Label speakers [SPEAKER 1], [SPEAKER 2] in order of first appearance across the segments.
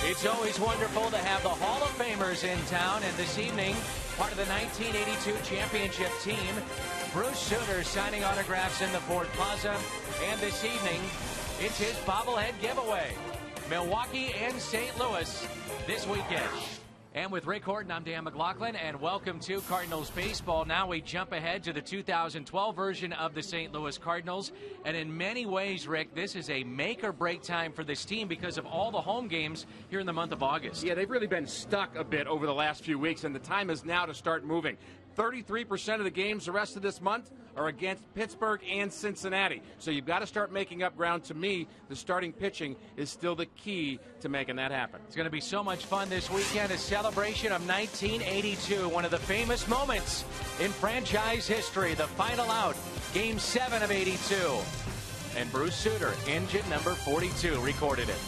[SPEAKER 1] It's always wonderful to have the Hall of Famers in town, and this evening, part of the 1982 championship team, Bruce Sutter signing autographs in the Ford Plaza, and this evening, it's his bobblehead giveaway. Milwaukee and St. Louis this weekend. And with Rick Horton, I'm Dan McLaughlin, and welcome to Cardinals Baseball. Now we jump ahead to the 2012 version of the St. Louis Cardinals. And in many ways, Rick, this is a make-or-break time for this team because of all the home games here in the month of August.
[SPEAKER 2] Yeah, they've really been stuck a bit over the last few weeks, and the time is now to start moving. 33% of the games the rest of this month are against Pittsburgh and Cincinnati. So you've got to start making up ground. To me, the starting pitching is still the key to making that happen.
[SPEAKER 1] It's going to be so much fun this weekend, a celebration of 1982, one of the famous moments in franchise history, the final out, Game 7 of 82. And Bruce Sutter, engine number 42, recorded it.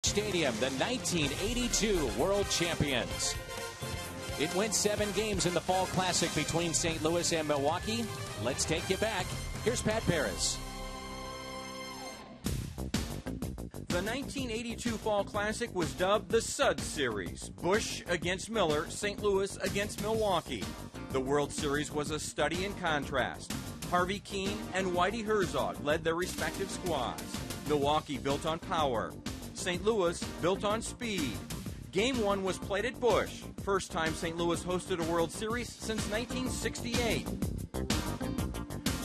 [SPEAKER 1] Stadium, the 1982 World Champions. It went 7 games in the Fall Classic between St. Louis and Milwaukee. Let's take you back. Here's Pat Paris.
[SPEAKER 3] The 1982 Fall Classic was dubbed the Sud Series. Bush against Miller, St. Louis against Milwaukee. The World Series was a study in contrast. Harvey Keene and Whitey Herzog led their respective squads. Milwaukee built on power. St. Louis built on speed. Game 1 was played at Busch. First time St. Louis hosted a World Series since 1968.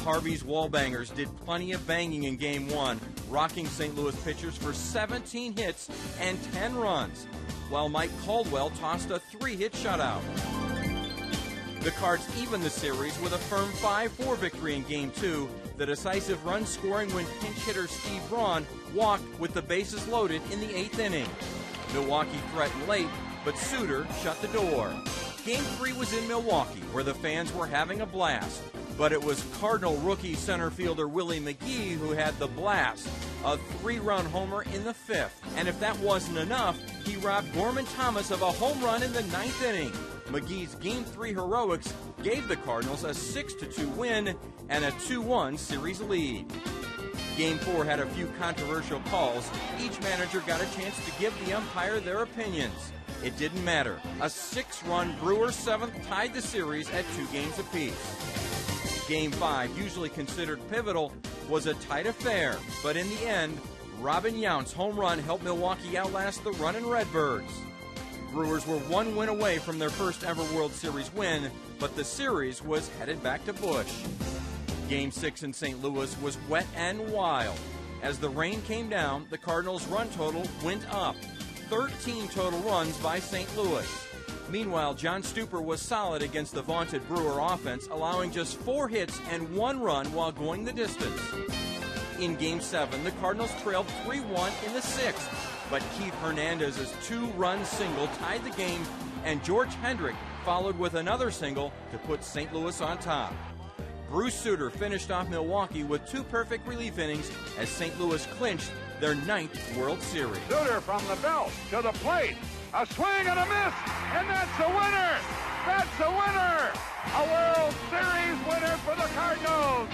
[SPEAKER 3] Harvey's wallbangers did plenty of banging in Game 1, rocking St. Louis pitchers for 17 hits and 10 runs, while Mike Caldwell tossed a 3-hit shutout. The Cards evened the series with a firm 5-4 victory in Game 2, the decisive run scoring when pinch hitter Steve Braun walked with the bases loaded in the 8th inning. Milwaukee threatened late, but Suter shut the door. Game 3 was in Milwaukee, where the fans were having a blast. But it was Cardinal rookie center fielder Willie McGee who had the blast. A 3-run homer in the 5th. And if that wasn't enough, he robbed Gorman Thomas of a home run in the 9th inning. McGee's Game 3 heroics gave the Cardinals a 6-2 win and a 2-1 series lead. Game 4 had a few controversial calls. Each manager got a chance to give the umpire their opinions. It didn't matter. A 6-run Brewers 7th tied the series at 2 games apiece. Game 5, usually considered pivotal, was a tight affair, but in the end, Robin Yount's home run helped Milwaukee outlast the running Redbirds. Brewers were 1 win away from their first ever World Series win, but the series was headed back to Busch. Game 6 in St. Louis was wet and wild. As the rain came down, the Cardinals' run total went up. 13 total runs by St. Louis. Meanwhile, John Stuper was solid against the vaunted Brewer offense, allowing just 4 hits and 1 run while going the distance. In Game 7, the Cardinals trailed 3-1 in the 6th, but Keith Hernandez's 2-run single tied the game, and George Hendrick followed with another single to put St. Louis on top. Bruce Sutter finished off Milwaukee with 2 perfect relief innings as St. Louis clinched their 9th World Series.
[SPEAKER 4] Sutter from the belt to the plate. A swing and a miss, and that's a winner! That's a winner! A World Series winner for the Cardinals!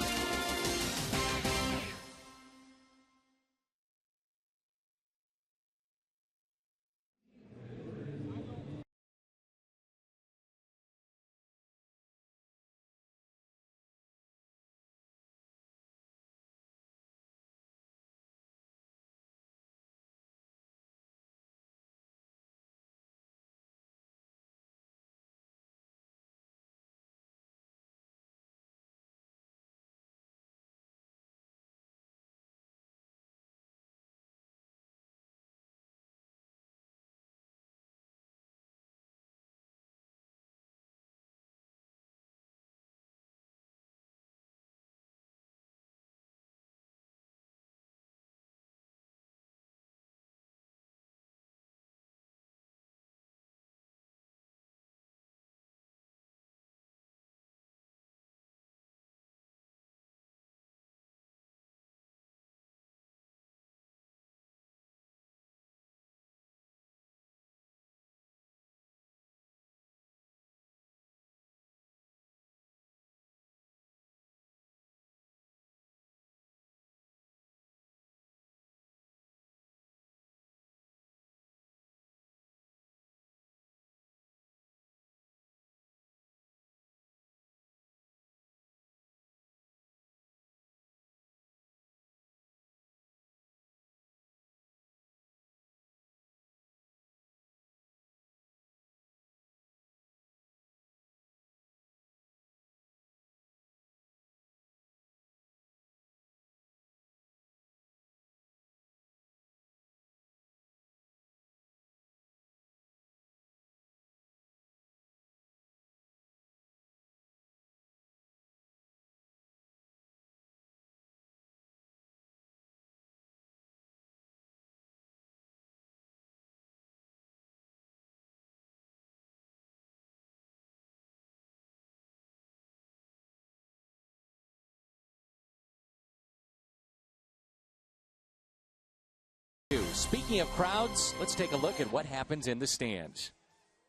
[SPEAKER 1] Speaking of crowds, let's take a look at what happens in the stands.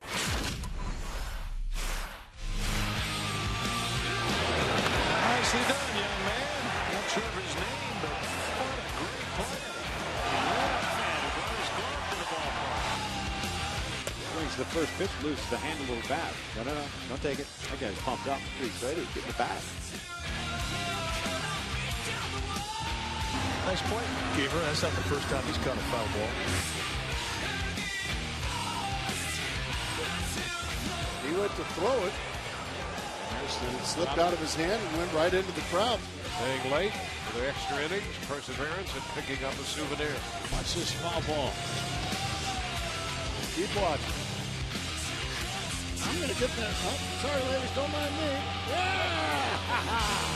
[SPEAKER 5] Nicely done, young man. Not sure of his name, but what a great player.
[SPEAKER 6] Brings the first pitch loose to handle the bat. No, don't take it. That guy's pumped up. He's excited. Get the bat.
[SPEAKER 5] Nice play, Keeper. That's not the first time he's caught a foul ball.
[SPEAKER 7] He went to throw it. And it slipped out of his hand and went right into the crowd.
[SPEAKER 5] Staying late for the extra innings, perseverance, and picking up a souvenir. Watch this foul ball.
[SPEAKER 7] Keep watching. I'm going to get that. Oh, sorry, ladies, don't mind me. Yeah!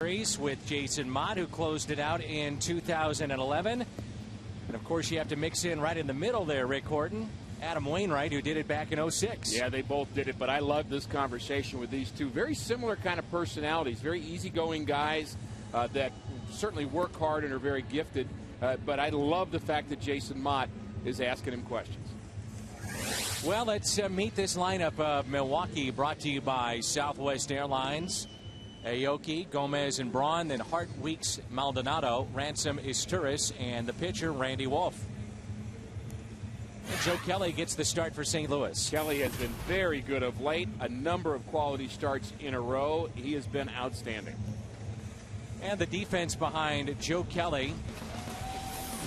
[SPEAKER 1] with Jason Mott, who closed it out in 2011. And of course, you have to mix in right in the middle there, Rick Horton, Adam Wainwright, who did it back in 06.
[SPEAKER 2] Yeah, they both did it, but I love this conversation with these two. Very similar kind of personalities, very easygoing guys that certainly work hard and are very gifted. But I love the fact that Jason Mott is asking him questions.
[SPEAKER 1] Well, let's meet this lineup of Milwaukee, brought to you by Southwest Airlines. Aoki, Gomez, and Braun, then Hart, Weeks, Maldonado, Ransom, Isturis, and the pitcher, Randy Wolf. And Joe Kelly gets the start for St. Louis.
[SPEAKER 2] Kelly has been very good of late, a number of quality starts in a row. He has been outstanding.
[SPEAKER 1] And the defense behind Joe Kelly,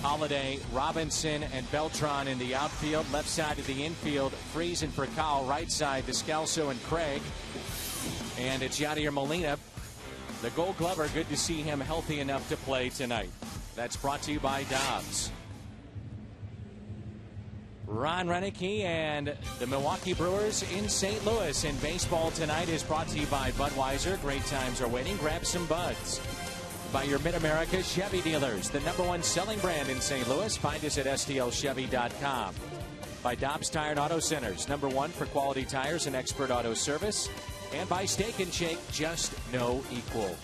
[SPEAKER 1] Holiday, Robinson, and Beltran in the outfield. Left side of the infield, Friesen for Kyle. Right side, Descalso and Craig. And it's Yadier Molina, the Gold Glover. Good to see him healthy enough to play tonight. That's brought to you by Dobbs. Ron Renicky and the Milwaukee Brewers in St. Louis. And baseball tonight is brought to you by Budweiser. Great times are waiting. Grab some buds. By your Mid-America Chevy dealers, the #1 selling brand in St. Louis. Find us at stlchevy.com. By Dobbs Tire and Auto Centers, #1 for quality tires and expert auto service. And by Steak and Shake, just no equal.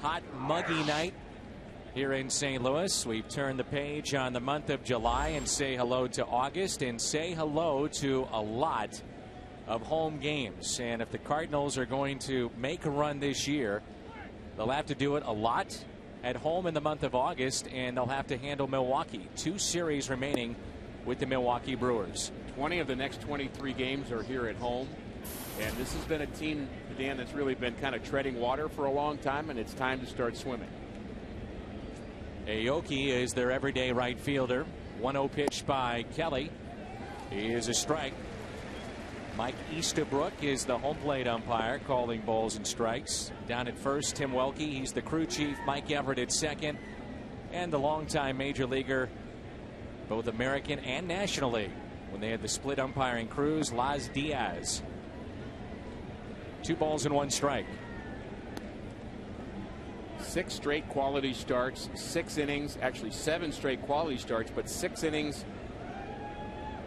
[SPEAKER 1] Hot, muggy night here in St. Louis. We've turned the page on the month of July and say hello to August and say hello to a lot of home games. And if the Cardinals are going to make a run this year, they'll have to do it a lot at home in the month of August, and they'll have to handle Milwaukee. 2 series remaining with the Milwaukee Brewers.
[SPEAKER 2] 20 of the next 23 games are here at home. And this has been a team, Dan, that's really been kind of treading water for a long time, and it's time to start swimming.
[SPEAKER 1] Aoki is their everyday right fielder. 1-0 pitch by Kelly. He is a strike. Mike Easterbrook is the home plate umpire, calling balls and strikes. Down at first, Tim Welke. He's the crew chief. Mike Everett at second. And the longtime major leaguer, both American and National League, when they had the split umpiring crews, Laz Diaz. 2 balls and 1 strike.
[SPEAKER 2] 6 straight quality starts, 6 innings, actually 7 straight quality starts, but 6 innings,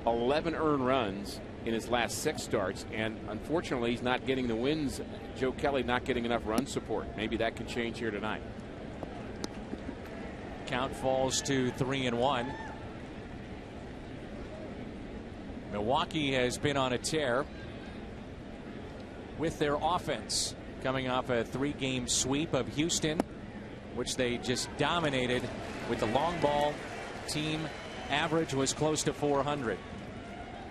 [SPEAKER 2] 11 earned runs in his last 6 starts. And unfortunately, he's not getting the wins. Joe Kelly not getting enough run support. Maybe that could change here tonight.
[SPEAKER 1] Count falls to 3-1. Milwaukee has been on a tear with their offense, coming off a 3-game sweep of Houston, which they just dominated with the long ball. Team average was close to 400.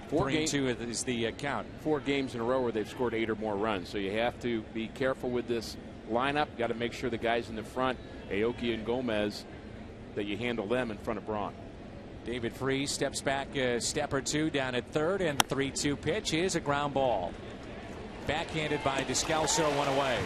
[SPEAKER 1] 3-2 is the count.
[SPEAKER 2] 4 games in a row where they've scored 8 or more runs. So you have to be careful with this lineup. Got to make sure the guys in the front, Aoki and Gomez, that you handle them in front of Braun.
[SPEAKER 1] David Freese steps back a step or 2 down at third, and the 3-2 pitch is a ground ball. Backhanded by Descalso, 1 away.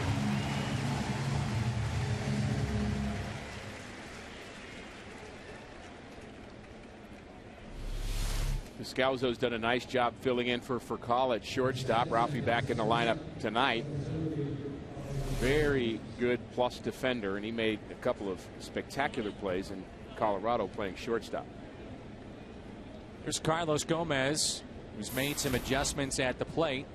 [SPEAKER 2] Descalso's done a nice job filling in for college shortstop. Ralphie back in the lineup tonight. Very good plus defender, and he made a couple of spectacular plays in Colorado playing shortstop.
[SPEAKER 1] Here's Carlos Gomez, who's made some adjustments at the plate,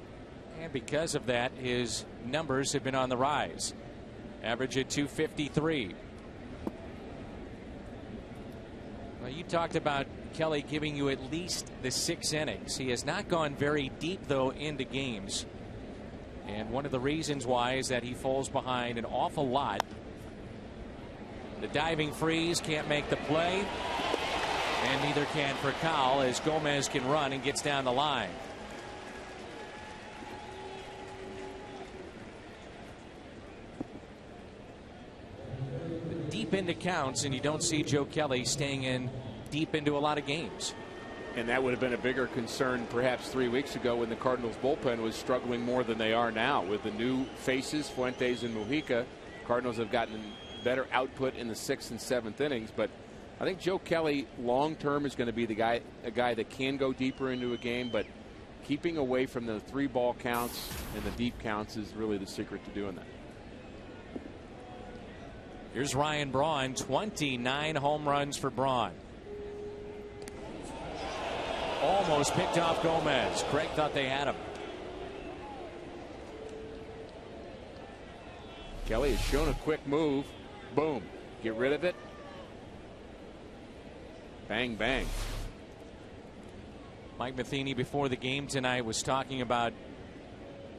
[SPEAKER 1] and because of that, his numbers have been on the rise. Average at 253. Well, you talked about Kelly giving you at least the 6 innings. He has not gone very deep, though, into games. And one of the reasons why is that he falls behind an awful lot. The diving freeze can't make the play, and neither can Percal, as Gomez can run and gets down the line. Deep into counts, and you don't see Joe Kelly staying in deep into a lot of games.
[SPEAKER 2] And that would have been a bigger concern perhaps 3 weeks ago when the Cardinals bullpen was struggling more than they are now. With the new faces, Fuentes and Mujica, Cardinals have gotten better output in the 6th and 7th innings. But I think Joe Kelly long term is going to be a guy that can go deeper into a game, but
[SPEAKER 6] keeping away from the 3-ball counts and the deep counts is really the secret to doing that.
[SPEAKER 1] Here's Ryan Braun, 29 home runs for Braun. Almost picked off Gomez. Craig thought they had him.
[SPEAKER 6] Kelly has shown a quick move. Boom. Get rid of it. Bang, bang.
[SPEAKER 1] Mike Matheny before the game tonight was talking about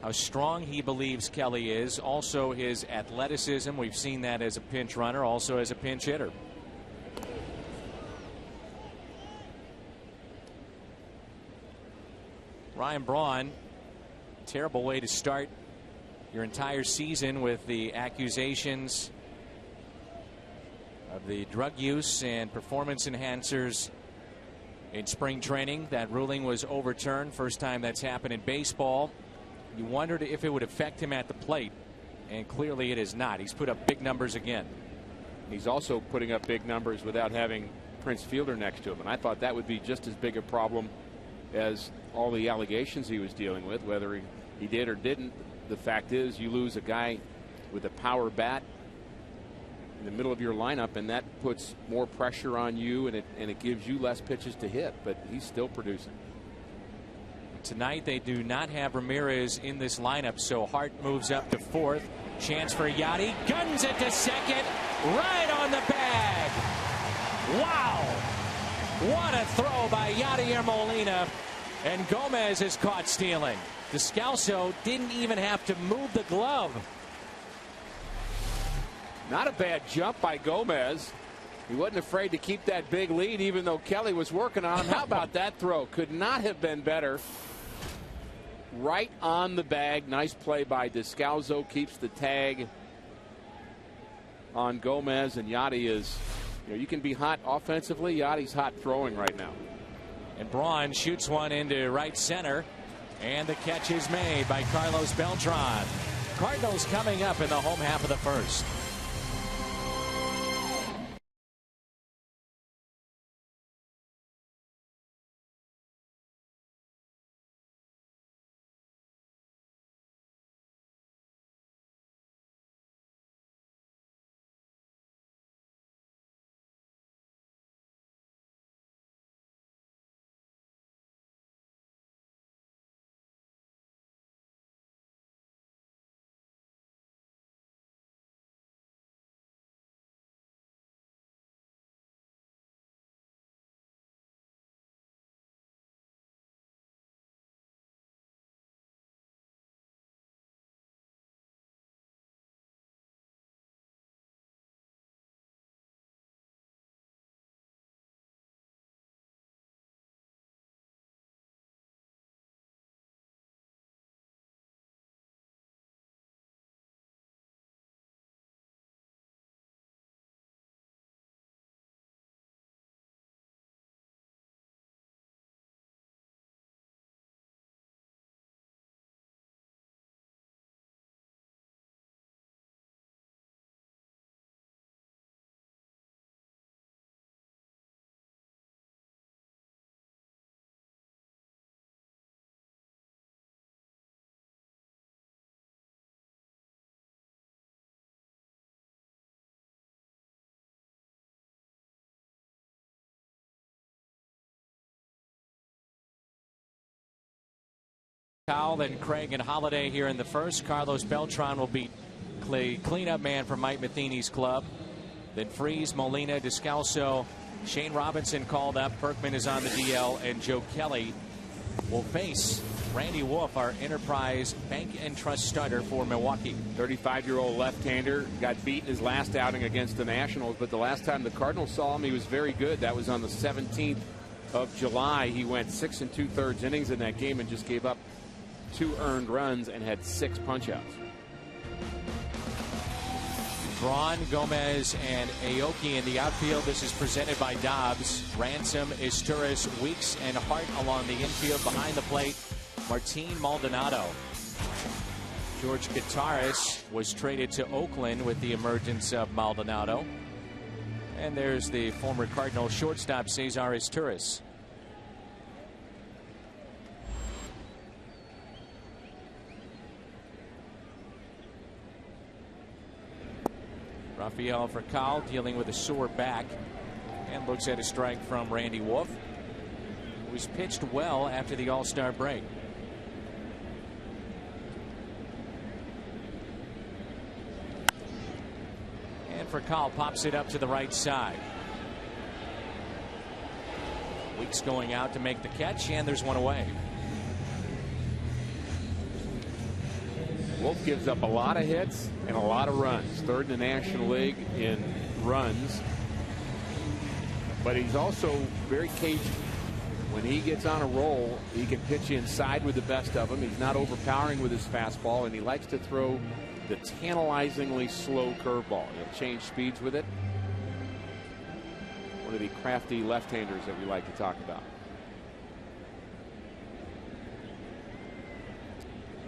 [SPEAKER 1] how strong he believes Kelly is. Also his athleticism. We've seen that as a pinch runner, also as a pinch hitter. Ryan Braun, terrible way to start your entire season with the accusations of the drug use and performance enhancers in spring training. That ruling was overturned. First time that's happened in baseball. You wondered if it would affect him at the plate, and clearly it is not. He's put up big numbers again.
[SPEAKER 6] He's also putting up big numbers without having Prince Fielder next to him, and I thought that would be just as big a problem as all the allegations he was dealing with, whether he did or didn't. The fact is, you lose a guy with a power bat in the middle of your lineup, and that puts more pressure on you, and it gives you less pitches to hit, but he's still producing.
[SPEAKER 1] Tonight they do not have Ramirez in this lineup, so Hart moves up to fourth. Chance for Yachty, guns it to second, right on the bag. Wow, what a throw by Yadier Molina, and Gomez is caught stealing. Descalso didn't even have to move the glove.
[SPEAKER 6] Not a bad jump by Gomez. He wasn't afraid to keep that big lead even though Kelly was working on him. How about that throw? Could not have been better. Right on the bag. Nice play by Descalso. Keeps the tag on Gomez, and Yachty is, you can be hot offensively. Yachty's hot throwing right now.
[SPEAKER 1] And Braun shoots one into right center, and the catch is made by Carlos Beltran. Cardinals coming up in the home half of the first. Powell, then Craig and Holiday here in the first. Carlos Beltran will be cleanup man for Mike Matheny's club. Then Freeze, Molina, Descalso, Shane Robinson called up. Berkman is on the DL, and Joe Kelly will face Randy Wolf, our Enterprise Bank and Trust starter for Milwaukee.
[SPEAKER 6] 35-year-old left-hander got beat in his last outing against the Nationals, but the last time the Cardinals saw him, he was very good. That was on the 17th of July. He went 6 2/3 innings in that game and just gave up 2 earned runs and had 6 punchouts.
[SPEAKER 1] Braun, Gomez, and Aoki in the outfield. This is presented by Dobbs. Ransom, Isturis, Weeks, and Hart along the infield. Behind the plate, Martin Maldonado. George Gutaris was traded to Oakland with the emergence of Maldonado. And there's the former Cardinal shortstop, Cesar Isturis. Rafael Furcal dealing with a sore back and looks at a strike from Randy Wolf, who was pitched well after the All-Star break. And Furcal pops it up to the right side. Weeks going out to make the catch, and there's one away.
[SPEAKER 6] Wolf gives up a lot of hits and a lot of runs. Third in the National League in runs. But he's also very cagey. When he gets on a roll, he can pitch inside with the best of them. He's not overpowering with his fastball, and he likes to throw the tantalizingly slow curveball. He'll change speeds with it. One of the crafty left-handers that we like to talk about.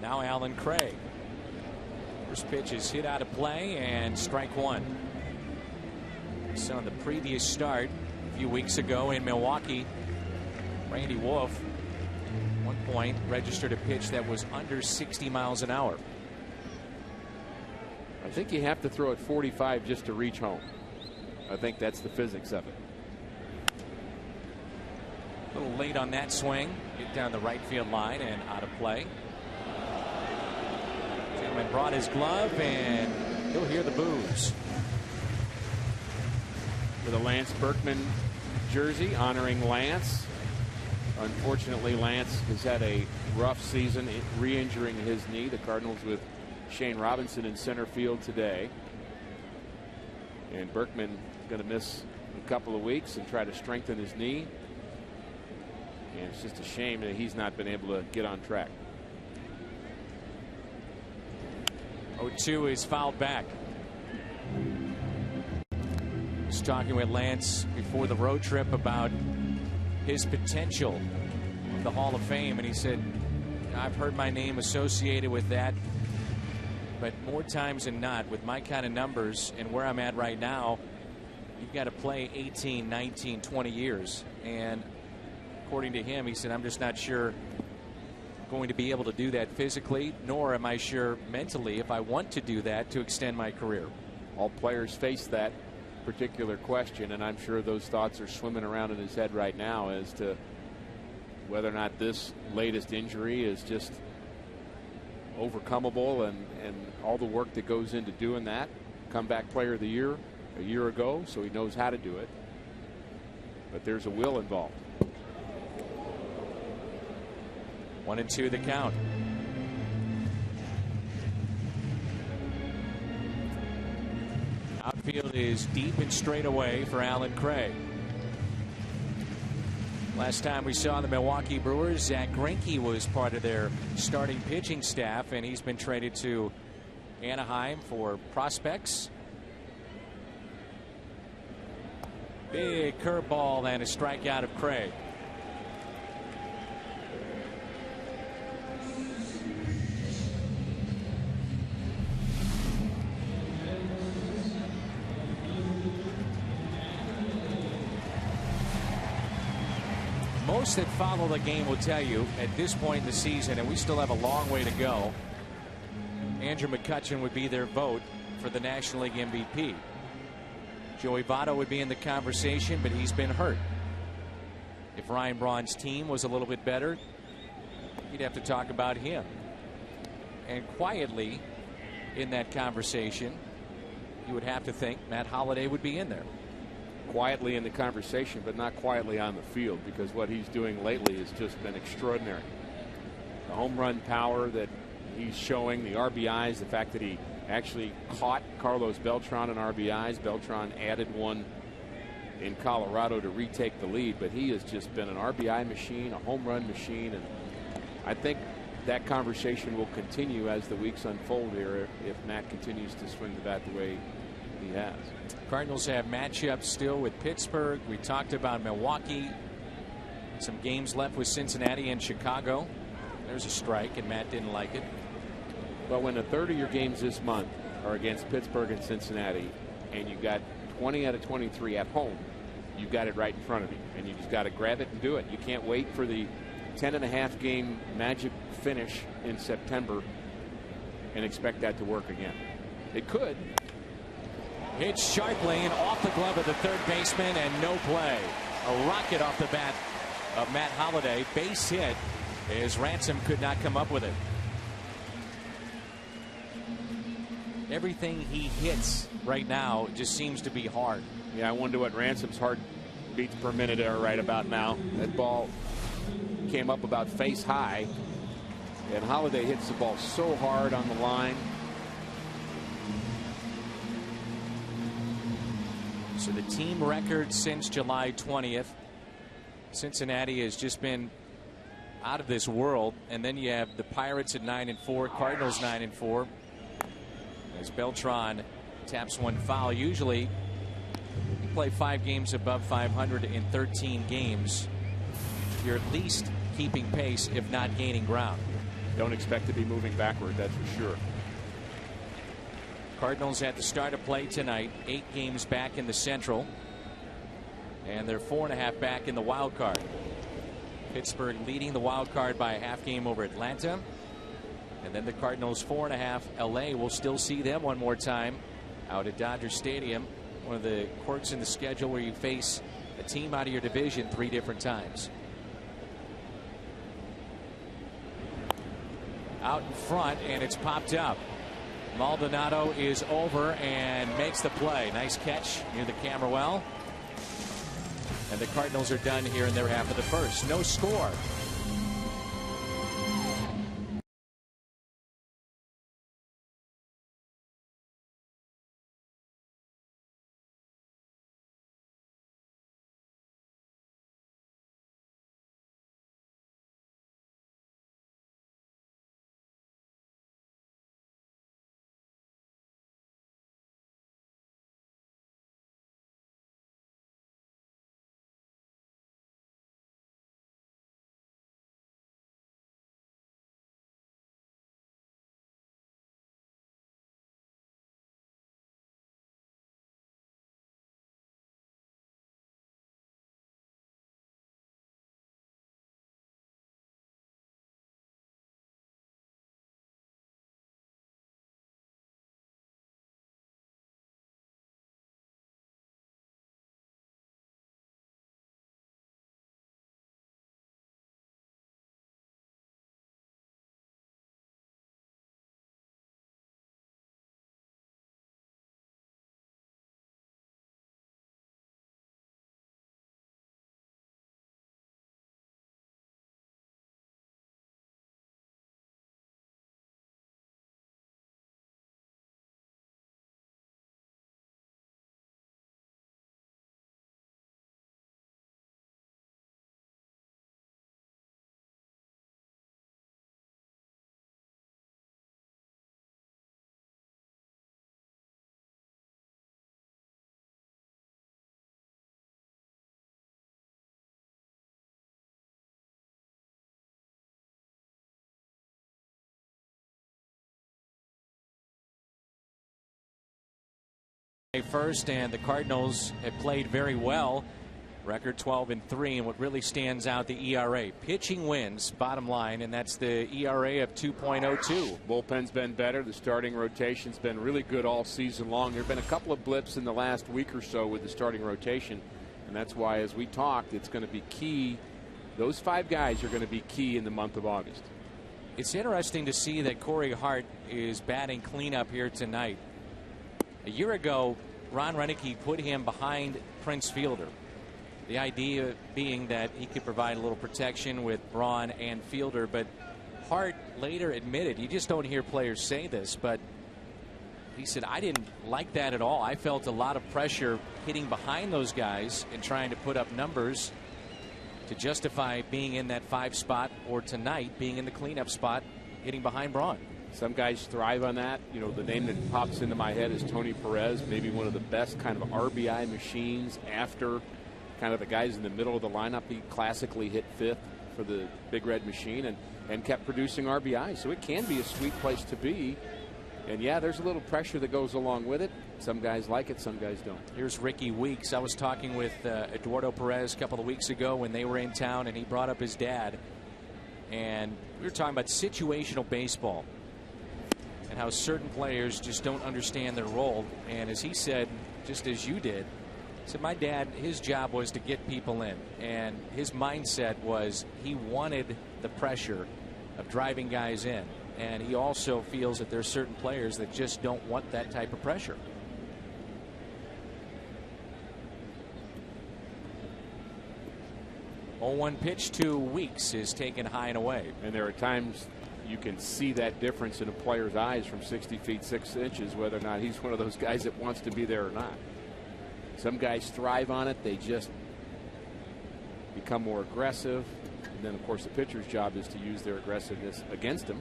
[SPEAKER 1] Now Alan Craig. First pitch is hit out of play and strike one. So on the previous start a few weeks ago in Milwaukee, Randy Wolf at one point registered a pitch that was under 60 miles an hour.
[SPEAKER 6] I think you have to throw at 45 just to reach home. I think that's the physics of it.
[SPEAKER 1] A little late on that swing. Hit down the right field line and out of play. Gentleman brought his glove, and he'll hear the boos.
[SPEAKER 6] With a Lance Berkman jersey honoring Lance. Unfortunately, Lance has had a rough season, re-injuring his knee. The Cardinals with Shane Robinson in center field today. And Berkman is going to miss a couple of weeks and try to strengthen his knee. And it's just a shame that he's not been able to get on track.
[SPEAKER 1] 0-2 is fouled back. Was talking with Lance before the road trip about his potential of the Hall of Fame, and he said, I've heard my name associated with that, but more times than not, with my kind of numbers and where I'm at right now, you've got to play 18, 19, 20 years. And according to him, he said, I'm just not sure going to be able to do that physically, nor am I sure mentally if I want to do that to extend my career.
[SPEAKER 6] All players face that particular question, and I'm sure those thoughts are swimming around in his head right now as to whether or not this latest injury is just overcomable, and all the work that goes into doing that. Comeback player of the year a year ago, so he knows how to do it. But there's a will involved.
[SPEAKER 1] 1-2 the count. Outfield is deep and straight away for Alan Craig. Last time we saw the Milwaukee Brewers, Zach Greinke was part of their starting pitching staff, and he's been traded to Anaheim for prospects. Big curveball and a strikeout of Craig. Most that follow the game will tell you at this point in the season, and we still have a long way to go, Andrew McCutchen would be their vote for the National League MVP. Joey Votto would be in the conversation, but he's been hurt. If Ryan Braun's team was a little bit better, you'd have to talk about him. And quietly in that conversation, you would have to think Matt Holliday would be in there.
[SPEAKER 6] Quietly in the conversation, but not quietly on the field, because what he's doing lately has just been extraordinary. The home run power that he's showing, the RBIs, the fact that he actually caught Carlos Beltran in RBIs. Beltran added one in Colorado to retake the lead, but he has just been an RBI machine, a home run machine, and I think that conversation will continue as the weeks unfold here if Matt continues to swing the bat the way he has.
[SPEAKER 1] Cardinals have matchups still with Pittsburgh. We talked about Milwaukee. Some games left with Cincinnati and Chicago. There's a strike, and Matt didn't like it.
[SPEAKER 6] Well, when a third of your games this month are against Pittsburgh and Cincinnati, and you've got 20 out of 23 at home, you've got it right in front of you, and you just got to grab it and do it. You can't wait for the 10.5 game magic finish in September and expect that to work again. It could.
[SPEAKER 1] Hit sharply and off the glove of the third baseman, and no play. A rocket off the bat of Matt Holliday. Base hit as Ransom could not come up with it. Everything he hits right now just seems to be hard.
[SPEAKER 6] Yeah, I wonder what Ransom's heart beats per minute are right about now. That ball came up about face high, and Holliday hits the ball so hard on the line.
[SPEAKER 1] So the team record since July 20th, Cincinnati has just been out of this world. And then you have the Pirates at 9-4, Cardinals 9-4. As Beltran taps one foul. Usually you play 5 games above 500 in 13 games. You're at least keeping pace, if not gaining ground.
[SPEAKER 6] Don't expect to be moving backward, that's for sure.
[SPEAKER 1] Cardinals at the start of play tonight, 8 games back in the Central, and they're 4.5 back in the wild card. Pittsburgh leading the wild card by a half game over Atlanta, and then the Cardinals 4.5. LA will still see them one more time out at Dodger Stadium, one of the quirks in the schedule where you face a team out of your division 3 different times. Out in front, and it's popped up. Maldonado is over and makes the play. Nice catch near the camera well. And the Cardinals are done here in their half of the first. No score. First, and the Cardinals have played very well. Record 12-3, and what really stands out, the ERA. Pitching wins, bottom line, and that's the ERA of 2.02.
[SPEAKER 6] Bullpen's been better. The starting rotation's been really good all season long. There have been a couple of blips in the last week or so with the starting rotation, and that's why, as we talked, it's going to be key. Those 5 guys are going to be key in the month of August.
[SPEAKER 1] It's interesting to see that Corey Hart is batting cleanup here tonight. A year ago, Ron Renicky put him behind Prince Fielder. The idea being that he could provide a little protection with Braun and Fielder, but Hart later admitted, you just don't hear players say this, but he said, I didn't like that at all. I felt a lot of pressure hitting behind those guys and trying to put up numbers to justify being in that 5 spot, or tonight being in the cleanup spot hitting behind Braun.
[SPEAKER 6] Some guys thrive on that. You know, the name that pops into my head is Tony Perez, maybe one of the best kind of RBI machines after kind of the guys in the middle of the lineup. He classically hit 5th for the Big Red Machine and kept producing RBI. So it can be a sweet place to be. And yeah, there's a little pressure that goes along with it. Some guys like it, some guys don't.
[SPEAKER 1] Here's Ricky Weeks. I was talking with Eduardo Perez a couple of weeks ago when they were in town, and he brought up his dad. And we were talking about situational baseball and how certain players just don't understand their role. And as he said, just as you did. So my dad, his job was to get people in, and his mindset was he wanted the pressure of driving guys in, and he also feels that there's certain players that just don't want that type of pressure. Oh, 1 pitch to Weeks is taken high and away.
[SPEAKER 6] And there are times you can see that difference in a player's eyes from 60 feet 6 inches, whether or not he's one of those guys that wants to be there or not. Some guys thrive on it. They just become more aggressive. And then, of course, the pitcher's job is to use their aggressiveness against him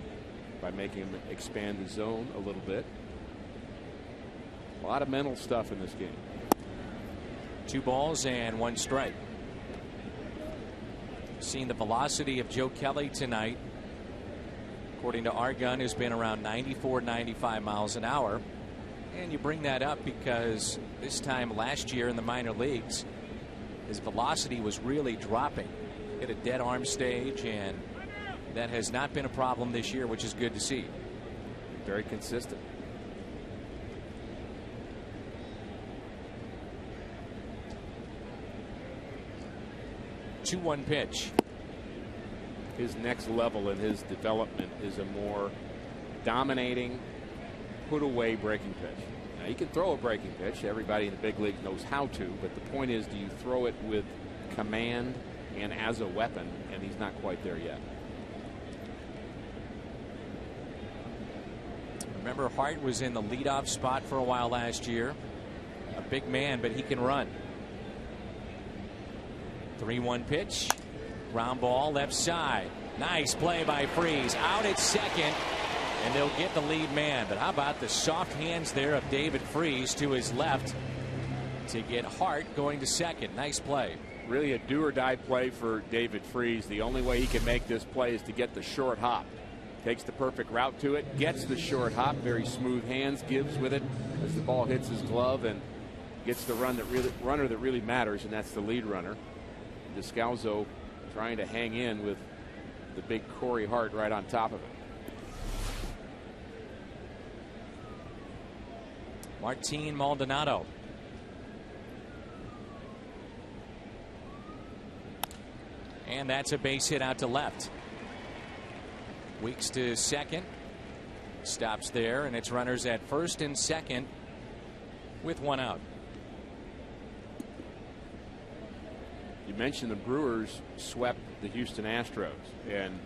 [SPEAKER 6] by making him expand the zone a little bit. A lot of mental stuff in this game.
[SPEAKER 1] 2 balls and 1 strike. Seen the velocity of Joe Kelly tonight, according to our gun, has been around 94, 95 miles an hour. And you bring that up because this time last year in the minor leagues, his velocity was really dropping. Hit a dead arm stage, and that has not been a problem this year, which is good to see.
[SPEAKER 6] Very consistent.
[SPEAKER 1] Two 1 pitch.
[SPEAKER 6] His next level in his development is a more dominating, put away breaking pitch. Now, he can throw a breaking pitch. Everybody in the big league knows how to, but the point is, do you throw it with command and as a weapon? And he's not quite there yet.
[SPEAKER 1] Remember, Hart was in the leadoff spot for a while last year. A big man, but he can run. 3-1 pitch. Ground ball left side. Nice play by Freese. Out at second, and they'll get the lead man. But how about the soft hands there of David Freese to his left to get Hart going to second. Nice play.
[SPEAKER 6] Really a do or die play for David Freese. The only way he can make this play is to get the short hop. Takes the perfect route to it, gets the short hop, very smooth hands, gives with it as the ball hits his glove, and gets the runner that really matters, and that's the lead runner. Descalzo trying to hang in with the big Corey Hart right on top of it.
[SPEAKER 1] Martin Maldonado. And that's a base hit out to left. Weeks to second. Stops there, and it's runners at first and second with 1 out.
[SPEAKER 6] You mentioned the Brewers swept the Houston Astros, and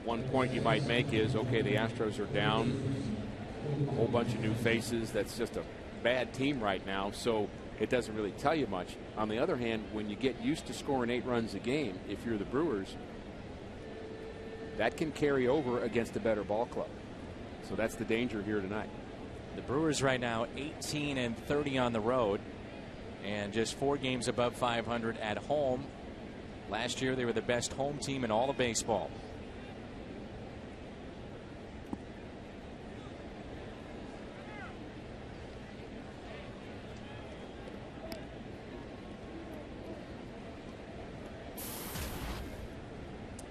[SPEAKER 6] one point you might make is, okay, the Astros are down, a whole bunch of new faces. That's just a bad team right now, so it doesn't really tell you much. On the other hand, when you get used to scoring 8 runs a game, if you're the Brewers, that can carry over against a better ball club. So that's the danger here tonight.
[SPEAKER 1] The Brewers right now 18-30 on the road, and just 4 games above 500 at home. Last year they were the best home team in all of baseball.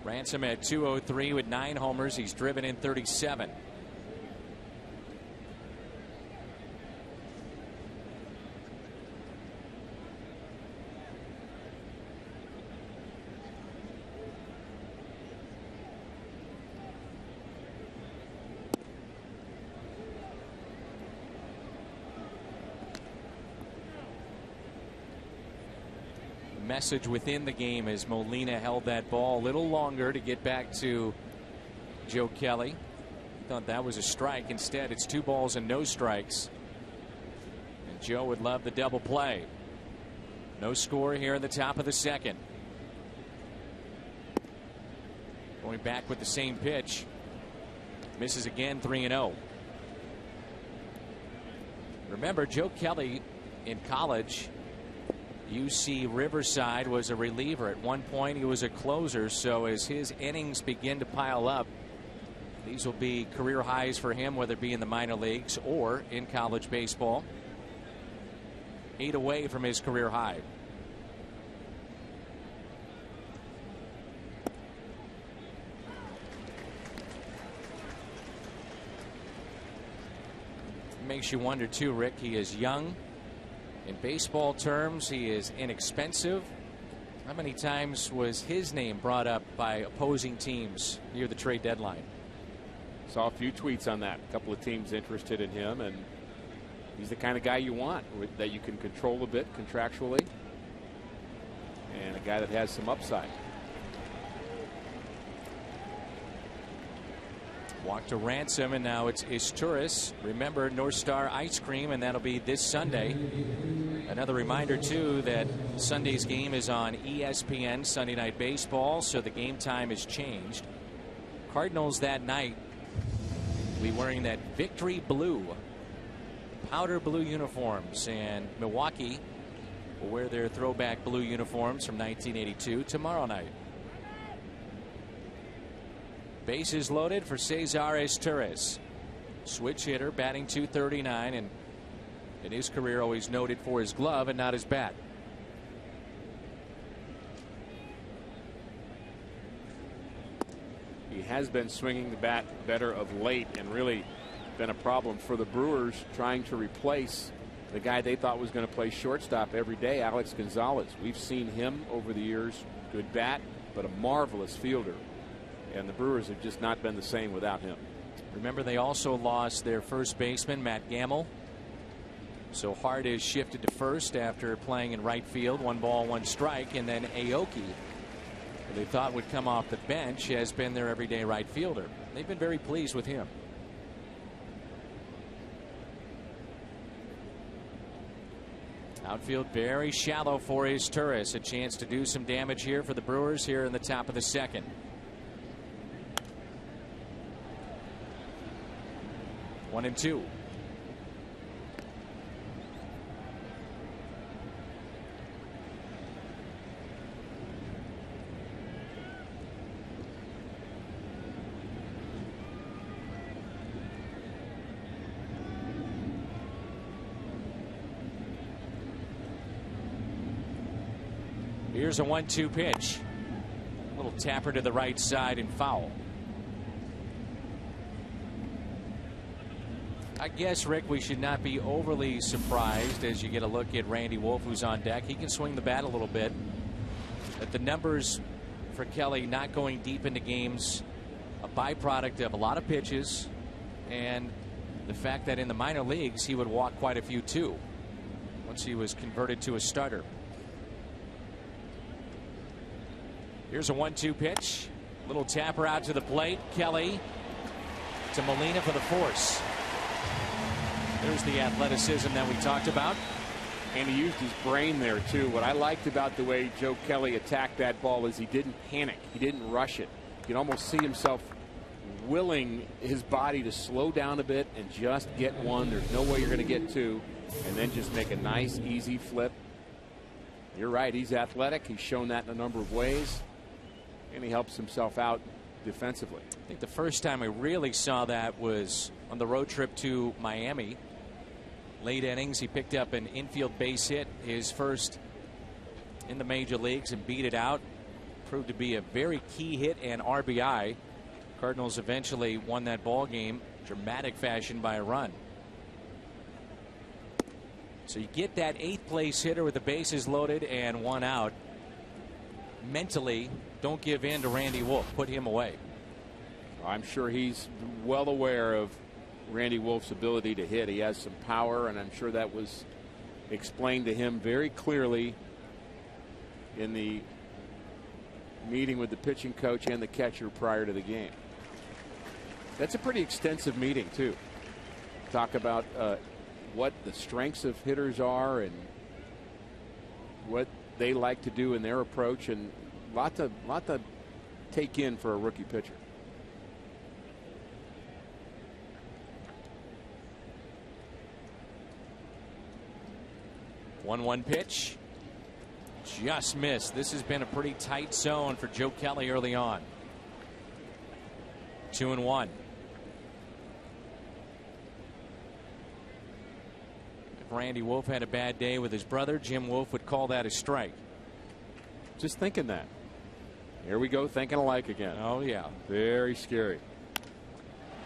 [SPEAKER 1] Ransom at 203 with 9 homers. He's driven in 37. Message within the game as Molina held that ball a little longer to get back to Joe Kelly. Thought that was a strike. Instead, it's 2 balls and no strikes. And Joe would love the double play. No score here in the top of the second. Going back with the same pitch. Misses again, 3-0. Remember, Joe Kelly in college, UC Riverside, was a reliever. At one point he was a closer, so as his innings begin to pile up, these will be career highs for him, whether it be in the minor leagues or in college baseball. 8 away from his career high. makes you wonder too, Rick. He is young. In baseball terms, he is inexpensive. How many times was his name brought up by opposing teams near the trade deadline?
[SPEAKER 6] Saw a few tweets on that. A couple of teams interested in him, and he's the kind of guy you want, that you can control a bit contractually, and a guy that has some upside.
[SPEAKER 1] Walk to Ransom, and now it's Isturis. Remember, North Star Ice Cream, and that'll be this Sunday. Another reminder, too, that Sunday's game is on ESPN Sunday Night Baseball, so the game time has changed. Cardinals that night will be wearing that victory blue, powder blue uniforms, and Milwaukee will wear their throwback blue uniforms from 1982 tomorrow night. Bases loaded for Cesar Isturis. Switch hitter, batting .239, and in his career always noted for his glove and not his bat.
[SPEAKER 6] He has been swinging the bat better of late, and really been a problem for the Brewers trying to replace the guy they thought was going to play shortstop every day, Alex Gonzalez. We've seen him over the years. Good bat, but a marvelous fielder. And the Brewers have just not been the same without him.
[SPEAKER 1] Remember, they also lost their first baseman, Matt Gamble. So Hart is shifted to first after playing in right field. 1 ball, 1 strike. And then Aoki, who they thought would come off the bench, has been their everyday right fielder. They've been very pleased with him. Outfield very shallow for Isturis. A chance to do some damage here for the Brewers here in the top of the second. 1-2. Here's a 1-2 pitch. A little tapper to the right side and foul. I guess, Rick, we should not be overly surprised as you get a look at Randy Wolf, who's on deck. He can swing the bat a little bit. But the numbers for Kelly not going deep into games, a byproduct of a lot of pitches, and the fact that in the minor leagues he would walk quite a few too once he was converted to a starter. Here's a 1-2 pitch. Little tapper out to the plate. Kelly to Molina for the force. There's the athleticism that we talked about.
[SPEAKER 6] And he used his brain there, too. What I liked about the way Joe Kelly attacked that ball is he didn't panic. He didn't rush it. You can almost see himself willing his body to slow down a bit and just get one. There's no way you're going to get two. And then just make a nice, easy flip. You're right. He's athletic. He's shown that in a number of ways. And he helps himself out defensively.
[SPEAKER 1] I think the first time I really saw that was on the road trip to Miami. Late innings, he picked up an infield base hit, his first in the major leagues, and beat it out. Proved to be a very key hit and RBI. Cardinals eventually won that ball game, dramatic fashion, by a run. So you get that 8th place hitter with the bases loaded and 1 out. Mentally, don't give in to Randy Wolf. Put him away.
[SPEAKER 6] I'm sure he's well aware of Randy Wolf's ability to hit. He has some power, and I'm sure that was explained to him very clearly in the meeting with the pitching coach and the catcher prior to the game. That's a pretty extensive meeting, too. Talk about what the strengths of hitters are and what they like to do in their approach, and lot to take in for a rookie pitcher.
[SPEAKER 1] 1-1 pitch. Just missed. This has been a pretty tight zone for Joe Kelly early on. 2-1. If Randy Wolf had a bad day with his brother, Jim Wolf would call that a strike.
[SPEAKER 6] Just thinking that. Here we go, thinking alike again.
[SPEAKER 1] Oh, yeah.
[SPEAKER 6] Very scary.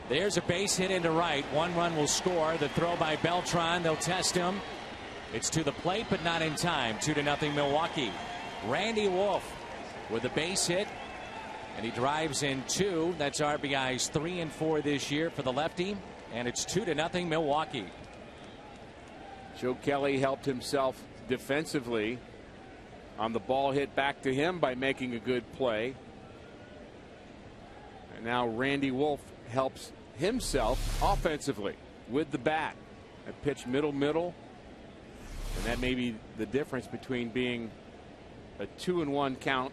[SPEAKER 1] There's a base hit into right. 1 run will score. The throw by Beltran. They'll test him. It's to the plate, but not in time. 2-0 Milwaukee. Randy Wolf with a base hit, and he drives in 2. That's RBIs 3 and 4 this year for the lefty, and it's 2-0 Milwaukee.
[SPEAKER 6] Joe Kelly helped himself defensively on the ball hit back to him by making a good play. And now Randy Wolf helps himself offensively with the bat. A pitch middle. And that may be the difference between being a 2-1 count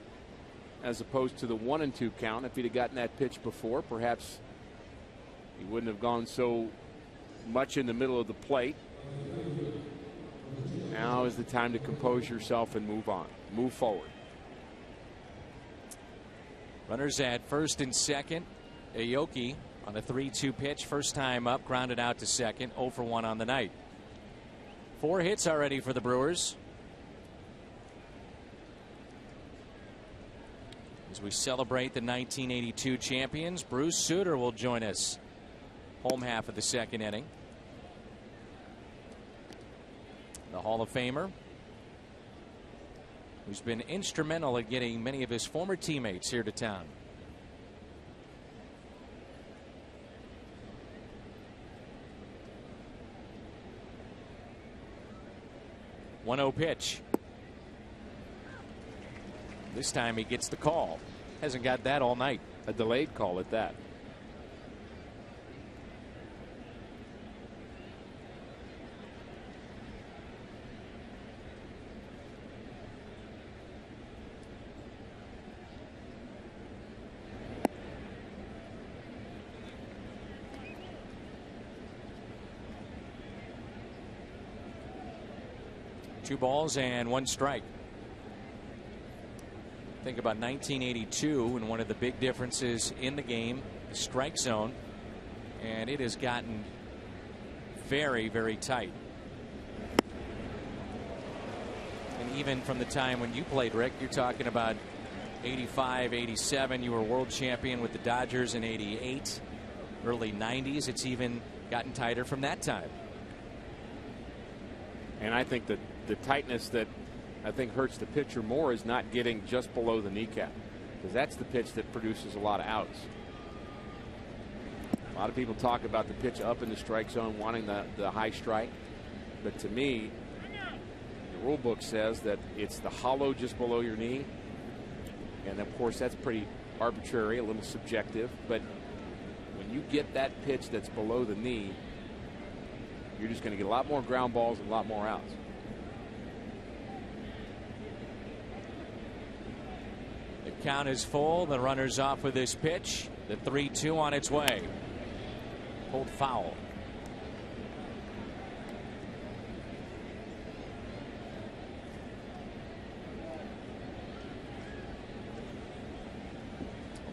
[SPEAKER 6] as opposed to the 1-2 count. If he'd have gotten that pitch before, perhaps he wouldn't have gone so much in the middle of the plate. Now is the time to compose yourself and move on. Move forward.
[SPEAKER 1] Runners at first and second. Aoki on a 3-2 pitch. First time up, grounded out to second. 0 for 1 on the night. 4 hits already for the Brewers. As we celebrate the 1982 champions, Bruce Sutter will join us. Home half of the second inning. The Hall of Famer, who's been instrumental in getting many of his former teammates here to town. One 0 pitch. This time he gets the call. Hasn't got that all night.
[SPEAKER 6] A delayed call at that.
[SPEAKER 1] Two balls and 1 strike. Think about 1982 and one of the big differences in the game, the strike zone, and it has gotten very, very tight. And even from the time when you played, Rick, you're talking about 85, 87. You were world champion with the Dodgers in 88, early 90s. It's even gotten tighter from that time.
[SPEAKER 6] And I think that the tightness that I think hurts the pitcher more is not getting just below the kneecap, because that's the pitch that produces a lot of outs. A lot of people talk about the pitch up in the strike zone, wanting the high strike. But to me, the rule book says that it's the hollow just below your knee. And of course, that's pretty arbitrary, a little subjective. But when you get that pitch that's below the knee, you're just going to get a lot more ground balls and a lot more outs.
[SPEAKER 1] The count is full. The runner's off with this pitch. The 3-2 on its way. Pulled foul.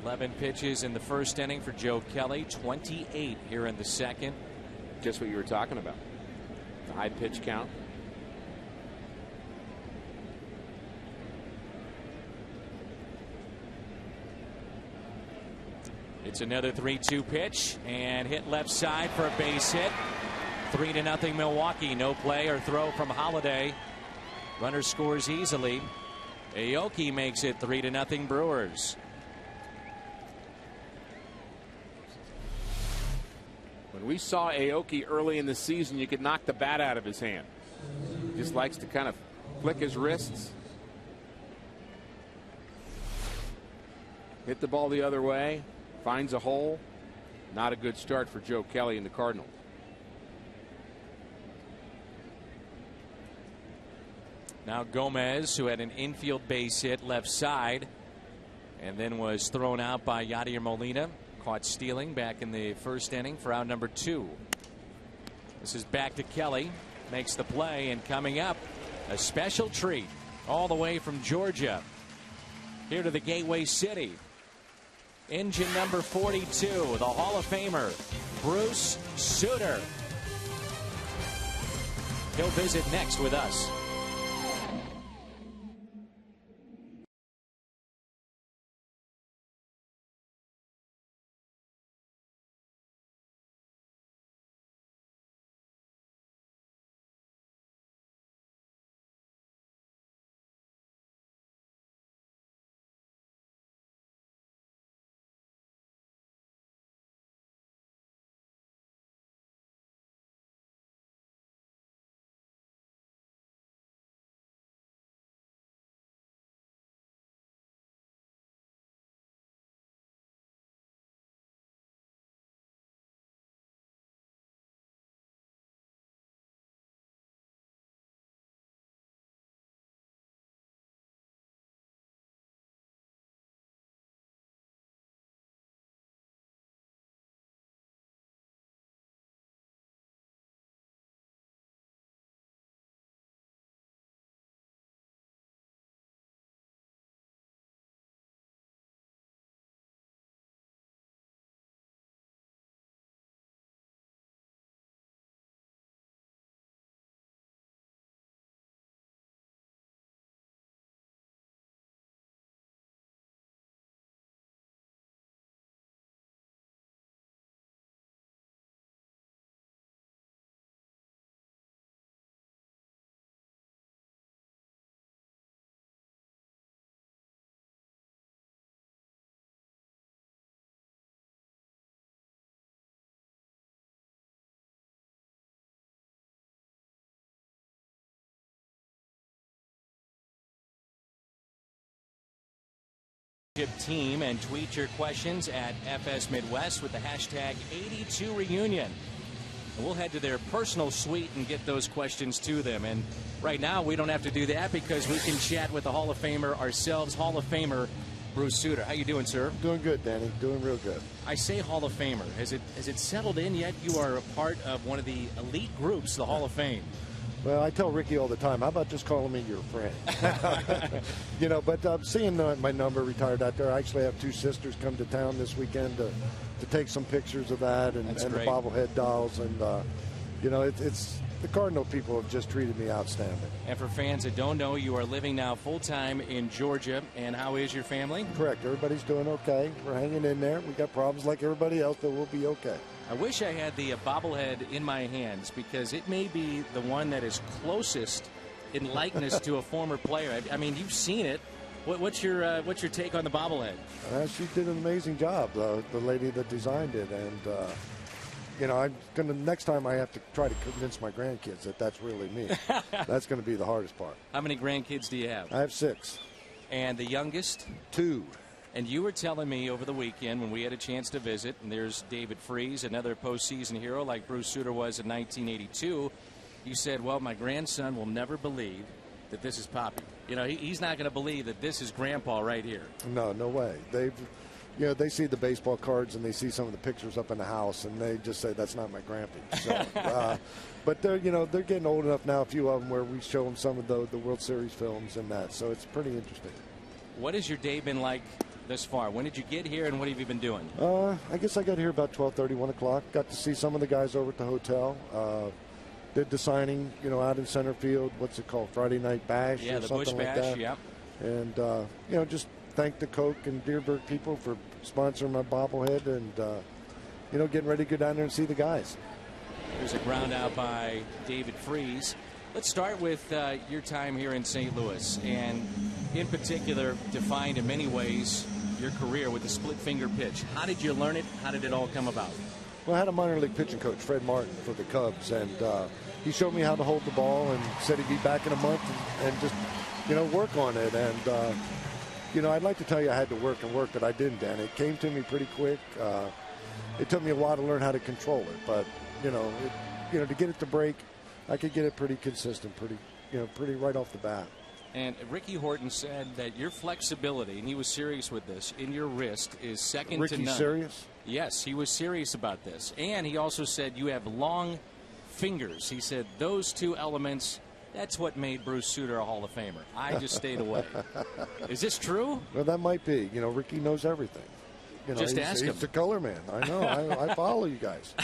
[SPEAKER 1] Eleven pitches in the first inning for Joe Kelly. 28 here in the second.
[SPEAKER 6] Just what you were talking about. The high pitch count.
[SPEAKER 1] It's another 3-2 pitch and hit left side for a base hit. 3-0 Milwaukee. No play or throw from Holiday. Runner scores easily. Aoki makes it 3-0 Brewers.
[SPEAKER 6] When we saw Aoki early in the season, you could knock the bat out of his hand. He just likes to kind of flick his wrists. Hit the ball the other way. Finds a hole. Not a good start for Joe Kelly and the Cardinals.
[SPEAKER 1] Now Gomez, who had an infield base hit left side and then was thrown out by Yadier Molina. Caught stealing back in the first inning for out number 2. This is back to Kelly. Makes the play, and coming up, a special treat all the way from Georgia here to the Gateway City. Engine number 42, the Hall of Famer, Bruce Sutter. He'll visit next with us. Team and tweet your questions at FS Midwest with the hashtag 82reunion. And we'll head to their personal suite and get those questions to them. And right now we don't have to do that because we can chat with the Hall of Famer ourselves, Hall of Famer Bruce Sutter. How you doing, sir?
[SPEAKER 8] Doing good, Danny. Doing real good.
[SPEAKER 1] I say Hall of Famer. Has it settled in yet? You are a part of one of the elite groups, the Hall of Fame.
[SPEAKER 8] Well, I tell Ricky all the time, how about just calling me your friend? You know, but seeing my number retired out there, I actually have 2 sisters come to town this weekend to take some pictures of that and the bobblehead dolls. And, you know, it's the Cardinal people have just treated me outstanding.
[SPEAKER 1] And for fans that don't know, you are living now full-time in Georgia. And how is your family?
[SPEAKER 8] Correct. Everybody's doing okay. We're hanging in there. We got problems like everybody else, but we'll be okay.
[SPEAKER 1] I wish I had the bobblehead in my hands because it may be the one that is closest in likeness to a former player. I mean, you've seen it. What's your take on the bobblehead?
[SPEAKER 8] She did an amazing job, the lady that designed it, and you know, I'm gonna next time I have to try to convince my grandkids that that's really me. That's going to be the hardest part.
[SPEAKER 1] How many grandkids do you have?
[SPEAKER 8] I have 6.
[SPEAKER 1] And the youngest?
[SPEAKER 8] 2.
[SPEAKER 1] And you were telling me over the weekend when we had a chance to visit, and there's David Freese, another postseason hero like Bruce Sutter was in 1982. You said, well, my grandson will never believe that this is Poppy. You know, he's not going to believe that this is Grandpa right here.
[SPEAKER 8] No way. You know, they see the baseball cards and they see some of the pictures up in the house, and they just say that's not my grandpa. So, but they're getting old enough now, a few of them, where we show them some of the World Series films and that. So it's pretty interesting.
[SPEAKER 1] What has your day been like thus far? When did you get here, and what have you been doing?
[SPEAKER 8] I guess I got here about 12:30, 1 o'clock. Got to see some of the guys over at the hotel. Did the signing, you know, out in center field. What's it called? Friday Night Bash or something
[SPEAKER 1] Bush
[SPEAKER 8] like
[SPEAKER 1] Bash,
[SPEAKER 8] that.
[SPEAKER 1] Yeah.
[SPEAKER 8] And, you know, just thank the Coke and Dearborn people for sponsoring my bobblehead and, you know, getting ready to go down there and see the guys.
[SPEAKER 1] There's a ground out by David Freese. Let's start with your time here in St. Louis, and in particular, defined in many ways your career with the split finger pitch. How did you learn it? How did it all come about?
[SPEAKER 8] Well, I had a minor league pitching coach, Fred Martin, for the Cubs, and he showed me how to hold the ball and said he'd be back in a month and just, you know, work on it. And, you know, I'd like to tell you I had to work, but I didn't, Dan. It came to me pretty quick. It took me a while to learn how to control it, but, you know, to get it to break, I could get it pretty consistent, pretty right off the bat.
[SPEAKER 1] And Ricky Horton said that your flexibility, and he was serious with this, in your wrist is second to none.
[SPEAKER 8] Ricky's serious?
[SPEAKER 1] Yes, he was serious about this. And he also said you have long fingers. He said those 2 elements, that's what made Bruce Sutter a Hall of Famer. I just stayed away. Is this true?
[SPEAKER 8] Well, that might be. You know, Ricky knows everything. You know,
[SPEAKER 1] just ask him.
[SPEAKER 8] He's the color man. I know. I follow you guys.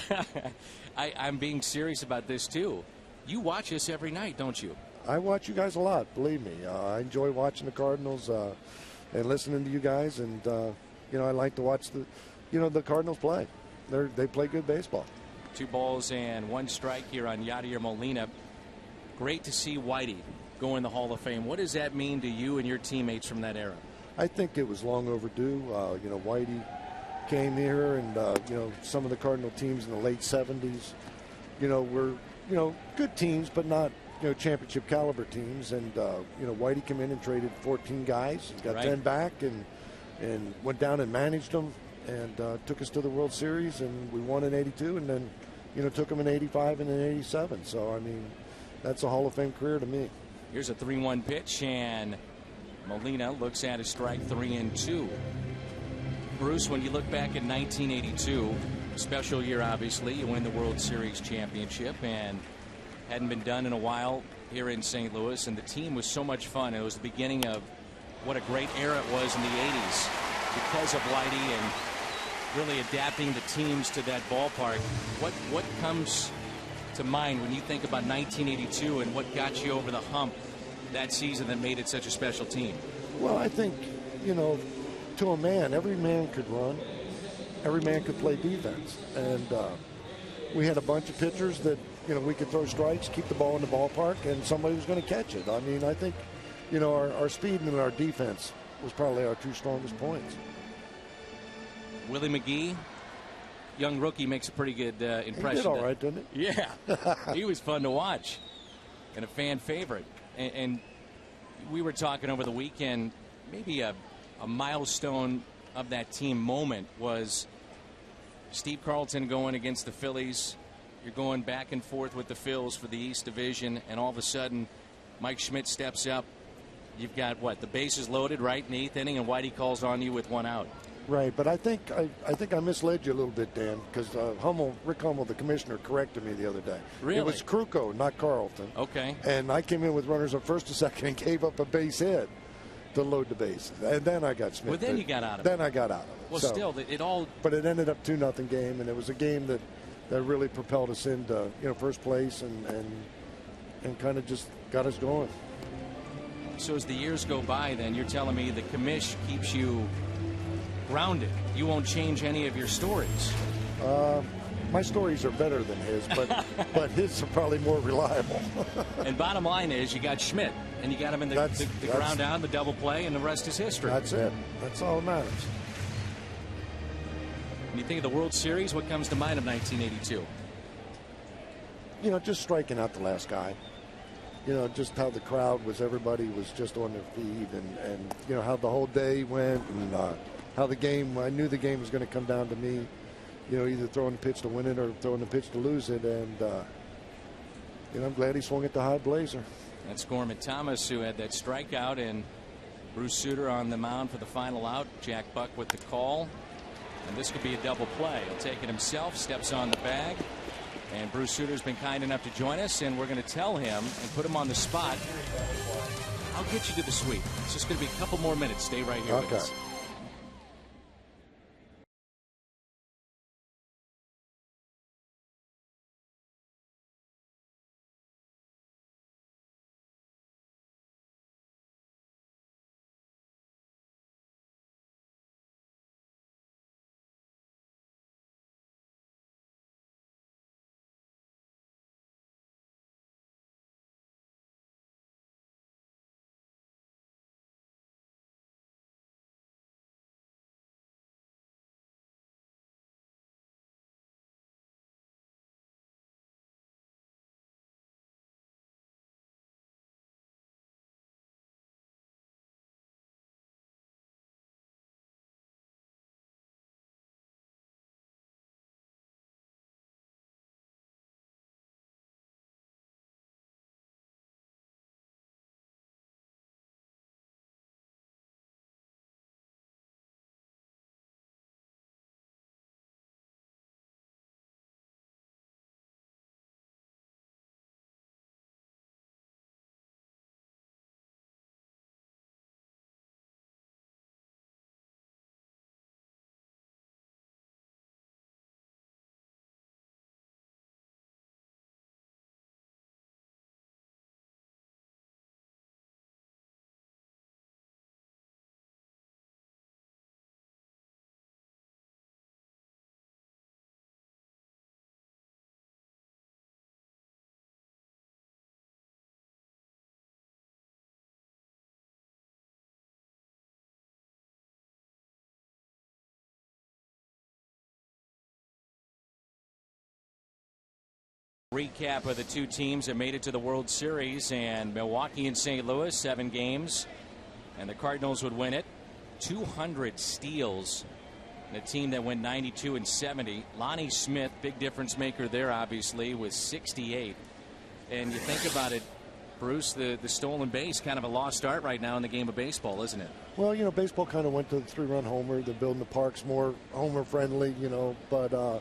[SPEAKER 1] I'm being serious about this, too. You watch us every night, don't you?
[SPEAKER 8] I watch you guys a lot, believe me. I enjoy watching the Cardinals and listening to you guys, and you know, I like to watch the Cardinals play. They play good baseball.
[SPEAKER 1] 2 balls and 1 strike here on Yadier Molina. Great to see Whitey go in the Hall of Fame. What does that mean to you and your teammates from that era?
[SPEAKER 8] I think it was long overdue. You know, Whitey came here, and you know, some of the Cardinal teams in the late '70s, you know, were, you know, good teams, but not, you know, championship caliber teams. And you know, Whitey came in and traded 14 guys. He got 10 back and went down and managed them and took us to the World Series, and we won in '82, and then, you know, took them in '85 and in '87. So I mean, that's a Hall of Fame career to me.
[SPEAKER 1] Here's a 3-1 pitch, and Molina looks at a strike, 3-2. Bruce, when you look back at 1982, special year, obviously, you win the World Series championship, and hadn't been done in a while here in St. Louis, and the team was so much fun. It was the beginning of what a great era it was in the 80s because of Whitey and really adapting the teams to that ballpark. What comes to mind when you think about 1982 and what got you over the hump that season that made it such a special team?
[SPEAKER 8] Well, I think, you know, to a man, every man could run. Every man could play defense. And we had a bunch of pitchers that, you know, we could throw strikes, keep the ball in the ballpark, and somebody was going to catch it. I mean, I think, you know, our speed and our defense was probably our 2 strongest points.
[SPEAKER 1] Willie McGee, young rookie, makes a pretty good impression.
[SPEAKER 8] He did all right, didn't he?
[SPEAKER 1] Yeah. He was fun to watch and a fan favorite. And we were talking over the weekend, maybe a
[SPEAKER 9] a milestone of that team moment was Steve Carlton going against the Phillies. You're going back and forth with the Phils for the East Division, and all of a sudden Mike Schmidt steps up. You've got what, the bases loaded, right, in the 8th inning, and Whitey calls on you with 1 out.
[SPEAKER 8] Right, but I think I misled you a little bit, Dan, because Rick Hummel, the commissioner, corrected me the other day.
[SPEAKER 9] Really?
[SPEAKER 8] It was Krukow, not Carlton.
[SPEAKER 9] Okay.
[SPEAKER 8] And I came in with runners on first and second and gave up a base hit to load the bases, and then I got Smith.
[SPEAKER 9] Well, then you got out of
[SPEAKER 8] it. Then
[SPEAKER 9] it.
[SPEAKER 8] I got out of it.
[SPEAKER 9] Well,
[SPEAKER 8] so,
[SPEAKER 9] still, it all.
[SPEAKER 8] But it ended up 2-0 game, and it was a game that really propelled us into first place and kind of just got us going.
[SPEAKER 9] So as the years go by, then you're telling me the commish keeps you grounded. You won't change any of your stories.
[SPEAKER 8] My stories are better than his, but his are probably more reliable.
[SPEAKER 9] And bottom line is, you got Schmidt, and you got him in the ground out, the double play, and the rest is history.
[SPEAKER 8] That's it. That's all that matters.
[SPEAKER 9] When you think of the World Series, what comes to mind of 1982?
[SPEAKER 8] Just striking out the last guy. Just how the crowd was, everybody was just on their feet, and how the whole day went, and how the game, I knew the game was going to come down to me, either throwing the pitch to win it or throwing the pitch to lose it, and I'm glad he swung at the high blazer.
[SPEAKER 9] That's Gorman Thomas, who had that strikeout, and Bruce Sutter on the mound for the final out. Jack Buck with the call, and this could be a double play. He'll take it himself, steps on the bag. And Bruce Sutter's been kind enough to join us, and we're going to tell him and put him on the spot. I'll get you to the sweep. It's just going to be a couple more minutes. Stay right here with us. Recap of the two teams that made it to the World Series, and Milwaukee and St. Louis, 7 games, and the Cardinals would win it. 200 steals, and a team that went 92 and 70. Lonnie Smith, big difference maker there, obviously, with 68. And you think about it, Bruce, the stolen base, kind of a lost art right now in the game of baseball, isn't it?
[SPEAKER 8] Well, baseball kind of went to the 3-run homer. They're building the parks more homer friendly, but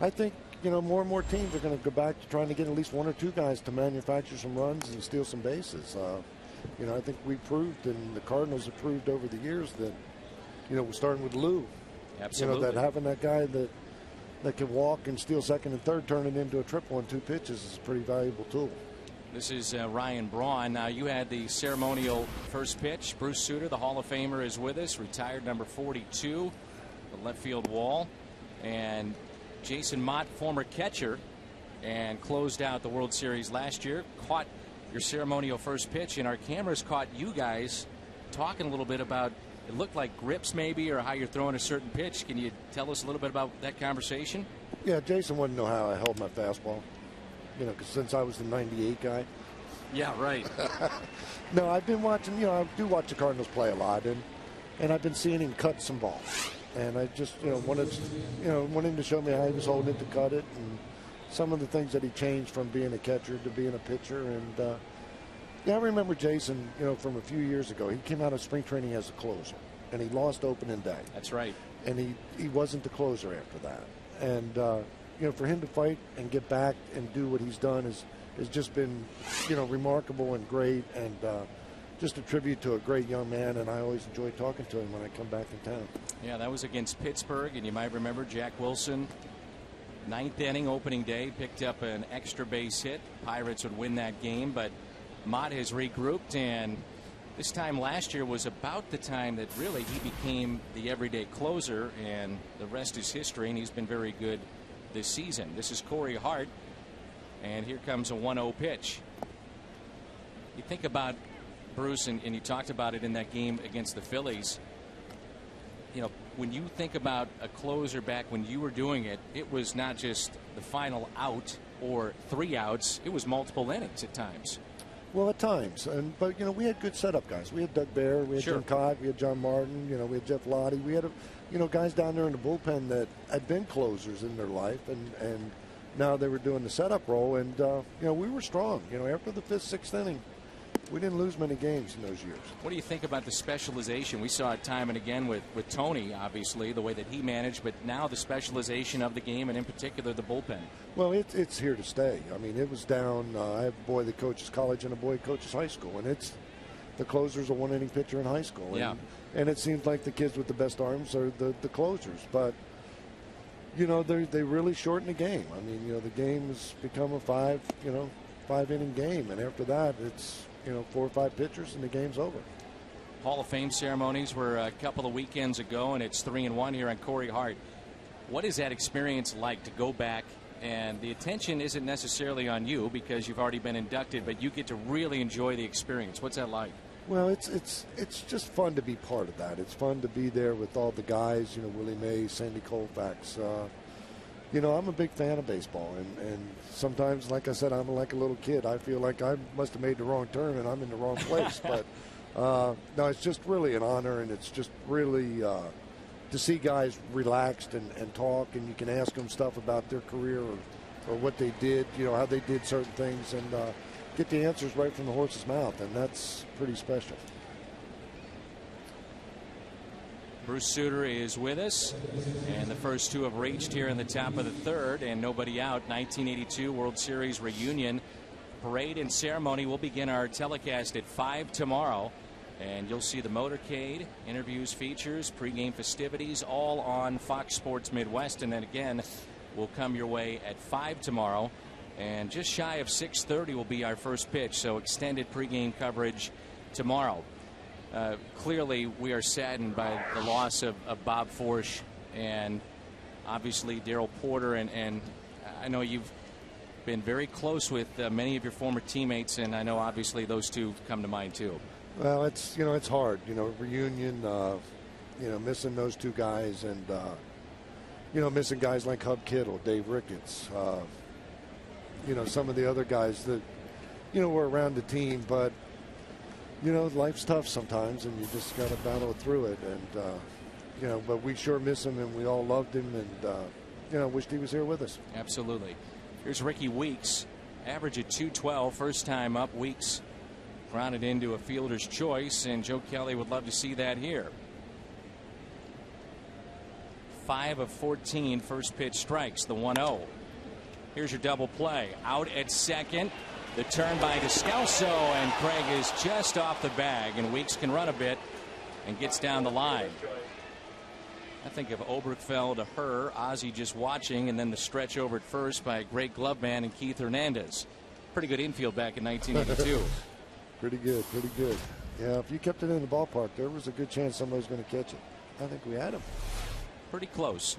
[SPEAKER 8] I think more and more teams are going to go back to trying to get at least 1 or 2 guys to manufacture some runs and steal some bases. I think we proved, and the Cardinals have proved over the years that, we're starting with Lou.
[SPEAKER 9] Absolutely.
[SPEAKER 8] That having that guy that can walk and steal second and third, turn it into a triple in 2 pitches is a pretty valuable tool.
[SPEAKER 9] This is Ryan Braun. Now, you had the ceremonial first pitch. Bruce Sutter, the Hall of Famer, is with us, retired number 42, the left field wall. And Jason Mott, former catcher, and closed out the World Series last year, caught your ceremonial first pitch, and our cameras caught you guys talking a little bit about, it looked like grips maybe, or how you're throwing a certain pitch. Can you tell us a little bit about that conversation?
[SPEAKER 8] Yeah, Jason wanted to know how I held my fastball, because since I was the 98 guy.
[SPEAKER 9] Yeah, right.
[SPEAKER 8] No, I've been watching, I do watch the Cardinals play a lot, and and I've been seeing him cut some balls. And I just, wanted him to show me how he was holding it to cut it, and some of the things that he changed from being a catcher to being a pitcher. And I remember Jason, from a few years ago. He came out of spring training as a closer, and he lost opening day.
[SPEAKER 9] That's right.
[SPEAKER 8] And he wasn't the closer after that. And for him to fight and get back and do what he's done has just been, remarkable and great, and just a tribute to a great young man. And I always enjoy talking to him when I come back in town.
[SPEAKER 9] Yeah, that was against Pittsburgh, and you might remember Jack Wilson, 9th inning, opening day, picked up an extra base hit. Pirates would win that game, but Mott has regrouped, and this time last year was about the time that really he became the everyday closer, and the rest is history, and he's been very good this season. This is Corey Hart, and here comes a 1-0 pitch. You think about Bruce, and you talked about it in that game against the Phillies. When you think about a closer back when you were doing it, it was not just the final out or 3 outs. It was multiple innings at times.
[SPEAKER 8] Well, at times. But we had good setup guys. We had Doug Bear, we had Jim Codd, we had John Martin, we had Jeff Lottie. We had, guys down there in the bullpen that had been closers in their life, and now they were doing the setup role. And, we were strong. After the 5th, 6th inning, we didn't lose many games in those years. What
[SPEAKER 9] do you think about the specialization? We saw it time and again with Tony, obviously, the way that he managed, but now the specialization of the game, and in particular the bullpen.
[SPEAKER 8] Well, it's here to stay. I mean, it was down. I have a boy that coaches college and a boy that coaches high school, and the closer's a 1-inning pitcher in high school. And it seems like the kids with the best arms are the closers. But, they really shorten the game. I mean, the game has become a 5-inning game, and after that, it's 4 or 5 pitchers and the game's over.
[SPEAKER 9] Hall of Fame ceremonies were a couple of weekends ago, and it's 3-1 here on Corey Hart. What is that experience like to go back, and the attention isn't necessarily on you because you've already been inducted, but you get to really enjoy the experience? What's that like?
[SPEAKER 8] Well, it's just fun to be part of that. It's fun to be there with all the guys, Willie Mays, Sandy Koufax. I'm a big fan of baseball, and sometimes, like I said, I'm like a little kid. I feel like I must have made the wrong turn and I'm in the wrong place. But no, it's just really an honor, and it's just really to see guys relaxed and talk, and you can ask them stuff about their career or what they did, how they did certain things, and get the answers right from the horse's mouth, and that's pretty special.
[SPEAKER 9] Bruce Sutter is with us, and the first 2 have reached here in the top of the 3rd, and nobody out. 1982 World Series reunion parade and ceremony will begin our telecast at 5 tomorrow, and you'll see the motorcade, interviews, features, pregame festivities, all on Fox Sports Midwest, and then again will come your way at 5 tomorrow, and just shy of 6:30 will be our first pitch, so extended pregame coverage tomorrow. Clearly, we are saddened by the loss of Bob Forsch and obviously Darrell Porter. And I know you've been very close with many of your former teammates, and I know obviously those 2 come to mind too.
[SPEAKER 8] Well, it's hard, reunion, missing those 2 guys, and missing guys like Hub Kittle, Dave Ricketts, some of the other guys that were around the team, but. Life's tough sometimes, and you just got to battle through it. And, but we sure miss him, and we all loved him, and, wished he was here with us.
[SPEAKER 9] Absolutely. Here's Ricky Weeks, average at 212, first time up. Weeks grounded into a fielder's choice, and Joe Kelly would love to see that here. 5 of 14 first pitch strikes, the 1-0. Here's your double play. Out at second. The turn by Descalso, and Craig is just off the bag, and Weeks can run a bit and gets down the line. I think of Oberkfell to her, Ozzie just watching, and then the stretch over at first by a great glove man and Keith Hernandez. Pretty good infield back in 1982.
[SPEAKER 8] Pretty good. Yeah, if you kept it in the ballpark, there was a good chance somebody was going to catch it. I think we had him.
[SPEAKER 9] Pretty close.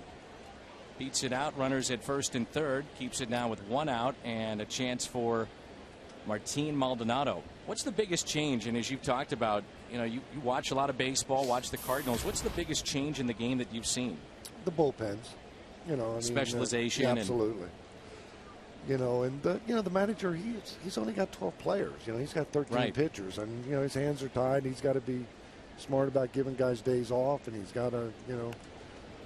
[SPEAKER 9] Beats it out, runners at first and third, keeps it now with 1 out and a chance for Martin Maldonado. What's the biggest change? And as you've talked about, you watch a lot of baseball, watch the Cardinals. What's the biggest change in the game that you've seen?
[SPEAKER 8] The bullpens.
[SPEAKER 9] Specialization.
[SPEAKER 8] Absolutely. And the manager, he's only got 12 players. He's got 13 pitchers, and his hands are tied. He's got to be, smart about giving guys days off, and he's got a,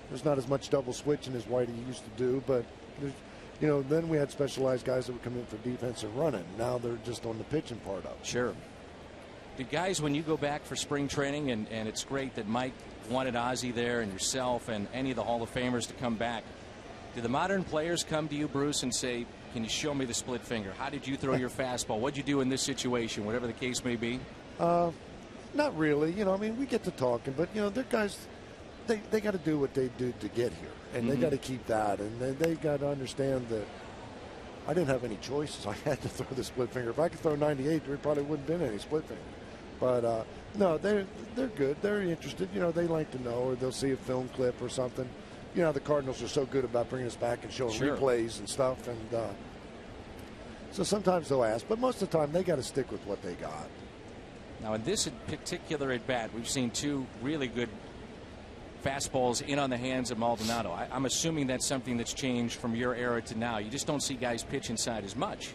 [SPEAKER 8] there's not as much double switching as Whitey used to do, but then we had specialized guys that would come in for defense and running. Now they're just on the pitching part of it.
[SPEAKER 9] Sure. Do guys, when you go back for spring training, and it's great that Mike wanted Ozzie there and yourself and any of the Hall of Famers to come back, do the modern players come to you, Bruce, and say, can you show me the split finger? How did you throw your fastball? What'd you do in this situation, whatever the case may be?
[SPEAKER 8] Not really. We get to talking, but, they're guys, they got to do what they do to get here, and they got to keep that, and they got to understand that I didn't have any choices. I had to throw the split finger. If I could throw 98, there probably wouldn't have been any split finger. But, no, they're good. They're interested. They like to know, or they'll see a film clip or something. The Cardinals are so good about bringing us back and showing replays and stuff. And so sometimes they'll ask, but most of the time they got to stick with what they got.
[SPEAKER 9] Now, in this particular at-bat, we've seen two really good fastballs in on the hands of Maldonado. I'm assuming that's something that's changed from your era to now. You just don't see guys pitch inside as much.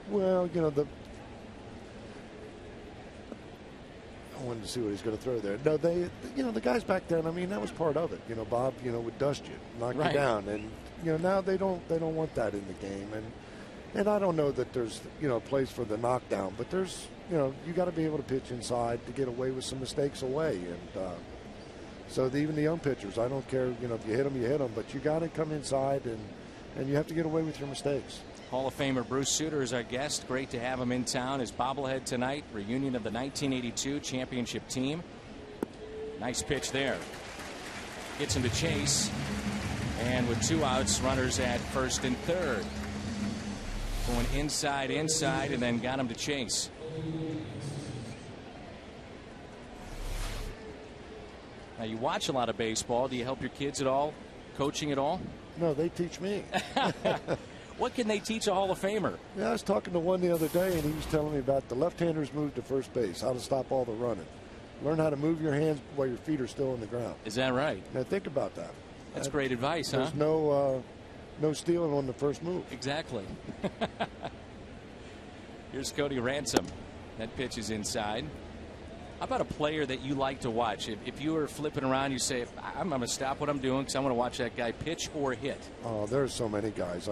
[SPEAKER 8] Well, I wanted to see what he's going to throw there. No, the guys back then, that was part of it. Bob, would dust you, knock you down. And, now they don't want that in the game. And I don't know that there's, a place for the knockdown, but there's, you got to be able to pitch inside to get away with some mistakes away. And so even the young pitchers, I don't care, if you hit them, you hit them, but you got to come inside and you have to get away with your mistakes.
[SPEAKER 9] Hall of Famer Bruce Sutter is our guest. Great to have him in town. His bobblehead tonight, reunion of the 1982 championship team. Nice pitch there. Gets him to chase. And with 2 outs, runners at first and third. Going inside, and then got him to chase. Now, you watch a lot of baseball. Do you help your kids at all? Coaching at all?
[SPEAKER 8] No, they teach me.
[SPEAKER 9] What can they teach a Hall of Famer?
[SPEAKER 8] Yeah, I was talking to one the other day, and he was telling me about the left-handers move to first base, how to stop all the running. Learn how to move your hands while your feet are still on the ground.
[SPEAKER 9] Is that right?
[SPEAKER 8] Now, think about that.
[SPEAKER 9] That's great advice,
[SPEAKER 8] There's no stealing on the first move.
[SPEAKER 9] Exactly. Here's Cody Ransom. That pitch is inside. How about a player that you like to watch? If you were flipping around, you say, I'm going to stop what I'm doing because I want to watch that guy pitch or hit.
[SPEAKER 8] Oh, there's so many guys.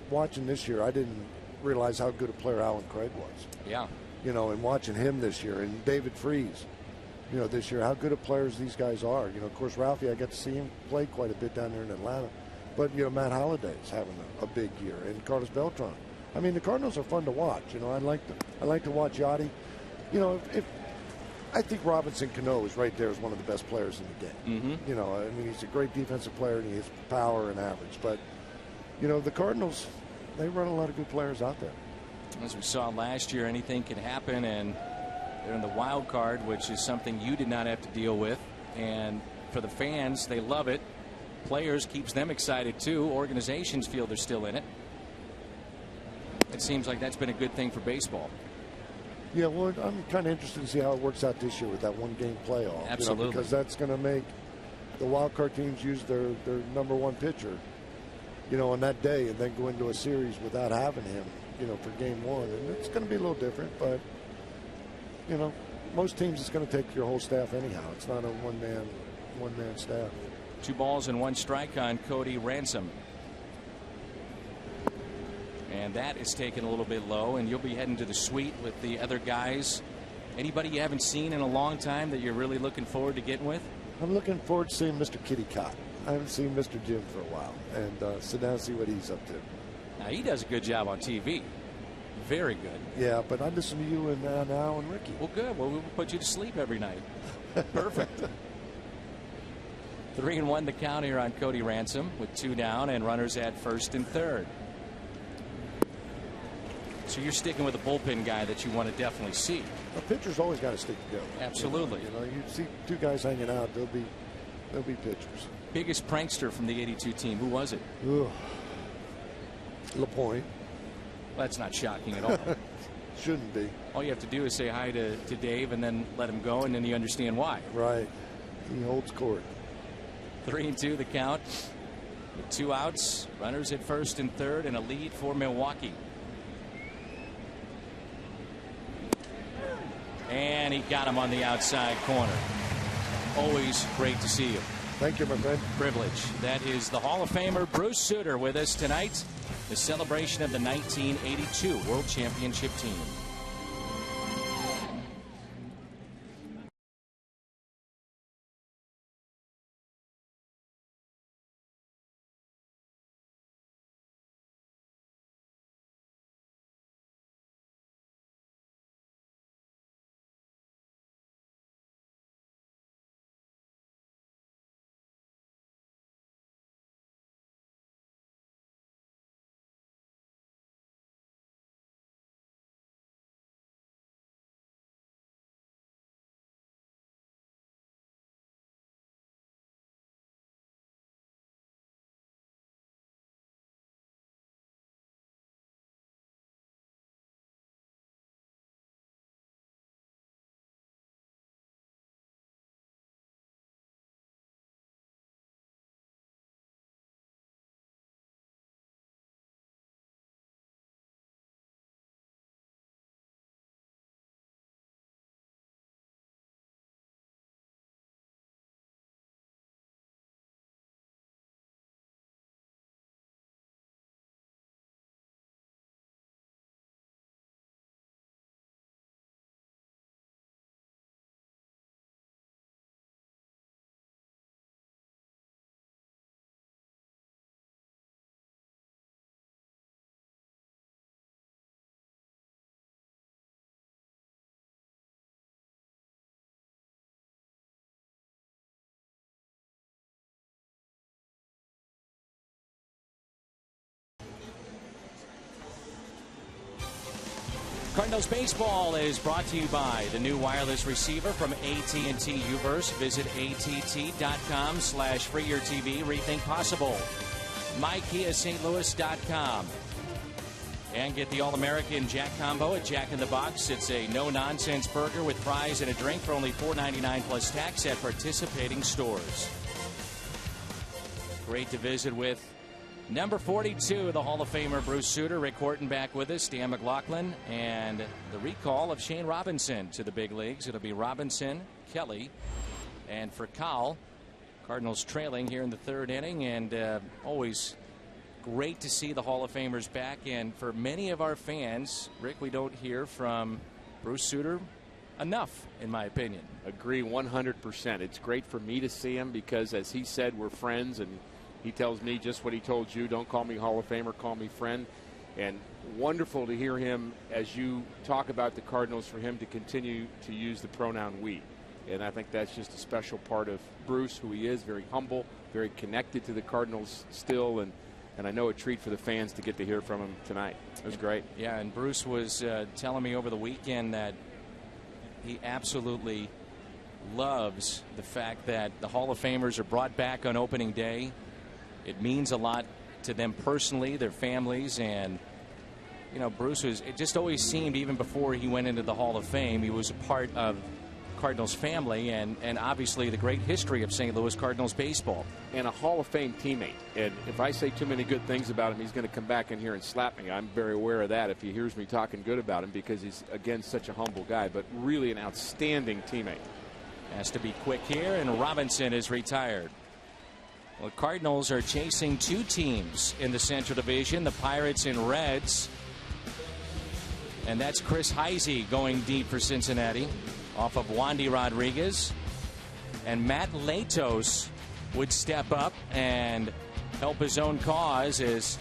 [SPEAKER 8] Watching this year, I didn't realize how good a player Alan Craig was.
[SPEAKER 9] Yeah.
[SPEAKER 8] And watching him this year, and David Freese, this year, how good of players these guys are. Of course, Ralphie, I got to see him play quite a bit down there in Atlanta. But, Matt Holliday's having a big year, and Carlos Beltran. The Cardinals are fun to watch. I like to watch Yachty. I think Robinson Cano is right there as one of the best players in the game. He's a great defensive player, and he has power and average. But, the Cardinals, they run a lot of good players out there.
[SPEAKER 9] As we saw last year, anything can happen, and they're in the wild card, which is something you did not have to deal with. And for the fans, they love it. Players keeps them excited, too. Organizations feel they're still in it. It seems like that's been a good thing for baseball.
[SPEAKER 8] Yeah, well, I'm kind of interested to see how it works out this year with that one-game playoff.
[SPEAKER 9] Absolutely.
[SPEAKER 8] Because that's going to make the wild card teams use their number one pitcher, on that day, and then go into a series without having him, for game one. And it's going to be a little different, but, most teams it's going to take your whole staff anyhow. It's not a one-man staff.
[SPEAKER 9] 2 balls and 1 strike on Cody Ransom. And that is taken a little bit low, and you'll be heading to the suite with the other guys. Anybody you haven't seen in a long time that you're really looking forward to getting with?
[SPEAKER 8] I'm looking forward to seeing Mr. Kitty Cott. I haven't seen Mr. Jim for a while, and sit down and see what he's up to.
[SPEAKER 9] Now, he does a good job on TV. Very good.
[SPEAKER 8] Yeah, but I listen to you and Al and Ricky.
[SPEAKER 9] Well, good. Well, we'll put you to sleep every night. Perfect. 3-1 the count here on Cody Ransom with 2 down and runners at first and third. So you're sticking with a bullpen guy that you want to definitely see.
[SPEAKER 8] A pitcher's always got to stick together.
[SPEAKER 9] Absolutely.
[SPEAKER 8] You see 2 guys hanging out, they'll be pitchers.
[SPEAKER 9] Biggest prankster from the 82 team, who was it?
[SPEAKER 8] LaPointe.
[SPEAKER 9] Well, that's not shocking at all.
[SPEAKER 8] Shouldn't be.
[SPEAKER 9] All you have to do is say hi to Dave and then let him go, and then you understand why.
[SPEAKER 8] Right. He holds court.
[SPEAKER 9] 3-2 the count. With 2 outs, runners at first and third, and a lead for Milwaukee. And he got him on the outside corner. Always great to see you.
[SPEAKER 8] Thank you, my friend.
[SPEAKER 9] Privilege. That is the Hall of Famer Bruce Sutter with us tonight. The celebration of the 1982 World Championship team. Cardinals baseball is brought to you by the new wireless receiver from AT Uverse. Visit att.com/freeyourtv. Rethink possible. MyKiaSt.Louis.com. And get the All-American Jack Combo at Jack in the Box. It's a no-nonsense burger with fries and a drink for only $4.99 plus tax at participating stores. Great to visit with number 42, the Hall of Famer Bruce Sutter. Rick Horton back with us, Dan McLaughlin, and the recall of Shane Robinson to the big leagues. It'll be Robinson, Kelly, and for Cal. Cardinals trailing here in the third inning, and always great to see the Hall of Famers back. And for many of our fans, Rick, we don't hear from Bruce Sutter enough, in my opinion.
[SPEAKER 6] Agree 100%. It's great for me to see him because, as he said, we're friends, and he tells me just what he told you. Don't call me Hall of Famer, call me friend. And wonderful to hear him, as you talk about the Cardinals, for him to continue to use the pronoun we. And I think that's just a special part of Bruce, who he is, very humble, very connected to the Cardinals still, and I know a treat for the fans to get to hear from him tonight. It was great.
[SPEAKER 9] Yeah, and Bruce was telling me over the weekend that he absolutely loves the fact that the Hall of Famers are brought back on opening day. It means a lot to them personally, their families, and you know, Bruce was, it just always seemed, even before he went into the Hall of Fame, he was a part of Cardinals family, and obviously the great history of St. Louis Cardinals baseball.
[SPEAKER 6] And a Hall of Fame teammate. And if I say too many good things about him, he's going to come back in here and slap me. I'm very aware of that if he hears me talking good about him, because he's, again, such a humble guy, but really an outstanding teammate.
[SPEAKER 9] Has to be quick here, and Robinson is retired. Well, Cardinals are chasing two teams in the Central Division, the Pirates and Reds. And that's Chris Heisey going deep for Cincinnati off of Wandy Rodriguez. And Matt Latos would step up and help his own cause, as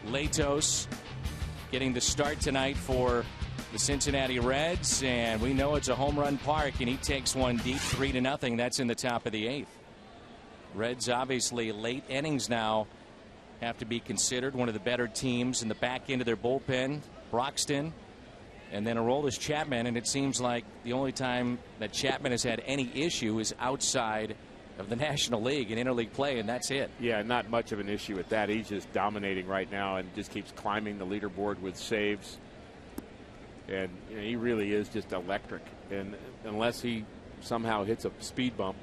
[SPEAKER 9] Latos getting the start tonight for the Cincinnati Reds. And we know it's a home run park, and he takes one deep, 3-0. That's in the top of the 8th. Reds, obviously, late innings now have to be considered one of the better teams in the back end of their bullpen. Broxton, and then Aroldis Chapman, and it seems like the only time that Chapman has had any issue is outside of the National League in interleague play, and that's it.
[SPEAKER 6] Yeah, not much of an issue with that. He's just dominating right now and just keeps climbing the leaderboard with saves. And you know, he really is just electric. And unless he somehow hits a speed bump,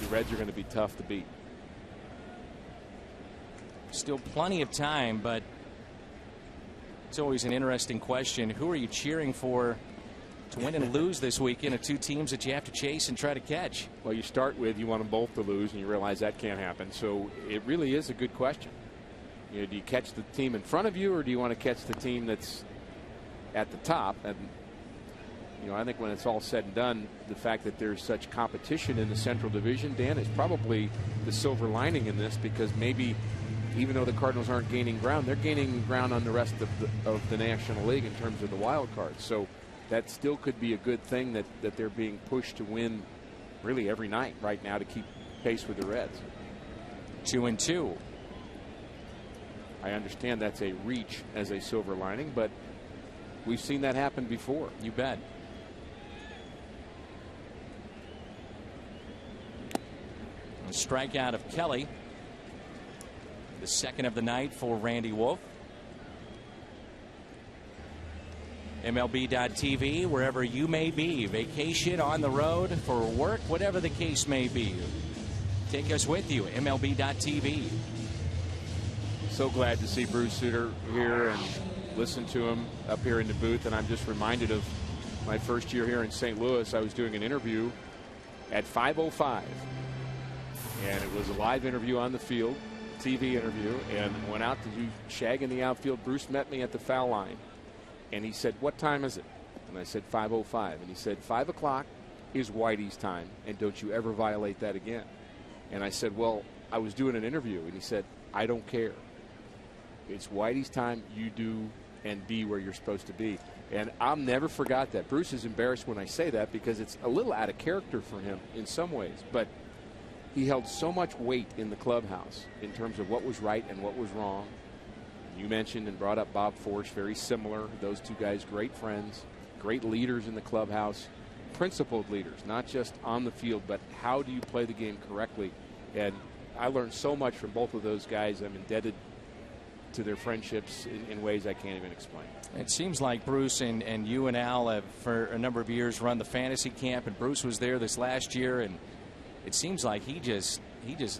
[SPEAKER 6] the Reds are going to be tough to beat.
[SPEAKER 9] Still plenty of time, but it's always an interesting question. Who are you cheering for to win and lose this weekend of two teams that you have to chase and try to catch?
[SPEAKER 6] Well, you start with you want them both to lose, and you realize that can't happen. So it really is a good question. You know, do you catch the team in front of you, or do you want to catch the team that's at the top? And you know, I think when it's all said and done, the fact that there's such competition in the Central Division, Dan, is probably the silver lining in this, because maybe even though the Cardinals aren't gaining ground, they're gaining ground on the rest of the National League in terms of the wild cards. So that still could be a good thing that they're being pushed to win really every night right now to keep pace with the Reds.
[SPEAKER 9] 2-2.
[SPEAKER 6] I understand that's a reach as a silver lining, but we've seen that happen before.
[SPEAKER 9] You bet. A strikeout of Kelly. The second of the night for Randy Wolf. MLB.TV, wherever you may be, vacation, on the road, for work, whatever the case may be. Take us with you, MLB.TV.
[SPEAKER 6] So glad to see Bruce Sutter here and listen to him up here in the booth. And I'm just reminded of my first year here in St. Louis. I was doing an interview at 5:05, and it was a live interview on the field, TV interview, and went out to do shag in the outfield. Bruce met me at the foul line, and he said, "What time is it?" And I said, 5:05. And he said, 5 o'clock is Whitey's time, and don't you ever violate that again. And I said, well, I was doing an interview. And he said, I don't care. It's Whitey's time. You do and be where you're supposed to be. And I'll never forgot that. Bruce is embarrassed when I say that, because it's a little out of character for him in some ways. But he held so much weight in the clubhouse in terms of what was right and what was wrong. You mentioned and brought up Bob Forsch, very similar. Those two guys, great friends, great leaders in the clubhouse, principled leaders, not just on the field, but how do you play the game correctly. And I learned so much from both of those guys. I'm indebted to their friendships in ways I can't even explain.
[SPEAKER 9] It seems like Bruce and you and Al have for a number of years run the fantasy camp, and Bruce was there this last year, and it seems like he just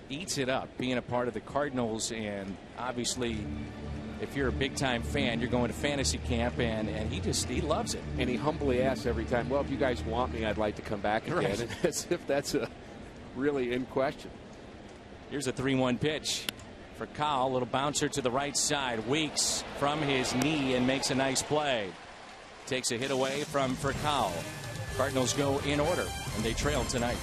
[SPEAKER 9] eats it up being a part of the Cardinals. And obviously, if you're a big-time fan, you're going to fantasy camp, and he loves it.
[SPEAKER 6] And he humbly asks every time, well, if you guys want me, I'd like to come back again.
[SPEAKER 9] Right.
[SPEAKER 6] As if that's really in question.
[SPEAKER 9] Here's a 3-1 pitch for Kyle. Little bouncer to the right side. Weeks from his knee and makes a nice play. Takes a hit away from Kyle. Cardinals go in order, and they trail tonight.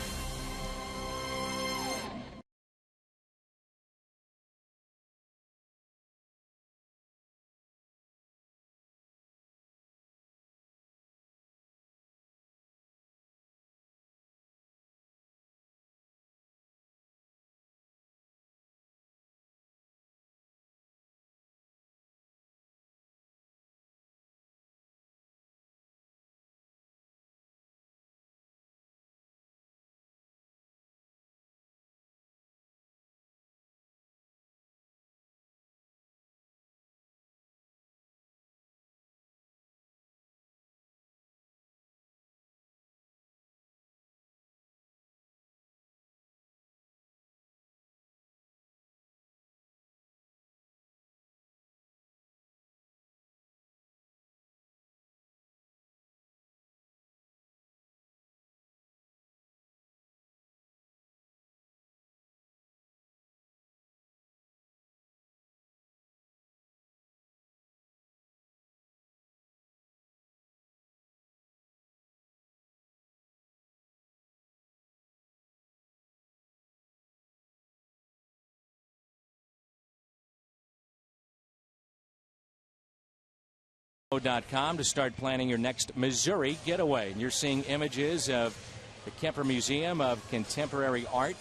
[SPEAKER 9] .com to start planning your next Missouri getaway. And you're seeing images of the Kemper Museum of Contemporary Art,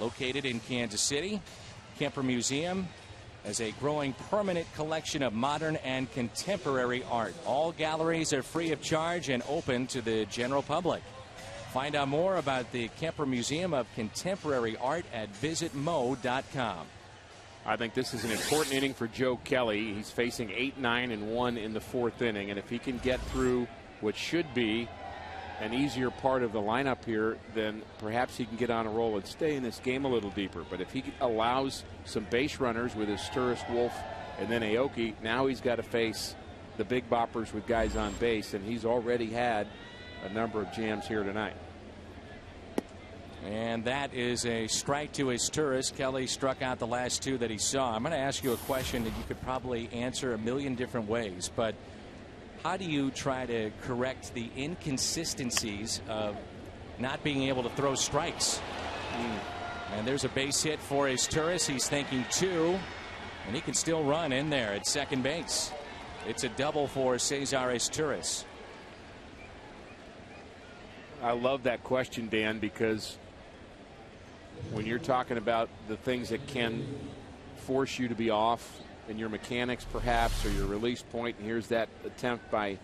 [SPEAKER 9] located in Kansas City. Kemper Museum has a growing permanent collection of modern and contemporary art. All galleries are free of charge and open to the general public. Find out more about the Kemper Museum of Contemporary Art at visitmo.com.
[SPEAKER 6] I think this is an important inning for Joe Kelly. He's facing 8-9-1 in the fourth inning, and if he can get through what should be an easier part of the lineup here, then perhaps he can get on a roll and stay in this game a little deeper. But if he allows some base runners with his Sturris, Wolf, and then Aoki, now he's got to face the big boppers with guys on base, and he's already had a number of jams here tonight.
[SPEAKER 9] And that is a strike to his tourist. Kelly struck out the last two that he saw. I'm going to ask you a question that you could probably answer a million different ways, but how do you try to correct the inconsistencies of not being able to throw strikes? And there's a base hit for his tourist. He's thinking 2, and he can still run in there at second base. It's a double for Cesar Izturis.
[SPEAKER 6] I love that question, Dan, because when you're talking about the things that can force you to be off in your mechanics perhaps, or your release point, and here's that attempt by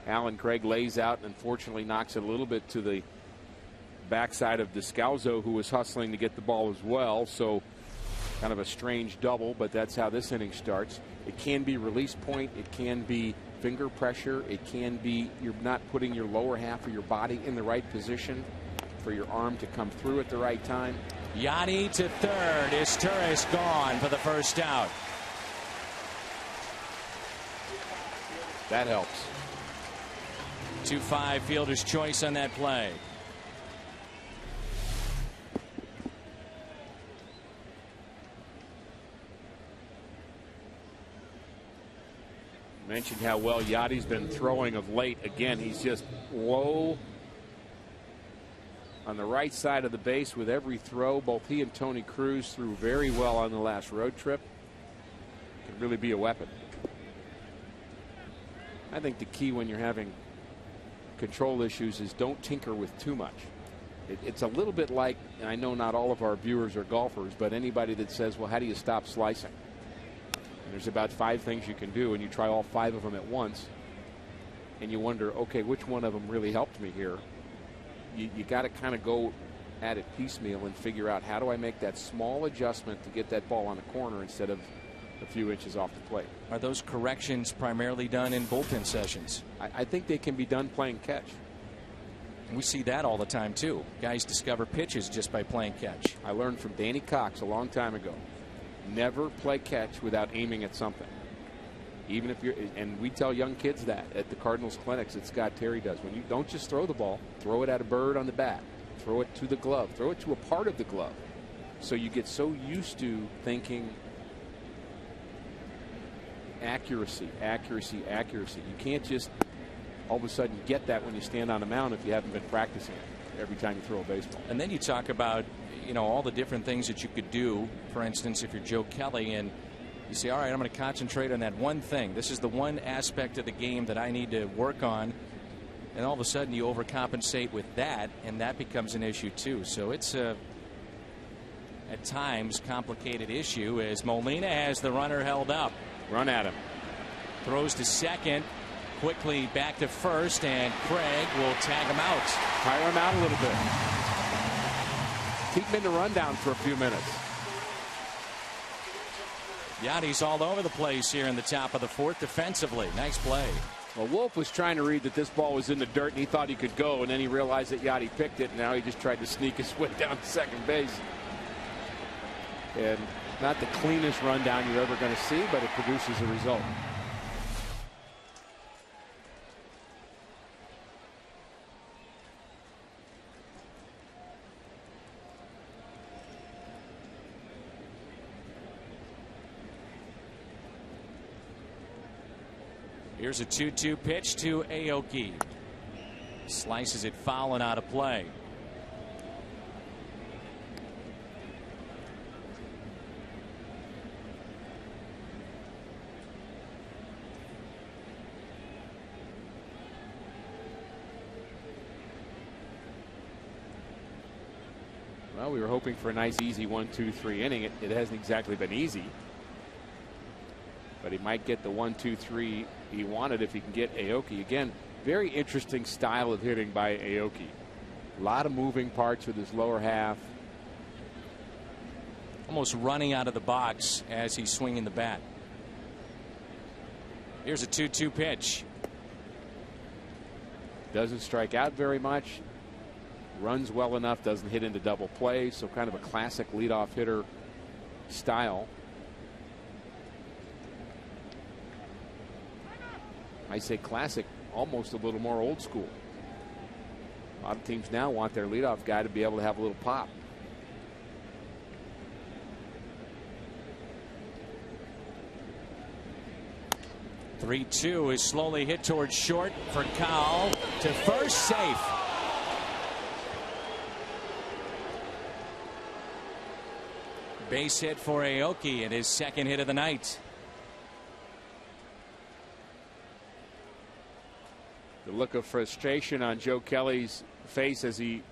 [SPEAKER 6] Alan Craig, lays out and unfortunately knocks it a little bit to the backside of Descalzo, who was hustling to get the ball as well. So kind of a strange double, but that's how this inning starts. It can be release point, it can be finger pressure, it can be you're not putting your lower half of your body in the right position for your arm to come through at the right time.
[SPEAKER 9] Yachty to third. Izturis gone for the first out.
[SPEAKER 6] That helps.
[SPEAKER 9] 2-5 fielder's choice on that play.
[SPEAKER 6] Mentioned how well Yachty's been throwing of late. Again, he's just low on the right side of the base with every throw. Both he and Tony Cruz threw very well on the last road trip. Could really be a weapon. I think the key when you're having control issues is don't tinker with too much. It's a little bit like, and I know not all of our viewers are golfers, but anybody that says, well, how do you stop slicing? And there's about 5 things you can do, and you try all 5 of them at once, and you wonder, okay, which one of them really helped me here? You got to kind of go at it piecemeal and figure out, how do I make that small adjustment to get that ball on the corner instead of a few inches off the plate.
[SPEAKER 9] Are those corrections primarily done in bullpen sessions?
[SPEAKER 6] I think they can be done playing catch.
[SPEAKER 9] We see that all the time too. Guys discover pitches just by playing catch.
[SPEAKER 6] I learned from Danny Cox a long time ago. Never play catch without aiming at something. Even if you're, and we tell young kids that at the Cardinals clinics that Scott Terry does. When you don't just throw the ball, throw it at a bird on the bat, throw it to the glove, throw it to a part of the glove. So you get so used to thinking accuracy, accuracy, accuracy. You can't just all of a sudden get that when you stand on a mound if you haven't been practicing it every time you throw a baseball.
[SPEAKER 9] And then you talk about, you know, all the different things that you could do. For instance, if you're Joe Kelly and you say, all right, I'm going to concentrate on that one thing. This is the one aspect of the game that I need to work on. And all of a sudden you overcompensate with that, and that becomes an issue too. So it's a, at times, complicated issue as Molina has the runner held up.
[SPEAKER 6] Run at him.
[SPEAKER 9] Throws to second. Quickly back to first, and Craig will tag him out.
[SPEAKER 6] Tire him out a little bit. Keep him in the rundown for a few minutes.
[SPEAKER 9] Yachty's all over the place here in the top of the fourth defensively. Nice play.
[SPEAKER 6] Well, Wolf was trying to read that this ball was in the dirt, and he thought he could go, and then he realized that Yachty picked it, and now he just tried to sneak his way down to second base. And not the cleanest rundown you're ever going to see, but it produces a result.
[SPEAKER 9] Here's a 2-2 pitch to Aoki. Slices it foul and out of play.
[SPEAKER 6] Well, we were hoping for a nice, easy 1-2-3 inning. It hasn't exactly been easy. But he might get the 1-2-3 he wanted if he can get Aoki. Again, very interesting style of hitting by Aoki. A lot of moving parts with his lower half.
[SPEAKER 9] Almost running out of the box as he's swinging the bat. Here's a 2-2 pitch.
[SPEAKER 6] Doesn't strike out very much. Runs well enough, doesn't hit into double play. So kind of a classic leadoff hitter style. I say classic, almost a little more old school. A lot of teams now want their leadoff guy to be able to have a little pop.
[SPEAKER 9] "3-2" is slowly hit towards short for Cowell to first, safe. Base hit for Aoki and his second hit of the night.
[SPEAKER 6] The look of frustration on Joe Kelly's face as he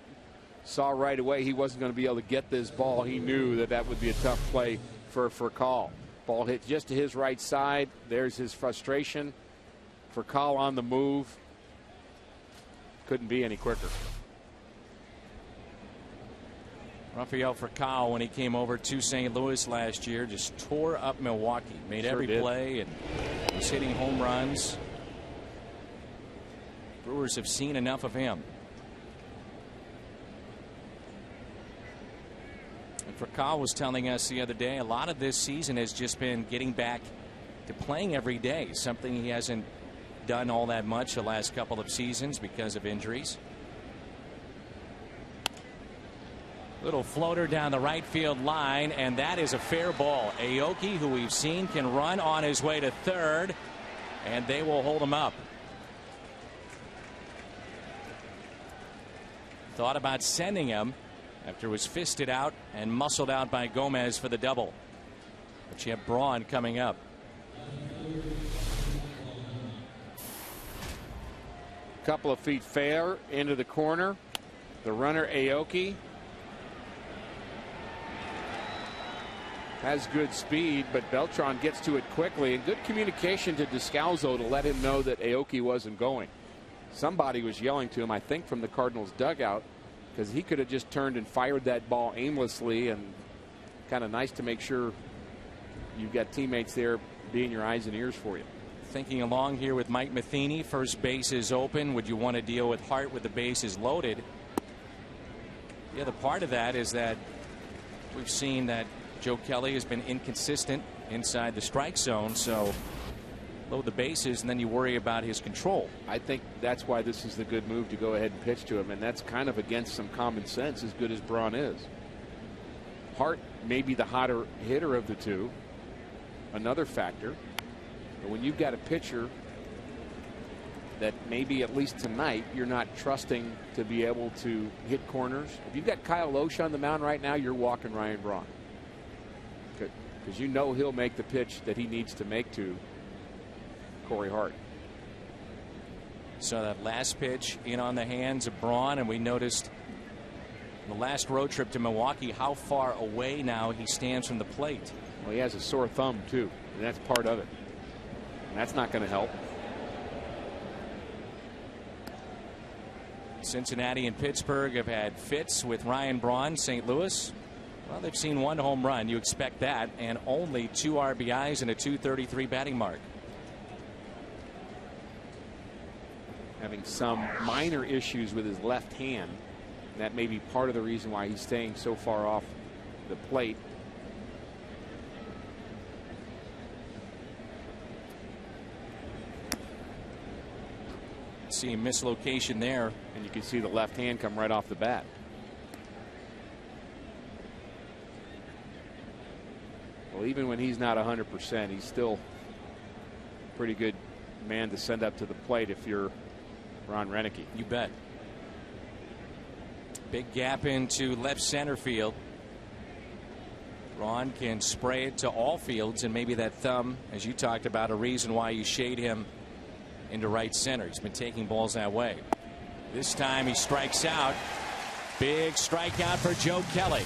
[SPEAKER 6] saw right away he wasn't going to be able to get this ball. He knew that that would be a tough play for Call. Ball hit just to his right side. There's his frustration. For Call on the move. Couldn't be any quicker.
[SPEAKER 9] Rafael Furcal, when he came over to St. Louis last year, just tore up Milwaukee. Made every play and was hitting home runs. Brewers have seen enough of him. And Furcal was telling us the other day, a lot of this season has just been getting back to playing every day, something he hasn't done all that much the last couple of seasons because of injuries. Little floater down the right field line, and that is a fair ball. Aoki, who we've seen can run on his way to third, and they will hold him up. Thought about sending him after it was fisted out and muscled out by Gomez for the double. But you have Braun coming up.
[SPEAKER 6] Couple of feet fair into the corner. The runner Aoki has good speed, but Beltran gets to it quickly, and good communication to Descalzo to let him know that Aoki wasn't going. Somebody was yelling to him, I think from the Cardinals dugout, because he could have just turned and fired that ball aimlessly, and kind of nice to make sure you've got teammates there being your eyes and ears for you.
[SPEAKER 9] Thinking along here with Mike Matheny, first base is open. Would you want to deal with Hart with the bases loaded? The other part of that is that we've seen that Joe Kelly has been inconsistent inside the strike zone, so load the bases and then you worry about his control.
[SPEAKER 6] I think that's why this is the good move to go ahead and pitch to him, and that's kind of against some common sense, as good as Braun is. Hart may be the hotter hitter of the two, another factor, but when you've got a pitcher that maybe at least tonight you're not trusting to be able to hit corners. If you've got Kyle Lohse on the mound right now, you're walking Ryan Braun, because you know he'll make the pitch that he needs to make to Corey Hart.
[SPEAKER 9] So that last pitch in on the hands of Braun, and we noticed the last road trip to Milwaukee how far away now he stands from the plate.
[SPEAKER 6] Well, he has a sore thumb too, and that's part of it, and that's not going to help.
[SPEAKER 9] Cincinnati and Pittsburgh have had fits with Ryan Braun. St. Louis, well, they've seen one home run. You expect that, and only 2 RBIs and a .233 batting mark.
[SPEAKER 6] Having some minor issues with his left hand. That may be part of the reason why he's staying so far off the plate.
[SPEAKER 9] See a mislocation there,
[SPEAKER 6] and you can see the left hand come right off the bat. Well, even when he's not 100%, he's still a pretty good man to send up to the plate if you're Ron Renicky.
[SPEAKER 9] You bet. Big gap into left center field. Ron can spray it to all fields, and maybe that thumb, as you talked about, a reason why you shade him into right center. He's been taking balls that way. This time he strikes out. Big strikeout for Joe Kelly.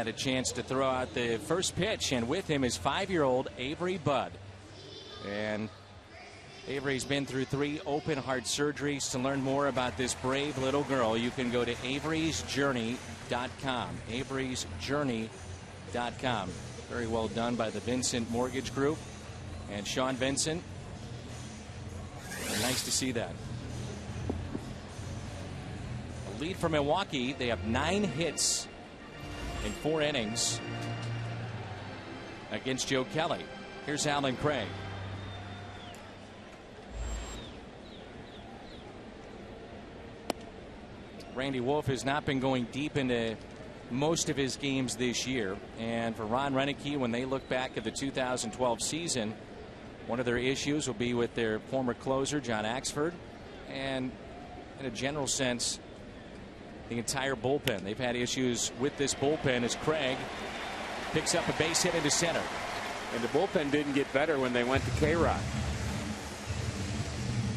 [SPEAKER 9] had a chance to throw out the first pitch, and with him is 5-year-old Avery Budd. And Avery's been through 3 open heart surgeries. To learn more about this brave little girl, you can go to averysjourney.com. averysjourney.com. Very well done by the Vincent Mortgage Group and Sean Vincent. Nice to see that. A lead for Milwaukee. They have 9 hits in 4 innings against Joe Kelly. Here's Alan Craig. Randy Wolf has not been going deep into most of his games this year. And for Ron Renneke, when they look back at the 2012 season, one of their issues will be with their former closer, John Axford. And in a general sense, the entire bullpen. They've had issues with this bullpen as Craig picks up a base hit into center.
[SPEAKER 6] And the bullpen didn't get better when they went to K-Rod.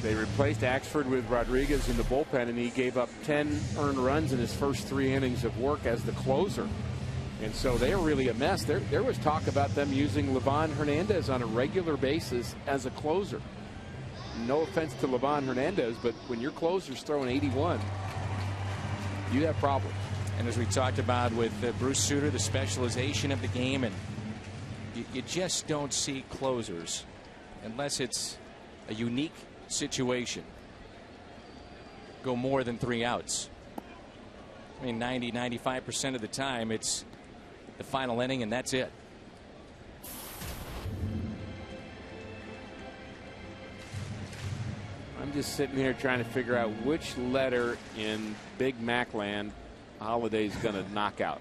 [SPEAKER 6] They replaced Axford with Rodriguez in the bullpen, and he gave up 10 earned runs in his first 3 innings of work as the closer. And so they are really a mess. There was talk about them using Livan Hernandez on a regular basis as a closer. No offense to Livan Hernandez, but when your closer's throwing 81, you have problems.
[SPEAKER 9] And as we talked about with Bruce Sutter, the specialization of the game, and you just don't see closers unless it's a unique situation go more than 3 outs. I mean, 90-95% of the time it's the final inning and that's it.
[SPEAKER 6] I'm just sitting here trying to figure out which letter in Big Mac land Holiday's going to knock out.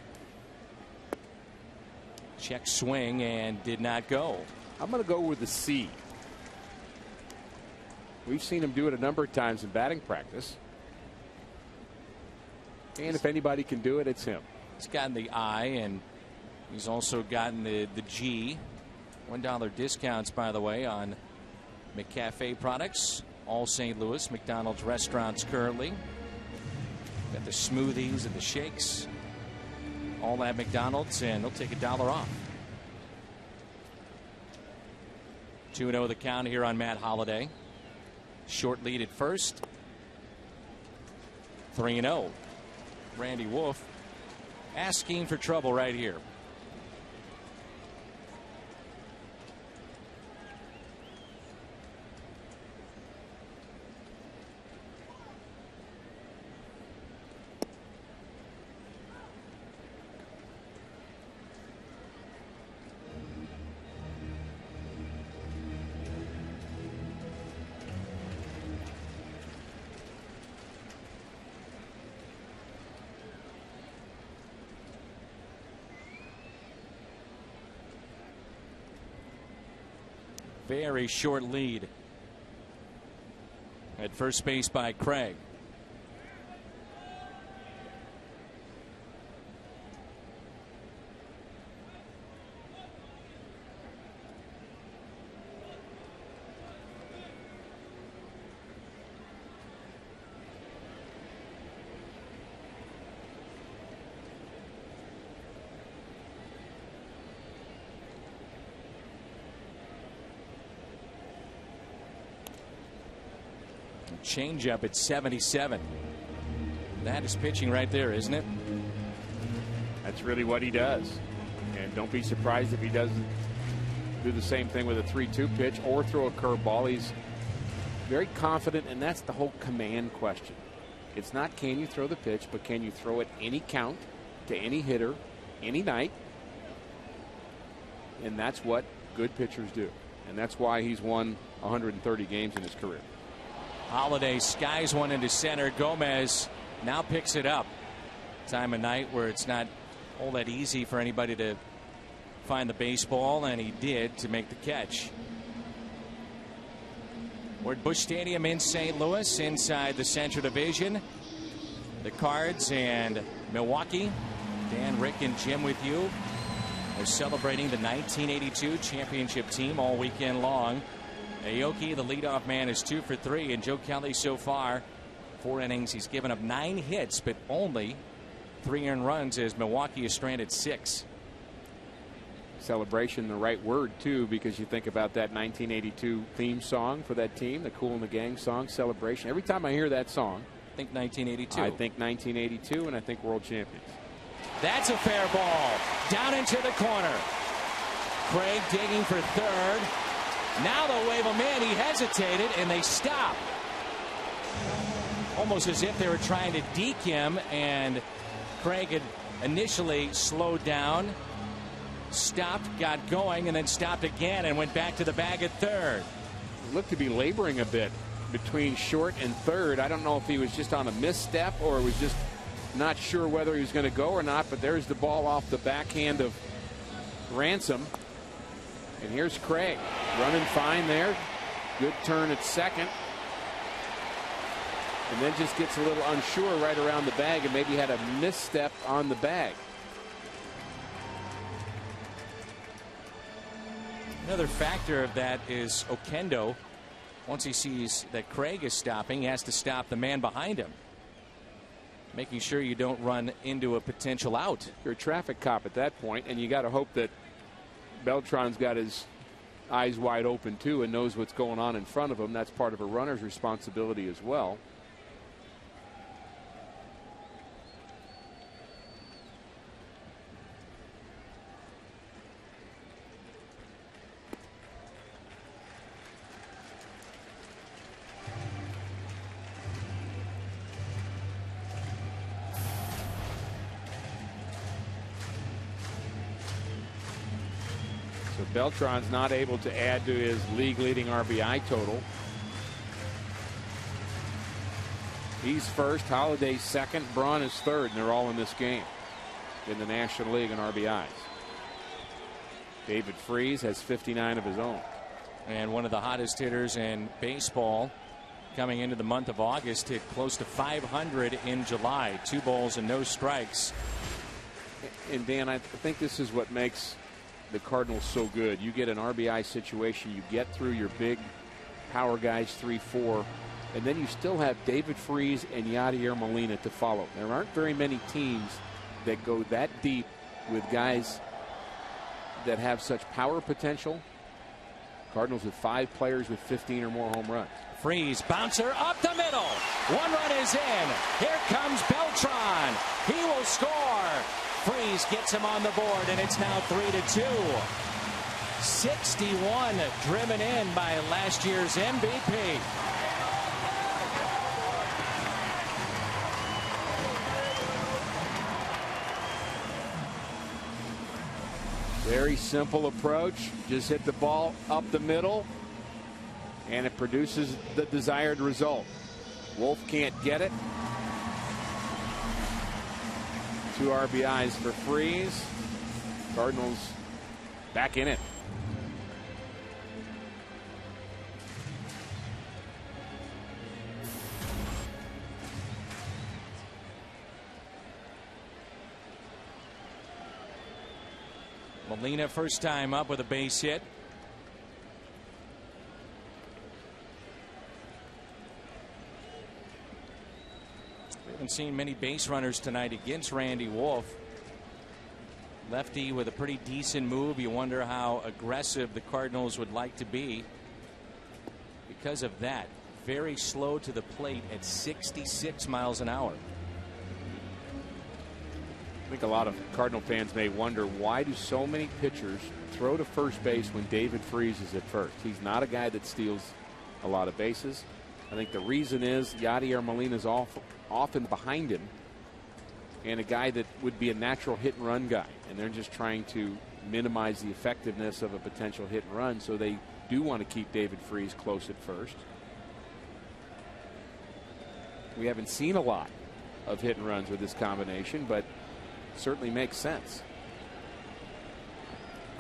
[SPEAKER 9] Check swing and did not go.
[SPEAKER 6] I'm going to go with the C. We've seen him do it a number of times in batting practice. And if anybody can do it, it's him.
[SPEAKER 9] He's gotten the I, and he's also gotten the G. $1 discounts, by the way, on McCafe products. All St. Louis McDonald's restaurants currently. Got the smoothies and the shakes. All at McDonald's, and they'll take $1 off. 2-0 the count here on Matt Holliday. Short lead at first. 3-0. Randy Wolf asking for trouble right here. Very short lead at first base by Craig. Changeup at 77. That is pitching right there, isn't it?
[SPEAKER 6] That's really what he does. And don't be surprised if he doesn't do the same thing with a 3-2 pitch or throw a curveball. He's very confident, and that's the whole command question. It's not can you throw the pitch, but can you throw it any count to any hitter, any night? And that's what good pitchers do. And that's why he's won 130 games in his career.
[SPEAKER 9] Holiday skies one into center. Gomez now picks it up. Time of night where it's not all that easy for anybody to find the baseball, and he did to make the catch. We're at Busch Stadium in St. Louis inside the Central Division. The Cards and Milwaukee. Dan, Rick, and Jim with you. They're celebrating the 1982 championship team all weekend long. Aoki, the leadoff man, is 2 for 3, and Joe Kelly so far 4 innings. He's given up 9 hits, but only 3 earned runs as Milwaukee is stranded 6.
[SPEAKER 6] Celebration, the right word, too, because you think about that 1982 theme song for that team, the Kool and the Gang song, Celebration. Every time I hear that song,
[SPEAKER 9] I think 1982.
[SPEAKER 6] I think 1982, and I think world champions.
[SPEAKER 9] That's a fair ball. Down into the corner. Craig digging for third. Now they'll wave him in. He hesitated, and they stop. Almost as if they were trying to deke him, and Craig had initially slowed down, stopped, got going, and then stopped again and went back to the bag at third.
[SPEAKER 6] Looked to be laboring a bit between short and third. I don't know if he was just on a misstep or was just not sure whether he was going to go or not, but there's the ball off the backhand of Ransom. And here's Craig running fine there. Good turn at second. And then just gets a little unsure right around the bag and maybe had a misstep on the bag.
[SPEAKER 9] Another factor of that is Oquendo. Once he sees that Craig is stopping, he has to stop the man behind him, making sure you don't run into a potential out.
[SPEAKER 6] You're a traffic cop at that point, and you got to hope that Beltran's got his eyes wide open too and knows what's going on in front of him. That's part of a runner's responsibility as well. Beltran's not able to add to his league-leading RBI total. He's first, Holiday's second, Braun is third, and they're all in this game in the National League in RBIs. David Freese has 59 of his own.
[SPEAKER 9] And one of the hottest hitters in baseball coming into the month of August, hit close to 500 in July. 2 balls and no strikes.
[SPEAKER 6] And Dan, I think this is what makes the Cardinals so good. You get an RBI situation, you get through your big power guys 3-4, and then you still have David Freese and Yadier Molina to follow. There aren't very many teams that go that deep with guys that have such power potential. Cardinals with 5 players with 15 or more home runs.
[SPEAKER 9] Freese, bouncer up the middle. 1 run is in. Here comes Beltran. He will score. Freese gets him on the board, and it's now 3-2. 61 driven in by last year's MVP.
[SPEAKER 6] Very simple approach. Just hit the ball up the middle, and it produces the desired result. Wolf can't get it. 2 RBIs for Freese. Cardinals back in it.
[SPEAKER 9] Molina first time up with a base hit. Haven't seen many base runners tonight against Randy Wolf. Lefty with a pretty decent move. You wonder how aggressive the Cardinals would like to be because of that. Very slow to the plate at 66 miles an hour.
[SPEAKER 6] I think a lot of Cardinal fans may wonder, why do so many pitchers throw to first base when David Freese is at first? He's not a guy that steals a lot of bases. I think the reason is Yadier Molina's often behind him, and a guy that would be a natural hit and run guy, and they're just trying to minimize the effectiveness of a potential hit and run, so they do want to keep David Freese close at first. We haven't seen a lot of hit and runs with this combination, but certainly makes sense.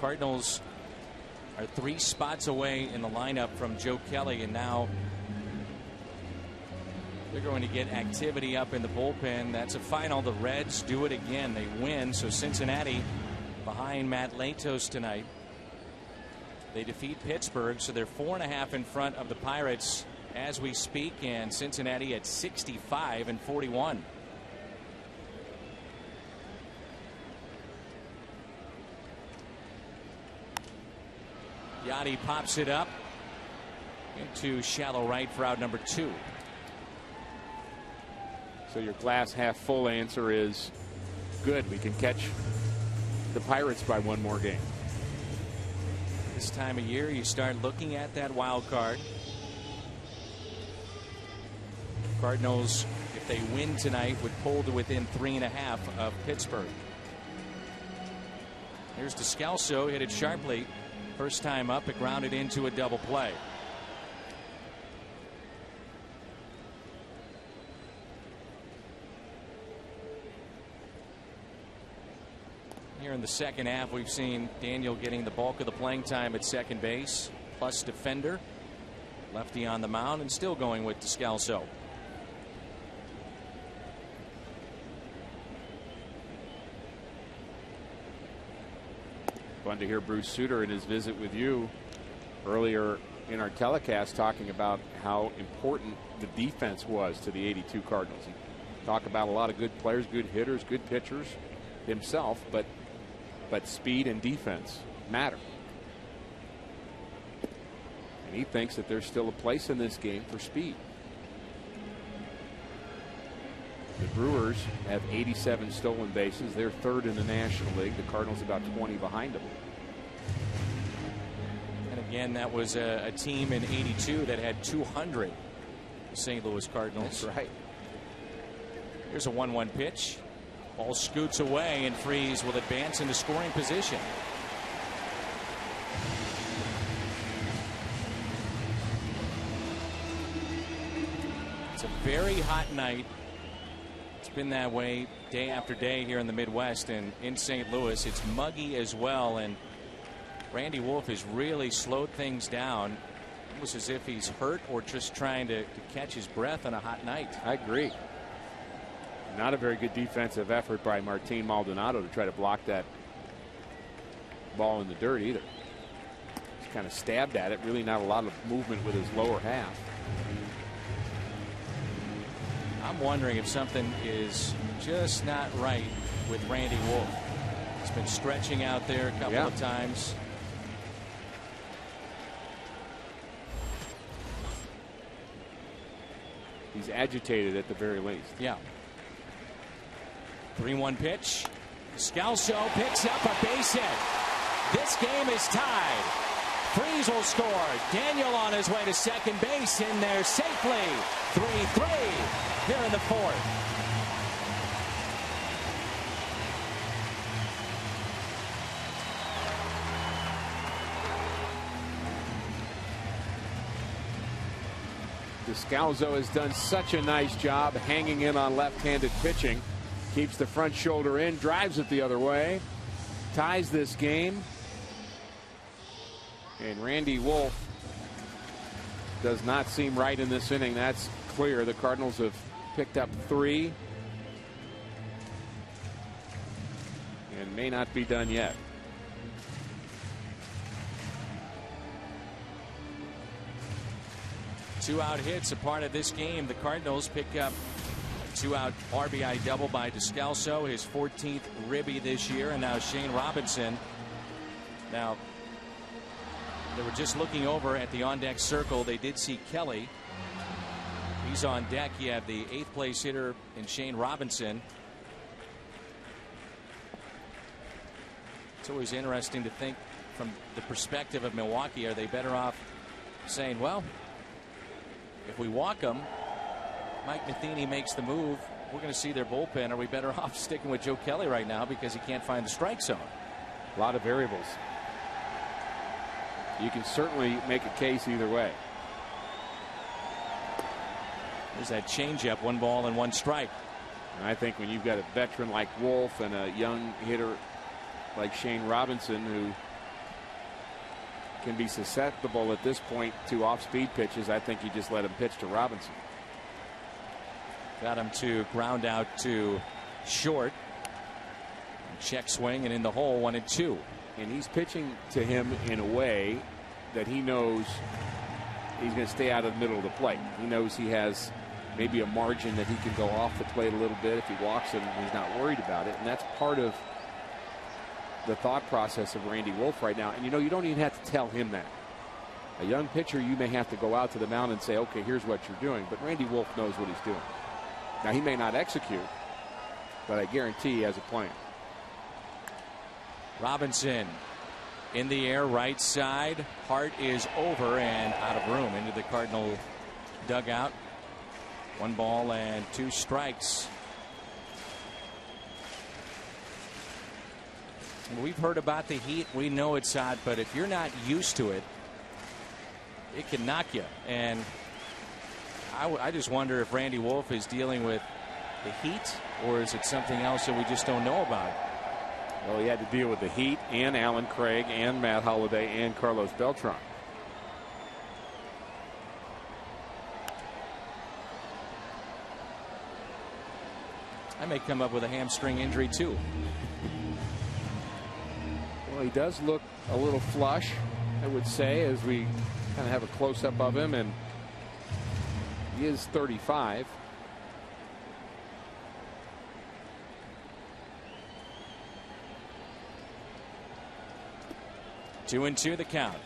[SPEAKER 9] Cardinals are 3 spots away in the lineup from Joe Kelly, and now they're going to get activity up in the bullpen. That's a final. The Reds do it again. They win. So Cincinnati behind Matt Latos tonight. They defeat Pittsburgh, so they're 4.5 in front of the Pirates as we speak, and Cincinnati at 65-41. Yachty pops it up into shallow right for out number 2.
[SPEAKER 6] So your glass half full answer is good. We can catch the Pirates by one more game.
[SPEAKER 9] This time of year, you start looking at that wild card. Cardinals, if they win tonight, would pull to within 3.5 of Pittsburgh. Here's Descalso, hit it sharply. First time up, it grounded into a double play. Here in the second half, we've seen Daniel getting the bulk of the playing time at second base, plus defender. Lefty on the mound and still going with Descalso.
[SPEAKER 6] Fun to hear Bruce Sutter in his visit with you earlier in our telecast talking about how important the defense was to the 82 Cardinals. He talked about a lot of good players, good hitters, good pitchers himself, but speed and defense matter. And he thinks that there's still a place in this game for speed. The Brewers have 87 stolen bases. They're third in the National League. The Cardinals about 20 behind them.
[SPEAKER 9] And again, that was a team in '82 that had 200. The St. Louis Cardinals.
[SPEAKER 6] That's right.
[SPEAKER 9] Here's a 1-1 pitch. Ball scoots away, and Freese will advance into scoring position. It's a very hot night. It's been that way day after day here in the Midwest and in St. Louis. It's muggy as well, and Randy Wolf has really slowed things down, almost as if he's hurt or just trying to catch his breath on a hot night.
[SPEAKER 6] I agree. Not a very good defensive effort by Martin Maldonado to try to block that ball in the dirt either. Just kind of stabbed at it. Really not a lot of movement with his lower half.
[SPEAKER 9] I'm wondering if something is just not right with Randy Wolf. He's been stretching out there a couple of times.
[SPEAKER 6] He's agitated at the very least.
[SPEAKER 9] Yeah. 3-1 pitch. Descalso picks up a base hit. This game is tied. Freese will score. Daniel on his way to second base in there safely. 3-3 here in the fourth.
[SPEAKER 6] Descalso has done such a nice job hanging in on left-handed pitching. Keeps the front shoulder in, drives it the other way, ties this game. And Randy Wolf does not seem right in this inning. That's clear. The Cardinals have picked up 3 and may not be done yet.
[SPEAKER 9] Two-out hits a part of this game. The Cardinals pick up a 2-out RBI double by Descalso, his 14th ribby this year, and now Shane Robinson. Now, they were just looking over at the on-deck circle. They did see Kelly. He's on deck. You have the 8th place hitter in Shane Robinson. It's always interesting to think from the perspective of Milwaukee. Are they better off saying, well, if we walk them, Mike Matheny makes the move, we're going to see their bullpen. Are we better off sticking with Joe Kelly right now because he can't find the strike zone?
[SPEAKER 6] A lot of variables. You can certainly make a case either way.
[SPEAKER 9] There's that changeup, 1 ball and 1 strike.
[SPEAKER 6] And I think when you've got a veteran like Wolf and a young hitter like Shane Robinson, who can be susceptible at this point to off-speed pitches, I think you just let him pitch to Robinson.
[SPEAKER 9] Got him to ground out to short. Check swing and in the hole, 1-2.
[SPEAKER 6] And he's pitching to him in a way that he knows he's going to stay out of the middle of the plate. He knows he has maybe a margin that he can go off the plate a little bit if he walks him. He's not worried about it, and that's part of the thought process of Randy Wolf right now. And, you know, you don't even have to tell him that. A young pitcher, you may have to go out to the mound and say, okay, here's what you're doing. But Randy Wolf knows what he's doing. Now, he may not execute, but I guarantee he has a plan.
[SPEAKER 9] Robinson in the air, right side. Hart is over and out of room into the Cardinal dugout. 1 ball and 2 strikes. We've heard about the heat. We know it's hot, but if you're not used to it, it can knock you. And I just wonder if Randy Wolf is dealing with the heat, or is it something else that we just don't know about?
[SPEAKER 6] Well, he had to deal with the heat and Alan Craig and Matt Holliday and Carlos Beltran.
[SPEAKER 9] I may come up with a hamstring injury too.
[SPEAKER 6] Well, he does look a little flush, I would say, as we kind of have a close-up of him, and he is 35.
[SPEAKER 9] Two and two the count.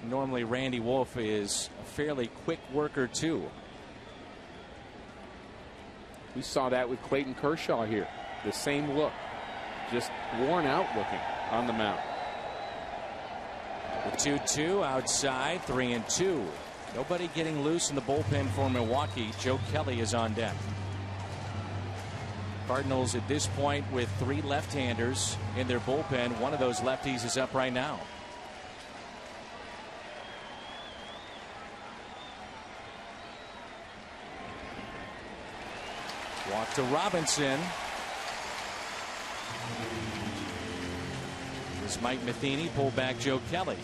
[SPEAKER 9] Normally Randy Wolf is a fairly quick worker too.
[SPEAKER 6] We saw that with Clayton Kershaw here. The same look, just worn out looking on the mound.
[SPEAKER 9] The 2-2 outside, 3-2. Nobody getting loose in the bullpen for Milwaukee. Joe Kelly is on deck. Cardinals at this point with 3 left-handers in their bullpen. One of those lefties is up right now. Walk to Robinson. This Mike Matheny pull back Joe Kelly.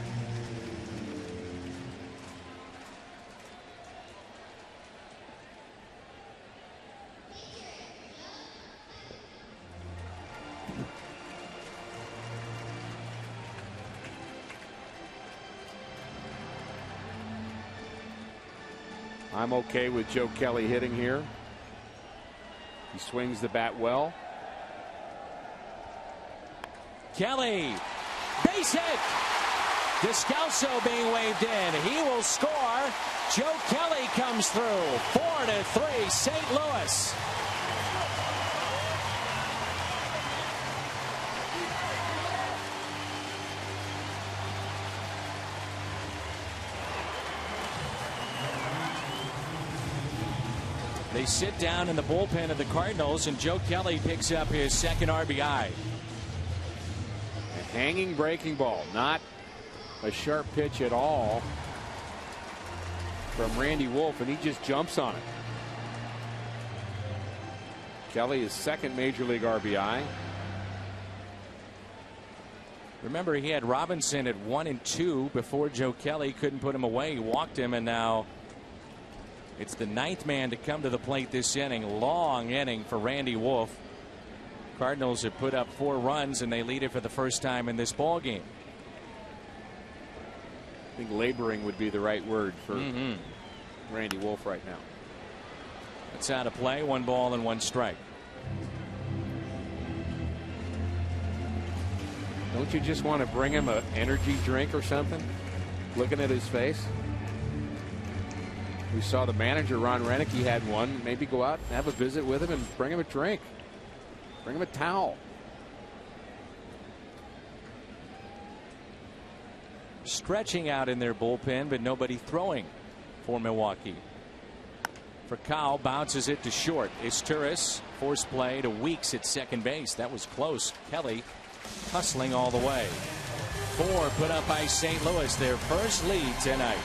[SPEAKER 6] I'm okay with Joe Kelly hitting here. He swings the bat well.
[SPEAKER 9] Kelly, base hit. Descalso being waved in. He will score. Joe Kelly comes through. 4-3 St. Louis. They sit down in the bullpen of the Cardinals, and Joe Kelly picks up his second RBI.
[SPEAKER 6] A hanging breaking ball, not a sharp pitch at all from Randy Wolf, and he just jumps on it. Kelly is second major league RBI.
[SPEAKER 9] Remember, he had Robinson at 1 and 2 before Joe Kelly couldn't put him away. He walked him, and now it's the 9th man to come to the plate this inning. Long inning for Randy Wolf. Cardinals have put up 4 runs, and they lead it for the first time in this ball game.
[SPEAKER 6] I think laboring would be the right word for Randy Wolf right now.
[SPEAKER 9] It's out of play. 1 ball and 1 strike.
[SPEAKER 6] Don't you just want to bring him an energy drink or something? Looking at his face. We saw the manager, Ron Renicky, had one. Maybe go out and have a visit with him and bring him a drink. Bring him a towel.
[SPEAKER 9] Stretching out in their bullpen, but nobody throwing for Milwaukee. Furcal bounces it to short. Isturis force play to Weeks at second base. That was close. Kelly hustling all the way. 4 put up by St. Louis, their first lead tonight.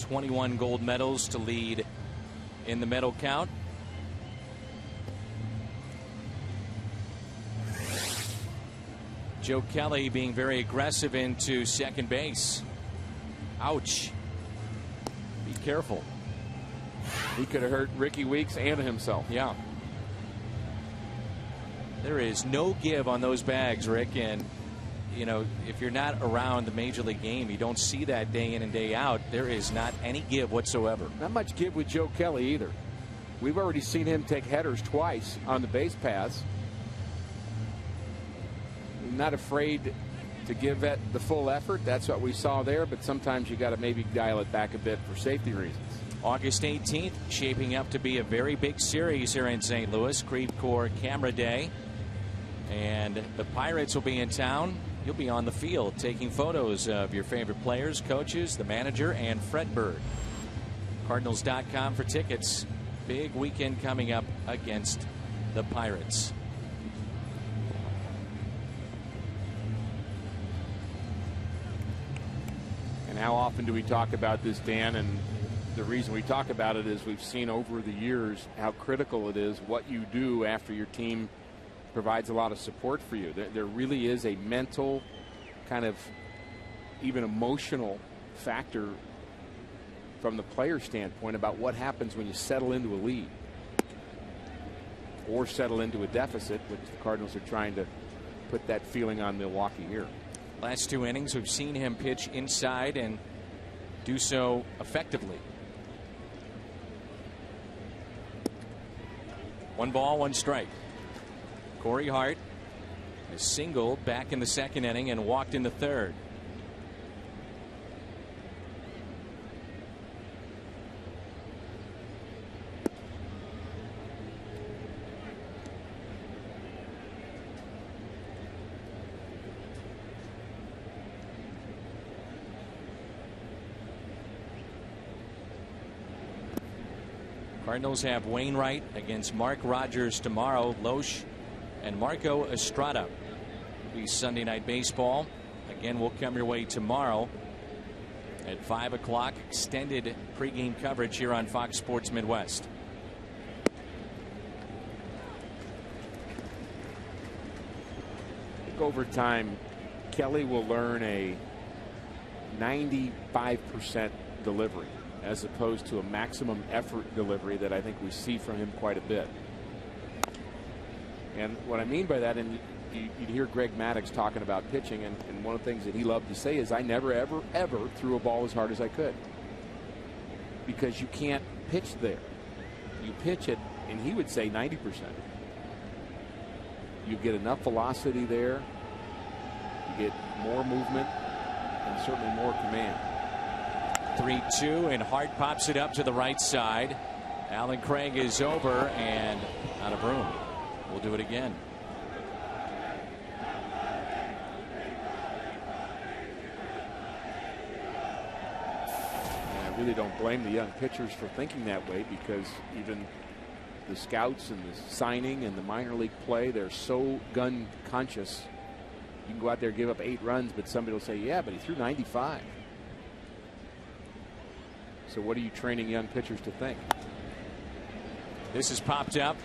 [SPEAKER 9] 21 gold medals to lead in the medal count. Joe Kelly being very aggressive into second base. Ouch. Be careful.
[SPEAKER 6] He could have hurt Ricky Weeks and himself.
[SPEAKER 9] Yeah. There is no give on those bags, Rick, and you know, if you're not around the major league game, you don't see that day in and day out. There is not any give whatsoever.
[SPEAKER 6] Not much give with Joe Kelly either. We've already seen him take headers twice on the base paths. Not afraid to give it the full effort. That's what we saw there, but sometimes you got to maybe dial it back a bit for safety reasons.
[SPEAKER 9] August 18th, shaping up to be a very big series here in St. Louis. Creve Coeur Camera Day. And the Pirates will be in town. You'll be on the field taking photos of your favorite players, coaches, the manager, and Fred Bird. Cardinals.com for tickets. Big weekend coming up against the Pirates.
[SPEAKER 6] And how often do we talk about this, Dan? And the reason we talk about it is we've seen over the years how critical it is what you do after your team provides a lot of support for you. There really is a mental, kind of even emotional factor from the player standpoint about what happens when you settle into a lead or settle into a deficit, which the Cardinals are trying to put that feeling on Milwaukee here.
[SPEAKER 9] Last two innings, we've seen him pitch inside and do so effectively. 1 ball, 1 strike. Corey Hart has singled back in the second inning and walked in the third. Cardinals have Wainwright against Mark Rogers tomorrow. Loesch and Marco Estrada. Be Sunday Night Baseball. Again, will come your way tomorrow at 5 o'clock. Extended pregame coverage here on Fox Sports Midwest.
[SPEAKER 6] I think over time, Kelly will learn a 95% delivery as opposed to a maximum effort delivery that I think we see from him quite a bit. And what I mean by that, and you'd hear Greg Maddux talking about pitching, and one of the things that he loved to say is, I never, ever, ever threw a ball as hard as I could. Because you can't pitch there. You pitch it, and he would say 90%. You get enough velocity there, you get more movement, and certainly more command.
[SPEAKER 9] 3-2, and Hart pops it up to the right side. Alan Craig is over and out of room. We'll do it again.
[SPEAKER 6] And I really don't blame the young pitchers for thinking that way, because even the scouts and the signing and the minor league play, they're so gun conscious. You can go out there and give up 8 runs, but somebody will say, yeah, but he threw 95. So what are you training young pitchers to think?
[SPEAKER 9] This is popped up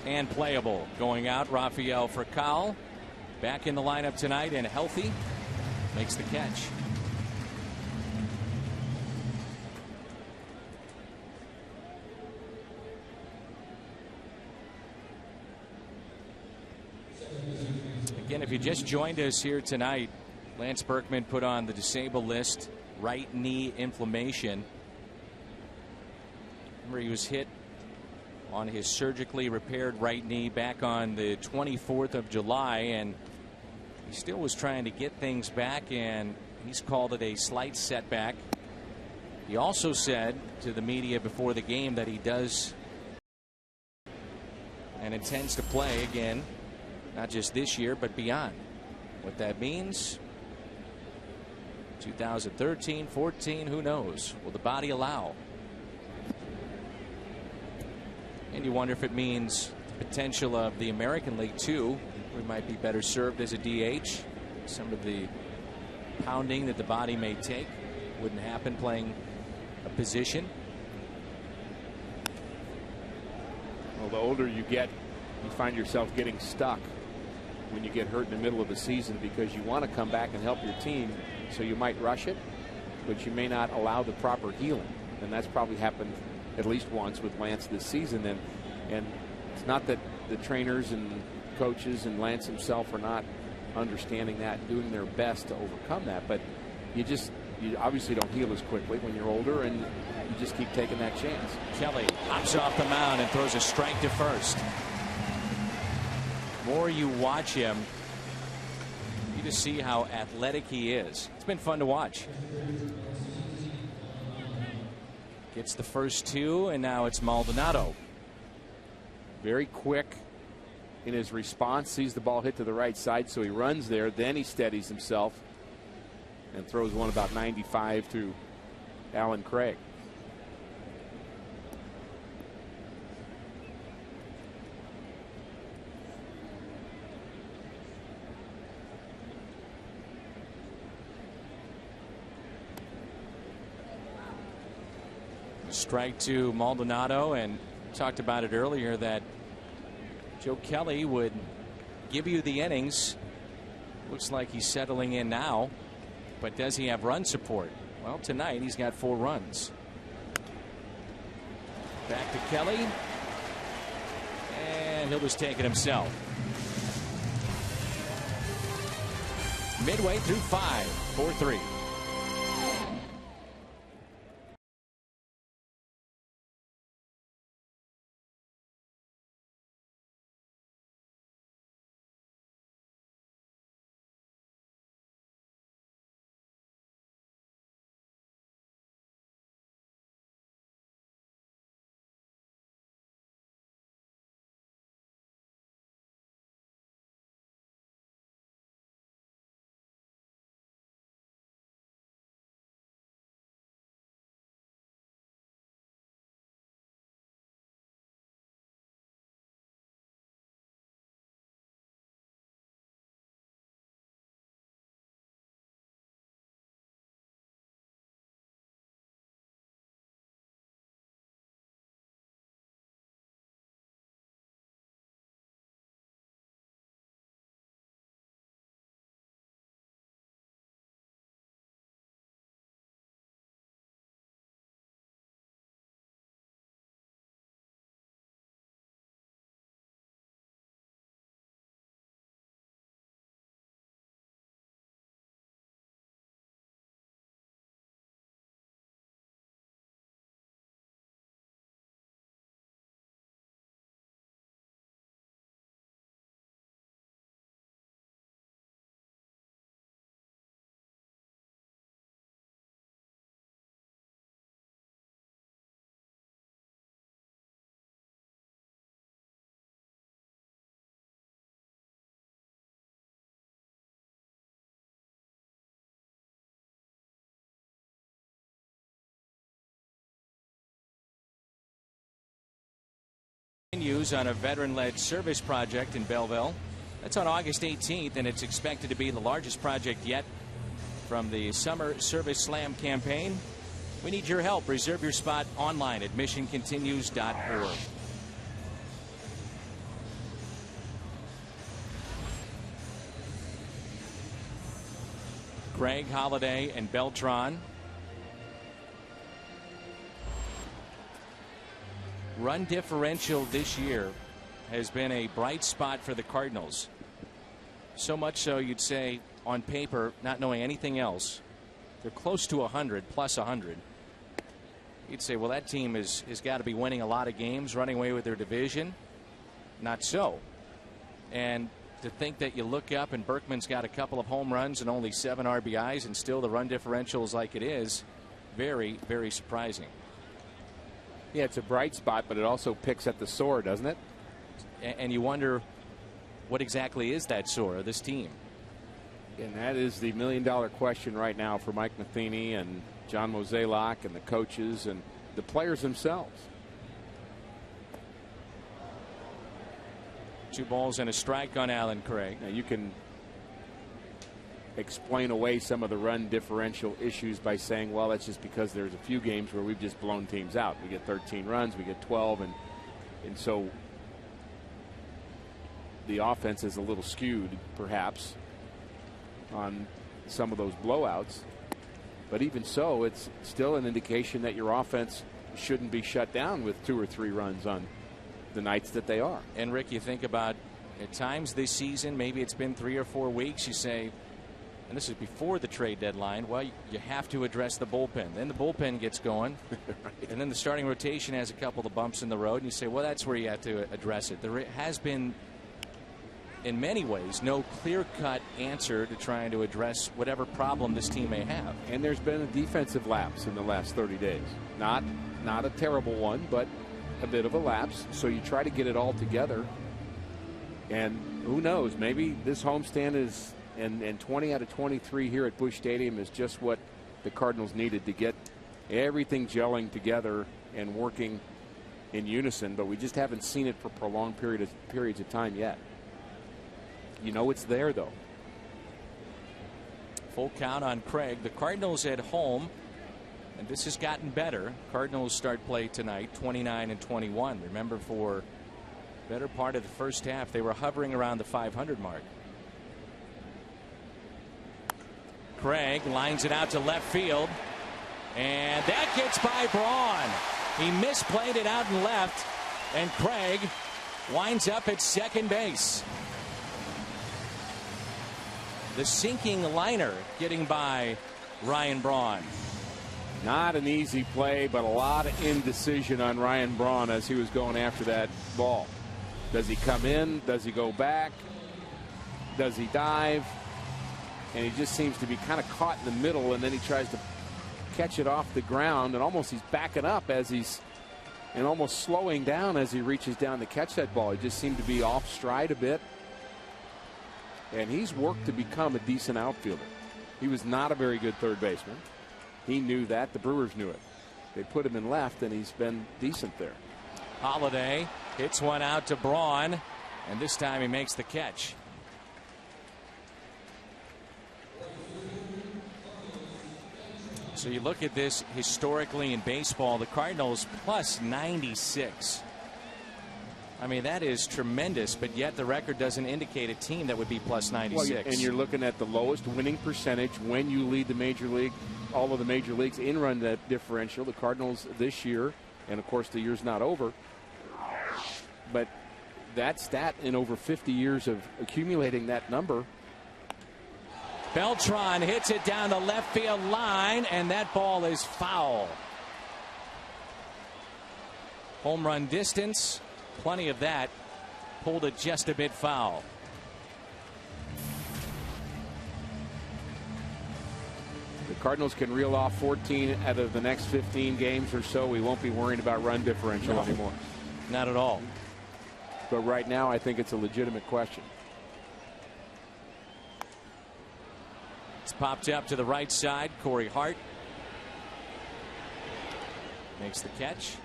[SPEAKER 9] and playable. Going out, Rafael Furcal back in the lineup tonight and healthy. Makes the catch. Again, if you just joined us here tonight, Lance Berkman put on the disabled list right knee inflammation. Remember, he was hit on his surgically repaired right knee back on the 24th of July, and he still was trying to get things back, and he's called it a slight setback. He also said to the media before the game that he does and intends to play again, not just this year but beyond. What that means, 2013, 14, who knows? Will the body allow? And you wonder if it means the potential of the American League too. We might be better served as a DH. Some of the pounding that the body may take wouldn't happen playing a position.
[SPEAKER 6] Well, the older you get, you find yourself getting stuck when you get hurt in the middle of the season because you want to come back and help your team, so you might rush it, but you may not allow the proper healing. And that's probably happened at least once with Lance this season. And it's not that the trainers and coaches and Lance himself are not understanding that and doing their best to overcome that, but you obviously don't heal as quickly when you're older, and you just keep taking that chance.
[SPEAKER 9] Kelly hops off the mound and throws a strike to first. The more you watch him, you just see how athletic he is. It's been fun to watch. Gets the first two, and now it's Maldonado.
[SPEAKER 6] Very quick in his response, sees the ball hit to the right side, so he runs there, then he steadies himself and throws one about 95 to Alan Craig.
[SPEAKER 9] Strike to Maldonado, and talked about it earlier that Joe Kelly would give you the innings. Looks like he's settling in now, but does he have run support? Well, tonight he's got 4 runs. Back to Kelly, and he'll just take it himself. Midway through 5, 4-3. Continues on a veteran-led service project in Belleville. That's on August 18th, and it's expected to be the largest project yet from the Summer Service Slam campaign. We need your help. Reserve your spot online at missioncontinues.org. Craig, Holiday, and Beltran. Run differential this year has been a bright spot for the Cardinals. So much so you'd say on paper, not knowing anything else, they're close to 100, plus 100. You'd say, well, that team has got to be winning a lot of games, running away with their division. Not so. And to think that you look up and Berkman's got a couple of home runs and only 7 RBIs and still the run differential is like it is, very, very surprising.
[SPEAKER 6] Yeah, it's a bright spot, but it also picks at the sore, doesn't it?
[SPEAKER 9] And you wonder what exactly is that sore of this team?
[SPEAKER 6] And that is the million-dollar question right now for Mike Matheny and John Mozeliak and the coaches and the players themselves.
[SPEAKER 9] 2 balls and a strike on Alan Craig.
[SPEAKER 6] Now you can explain away some of the run differential issues by saying, well, that's just because there's a few games where we've just blown teams out. We get 13 runs, we get 12, and so the offense is a little skewed, perhaps, on some of those blowouts. But even so, it's still an indication that your offense shouldn't be shut down with 2 or 3 runs on the nights that they are.
[SPEAKER 9] And Rick, you think about at times this season, maybe it's been 3 or 4 weeks, you say, and this is before the trade deadline, well, you have to address the bullpen. Then the bullpen gets going, right. And then the starting rotation has a couple of bumps in the road, and you say, well, that's where you have to address it. There has been, in many ways, no clear-cut answer to trying to address whatever problem this team may have.
[SPEAKER 6] And there's been a defensive lapse in the last 30 days. Not a terrible one, but a bit of a lapse. So you try to get it all together. And who knows, maybe this homestand is, and 20 out of 23 here at Busch Stadium is just what the Cardinals needed to get everything gelling together and working in unison. But we just haven't seen it for prolonged periods of time yet. You know it's there, though.
[SPEAKER 9] Full count on Craig. The Cardinals at home, and this has gotten better. Cardinals start play tonight, 29-21. Remember, for better part of the first half, they were hovering around the 500 mark. Craig lines it out to left field, and that gets by Braun. He misplayed it out and left, and Craig winds up at second base. The sinking liner getting by Ryan Braun.
[SPEAKER 6] Not an easy play, but a lot of indecision on Ryan Braun as he was going after that ball. Does he come in? Does he go back? Does he dive? And he just seems to be kind of caught in the middle, and then he tries to catch it off the ground, and almost he's backing up as he's, and almost slowing down as he reaches down to catch that ball. He just seemed to be off stride a bit. And he's worked to become a decent outfielder. He was not a very good third baseman. He knew that. The Brewers knew it. They put him in left, and he's been decent there.
[SPEAKER 9] Holiday hits one out to Braun, and this time he makes the catch. So you look at this historically in baseball, the Cardinals plus 96. I mean, that is tremendous, but yet the record doesn't indicate a team that would be plus 96.
[SPEAKER 6] Well, and you're looking at the lowest winning percentage when you lead the major league, all of the major leagues in run that differential. The Cardinals this year, and of course the year's not over, but that stat in over 50 years of accumulating that number.
[SPEAKER 9] Beltran hits it down the left field line, and that ball is foul. Home run distance. Plenty of that. Pulled it just a bit foul.
[SPEAKER 6] The Cardinals can reel off 14 out of the next 15 games or so. We won't be worrying about run differential anymore.
[SPEAKER 9] Not at all.
[SPEAKER 6] But right now, I think it's a legitimate question.
[SPEAKER 9] It's popped up to the right side. Corey Hart makes the catch.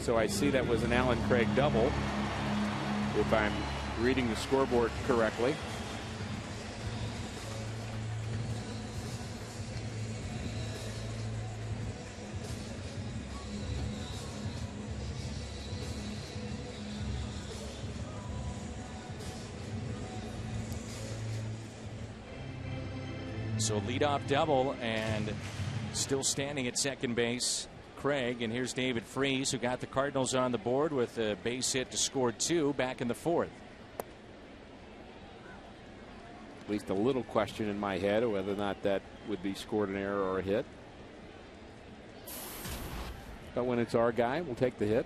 [SPEAKER 6] So I see that was an Allen Craig double, if I'm reading the scoreboard correctly.
[SPEAKER 9] So leadoff double, and still standing at second base, Craig. And here's David Freese, who got the Cardinals on the board with a base hit to score 2 back in the 4th.
[SPEAKER 6] At least a little question in my head of whether or not that would be scored an error or a hit. But when it's our guy, we'll take the hit.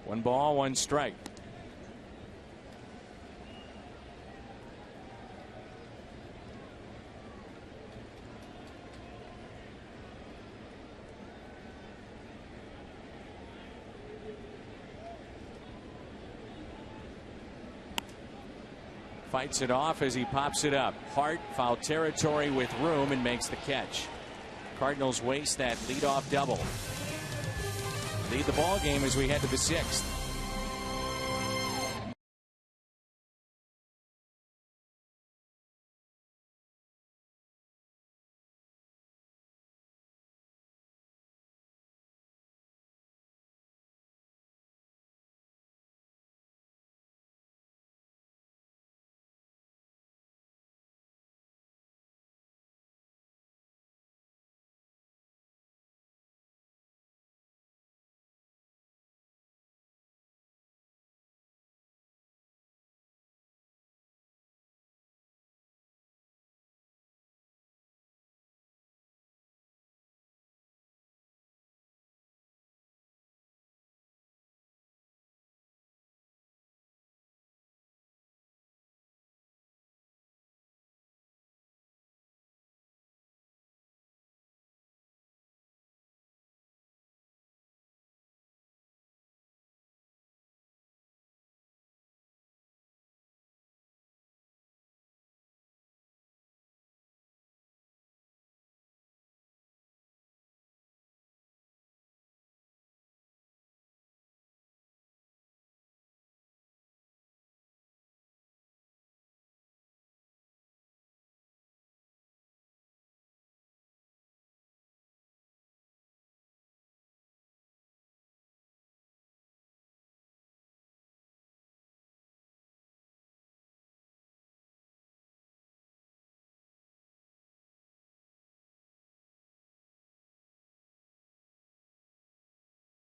[SPEAKER 9] One ball, one strike. Fights it off as he pops it up. Hart, foul territory with room, and makes the catch. Cardinals waste that leadoff double. Lead the ball game as we head to the 6th.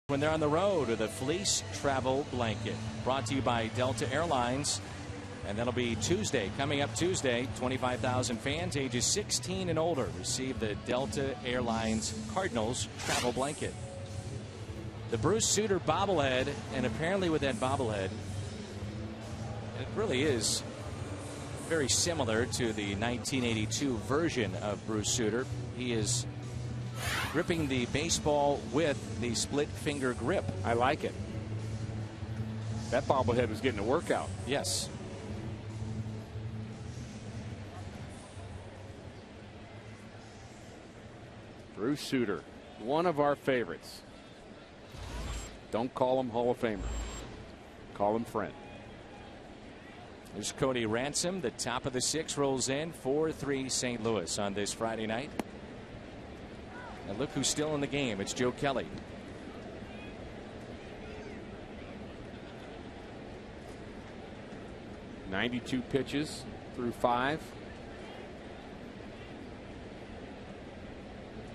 [SPEAKER 9] When they're on the road, or the Fleece Travel Blanket, brought to you by Delta Airlines. And that'll be Tuesday. Coming up Tuesday, 25,000 fans ages 16 and older receive the Delta Airlines Cardinals Travel Blanket. The Bruce Sutter bobblehead, and apparently with that bobblehead, it really is very similar to the 1982 version of Bruce Sutter. He is gripping the baseball with the split finger grip.
[SPEAKER 6] I like it. That bobblehead was getting a workout.
[SPEAKER 9] Yes.
[SPEAKER 6] Bruce Sutter, one of our favorites. Don't call him Hall of Famer. Call him friend.
[SPEAKER 9] There's Cody Ransom. The top of the 6 rolls in. 4-3 St. Louis on this Friday night. And look who's still in the game. It's Joe Kelly.
[SPEAKER 6] .92 pitches through 5.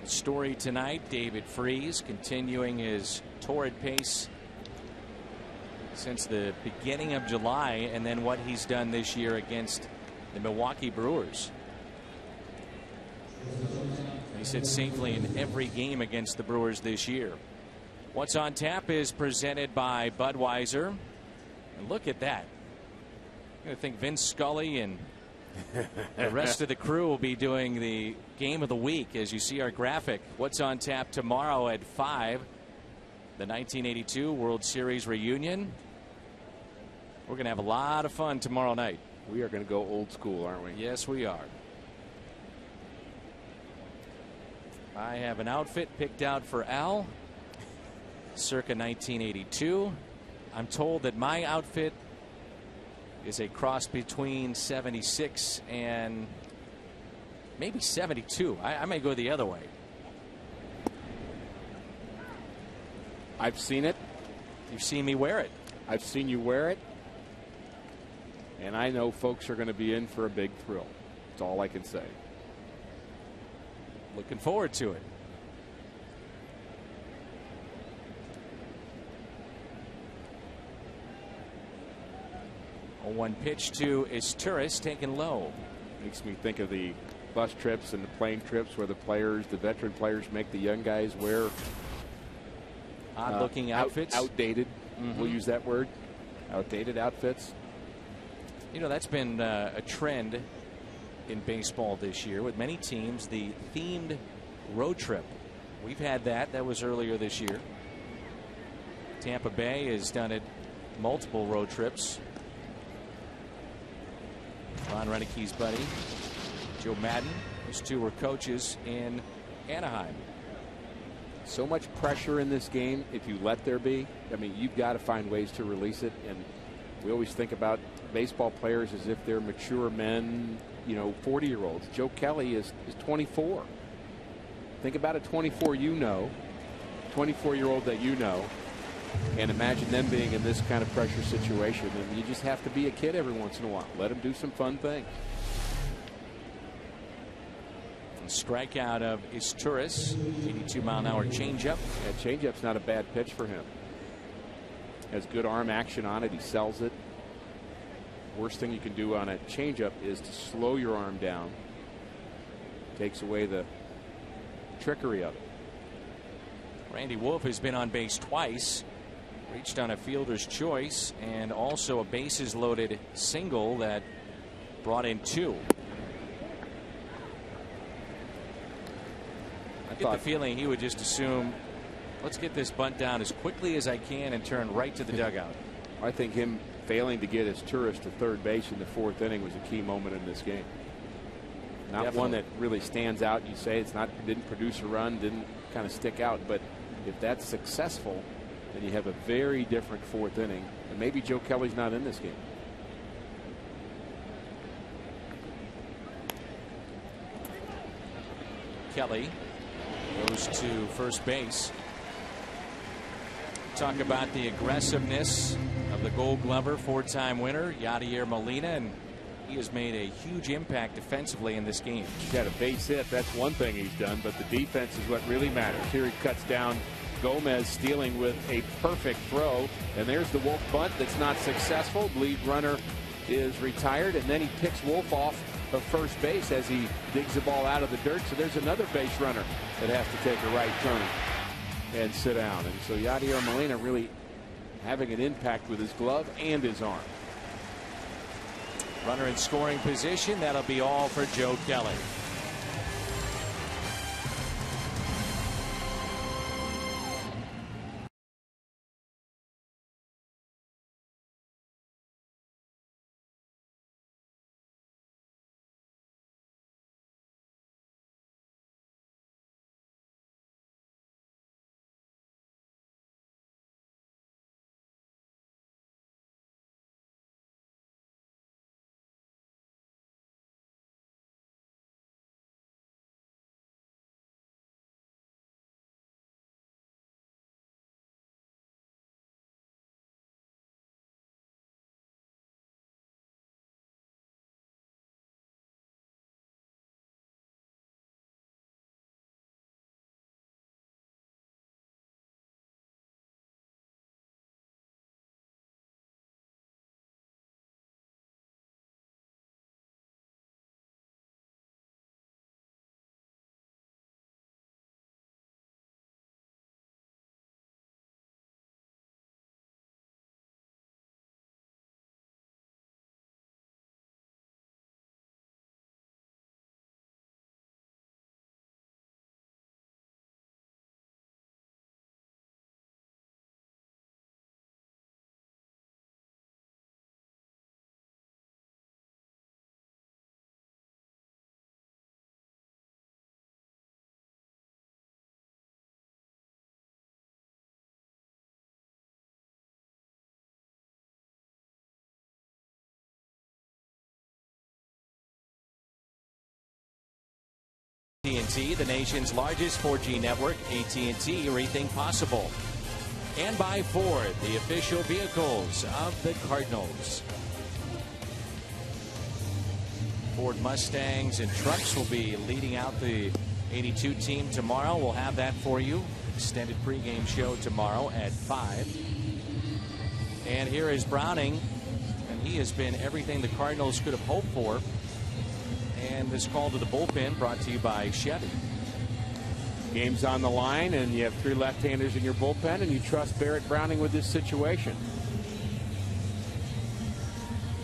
[SPEAKER 9] Story tonight, David Freese continuing his torrid pace since the beginning of July, and then what he's done this year against the Milwaukee Brewers. He sits safely in every game against the Brewers this year. What's on Tap is presented by Budweiser. And look at that. I'm going to think Vince Scully and the rest of the crew will be doing the game of the week as you see our graphic. What's on Tap tomorrow at 5? The 1982 World Series reunion. We're going to have a lot of fun tomorrow night.
[SPEAKER 6] We are going to go old school, aren't we?
[SPEAKER 9] Yes, we are. I have an outfit picked out for Al circa 1982. I'm told that my outfit is a cross between 76 and maybe 72. I may go the other way.
[SPEAKER 6] I've seen it.
[SPEAKER 9] You've seen me wear it.
[SPEAKER 6] I've seen you wear it. And I know folks are going to be in for a big thrill. That's all I can say.
[SPEAKER 9] Looking forward to it. A 1 pitch to Isturis, taken low.
[SPEAKER 6] Makes me think of the bus trips and the plane trips where the players, the veteran players, make the young guys wear
[SPEAKER 9] odd-looking outfits.
[SPEAKER 6] Outdated. We'll use that word. Outdated outfits.
[SPEAKER 9] You know, that's been a trend in baseball this year with many teams. The themed road trip. We've had that. That was earlier this year. Tampa Bay has done it multiple road trips. Ron Renicke's buddy, Joe Madden. Those two were coaches in Anaheim.
[SPEAKER 6] So much pressure in this game. If you let there be, I mean, you've got to find ways to release it. And we always think about baseball players as if they're mature men, 40-year-olds. Joe Kelly is 24. Think about a 24-year-old that you know, and imagine them being in this kind of pressure situation. And you just have to be a kid every once in a while. Let them do some fun things.
[SPEAKER 9] Strikeout of Isturis, 82-mile-an-hour changeup.
[SPEAKER 6] That changeup's not a bad pitch for him. Has good arm action on it. He sells it. Worst thing you can do on a changeup is to slow your arm down. Takes away the trickery of it.
[SPEAKER 9] Randy Wolf has been on base twice. Reached on a fielder's choice and also a bases loaded single that brought in 2. I get the feeling he would just assume, let's get this bunt down as quickly as I can and turn right to the dugout.
[SPEAKER 6] I think him failing to get his tourist to third base in the 4th inning was a key moment in this game. Not
[SPEAKER 9] Definitely.
[SPEAKER 6] One that really stands out. You say didn't produce a run, didn't kind of stick out. But if that's successful, then you have a very different 4th inning. And maybe Joe Kelly's not in this game.
[SPEAKER 9] Kelly goes to first base. Talk about the aggressiveness of the Gold Glover 4-time winner Yadier Molina, and he has made a huge impact defensively in this game.
[SPEAKER 6] He's got a base hit. That's one thing he's done, but the defense is what really matters. Here he cuts down Gomez, stealing with a perfect throw, and there's the Wolf bunt that's not successful. Lead runner is retired, and then he picks Wolf off of first base as he digs the ball out of the dirt. So there's another base runner that has to take a right turn and sit down. And so Yadier Molina really having an impact with his glove and his arm.
[SPEAKER 9] Runner in scoring position. That'll be all for Joe Kelly. AT&T, the nation's largest 4G network. AT&T, rethink possible. And by Ford, the official vehicles of the Cardinals. Ford Mustangs and trucks will be leading out the 82 team tomorrow. We'll have that for you. Extended pregame show tomorrow at 5. And here is Browning, and he has been everything the Cardinals could have hoped for. And this call to the bullpen brought to you by Chevy.
[SPEAKER 6] Game's on the line, and you have 3 left-handers in your bullpen, and you trust Barrett Browning with this situation.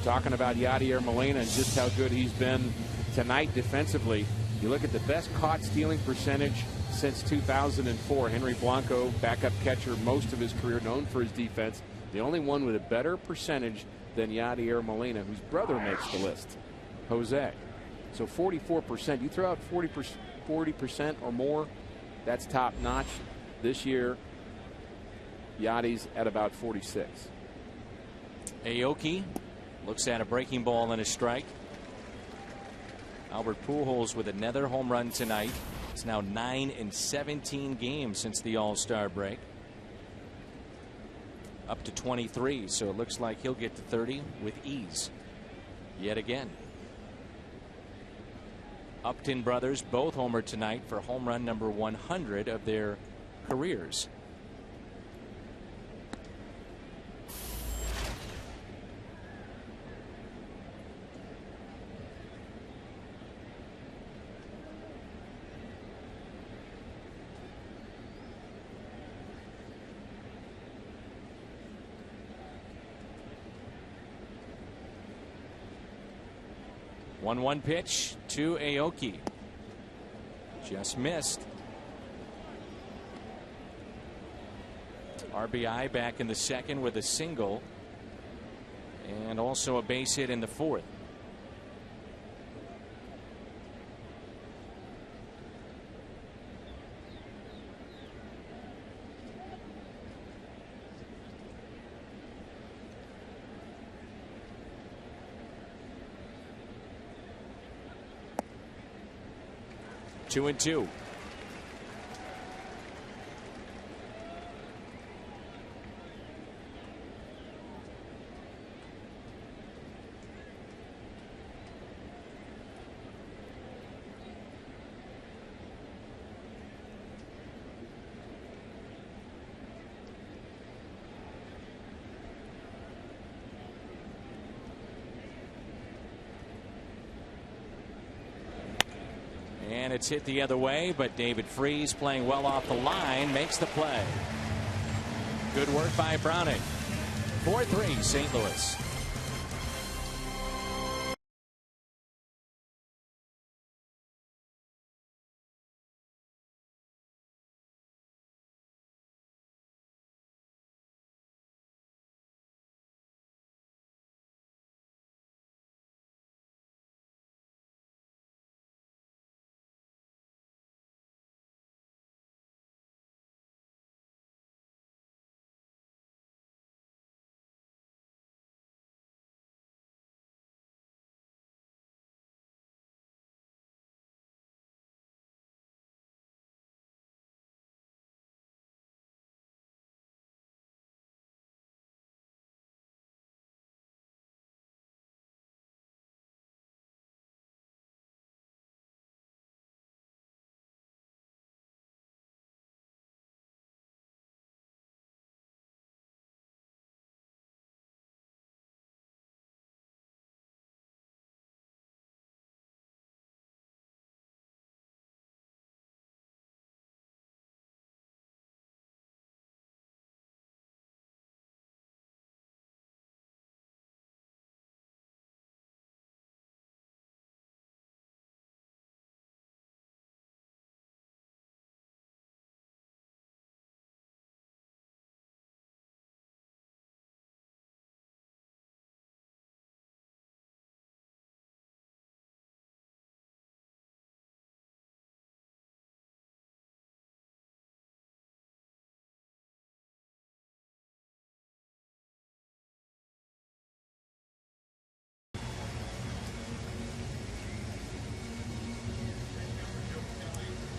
[SPEAKER 6] Talking about Yadier Molina and just how good he's been tonight defensively. You look at the best caught stealing percentage since 2004. Henry Blanco, backup catcher most of his career, known for his defense. The only one with a better percentage than Yadier Molina, whose brother makes the list. Jose. So 44%. You throw out 40% or more, that's top notch. This year, Yachty's at about 46.
[SPEAKER 9] Aoki looks at a breaking ball and a strike. Albert Pujols with another home run tonight. It's now 9 in 17 games since the All-Star break. Up to 23, so it looks like he'll get to 30 with ease yet again. Upton brothers both homered tonight for home run number 100 of their careers. One pitch to Aoki. Just missed. RBI back in the second with a single. And also a base hit in the fourth. Two and two. And it's hit the other way, but David Freese, playing well off the line, makes the play. Good work by Browning. 4-3 St. Louis.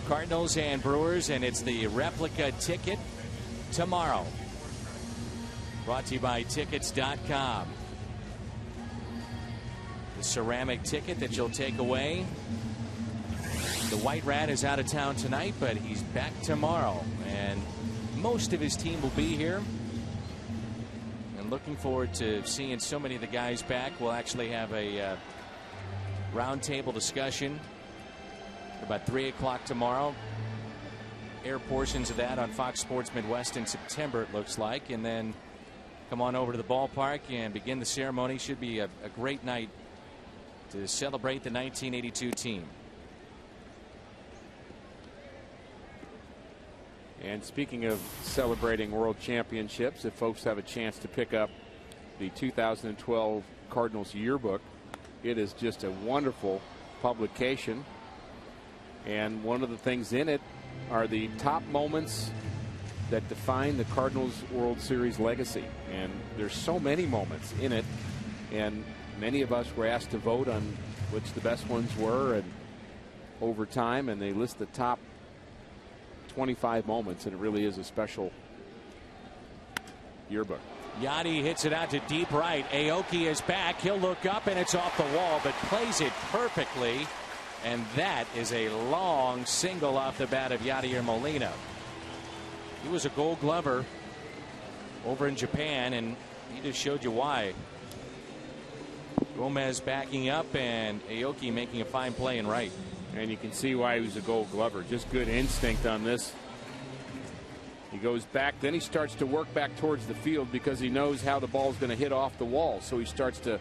[SPEAKER 9] Cardinals and Brewers, and it's the replica ticket tomorrow. Brought to you by Tickets.com. The ceramic ticket that you'll take away. The White Rat is out of town tonight, but he's back tomorrow, and most of his team will be here. And looking forward to seeing so many of the guys back. We'll actually have a roundtable discussion about 3 o'clock tomorrow. Air portions of that on Fox Sports Midwest in September, it looks like. And then come on over to the ballpark and begin the ceremony. Should be a great night to celebrate the 1982 team.
[SPEAKER 6] And speaking of celebrating world championships, if folks have a chance to pick up the 2012 Cardinals yearbook, It is just a wonderful publication. And one of the things in it are the top moments that define the Cardinals World Series legacy. And there's so many moments in it. And many of us were asked to vote on which the best ones were and over time. And they list the top 25 moments. And it really is a special yearbook.
[SPEAKER 9] Yachty hits it out to deep right. Aoki is back. He'll look up, and it's off the wall, but plays it perfectly. And that is a long single off the bat of Yadier Molina. He was a Gold Glover over in Japan, and he just showed you why. Gomez backing up, and Aoki making a fine play in right.
[SPEAKER 6] And you can see why he was a Gold Glover. Just good instinct on this. He goes back, then he starts to work back towards the field because he knows how the ball is going to hit off the wall. So he starts to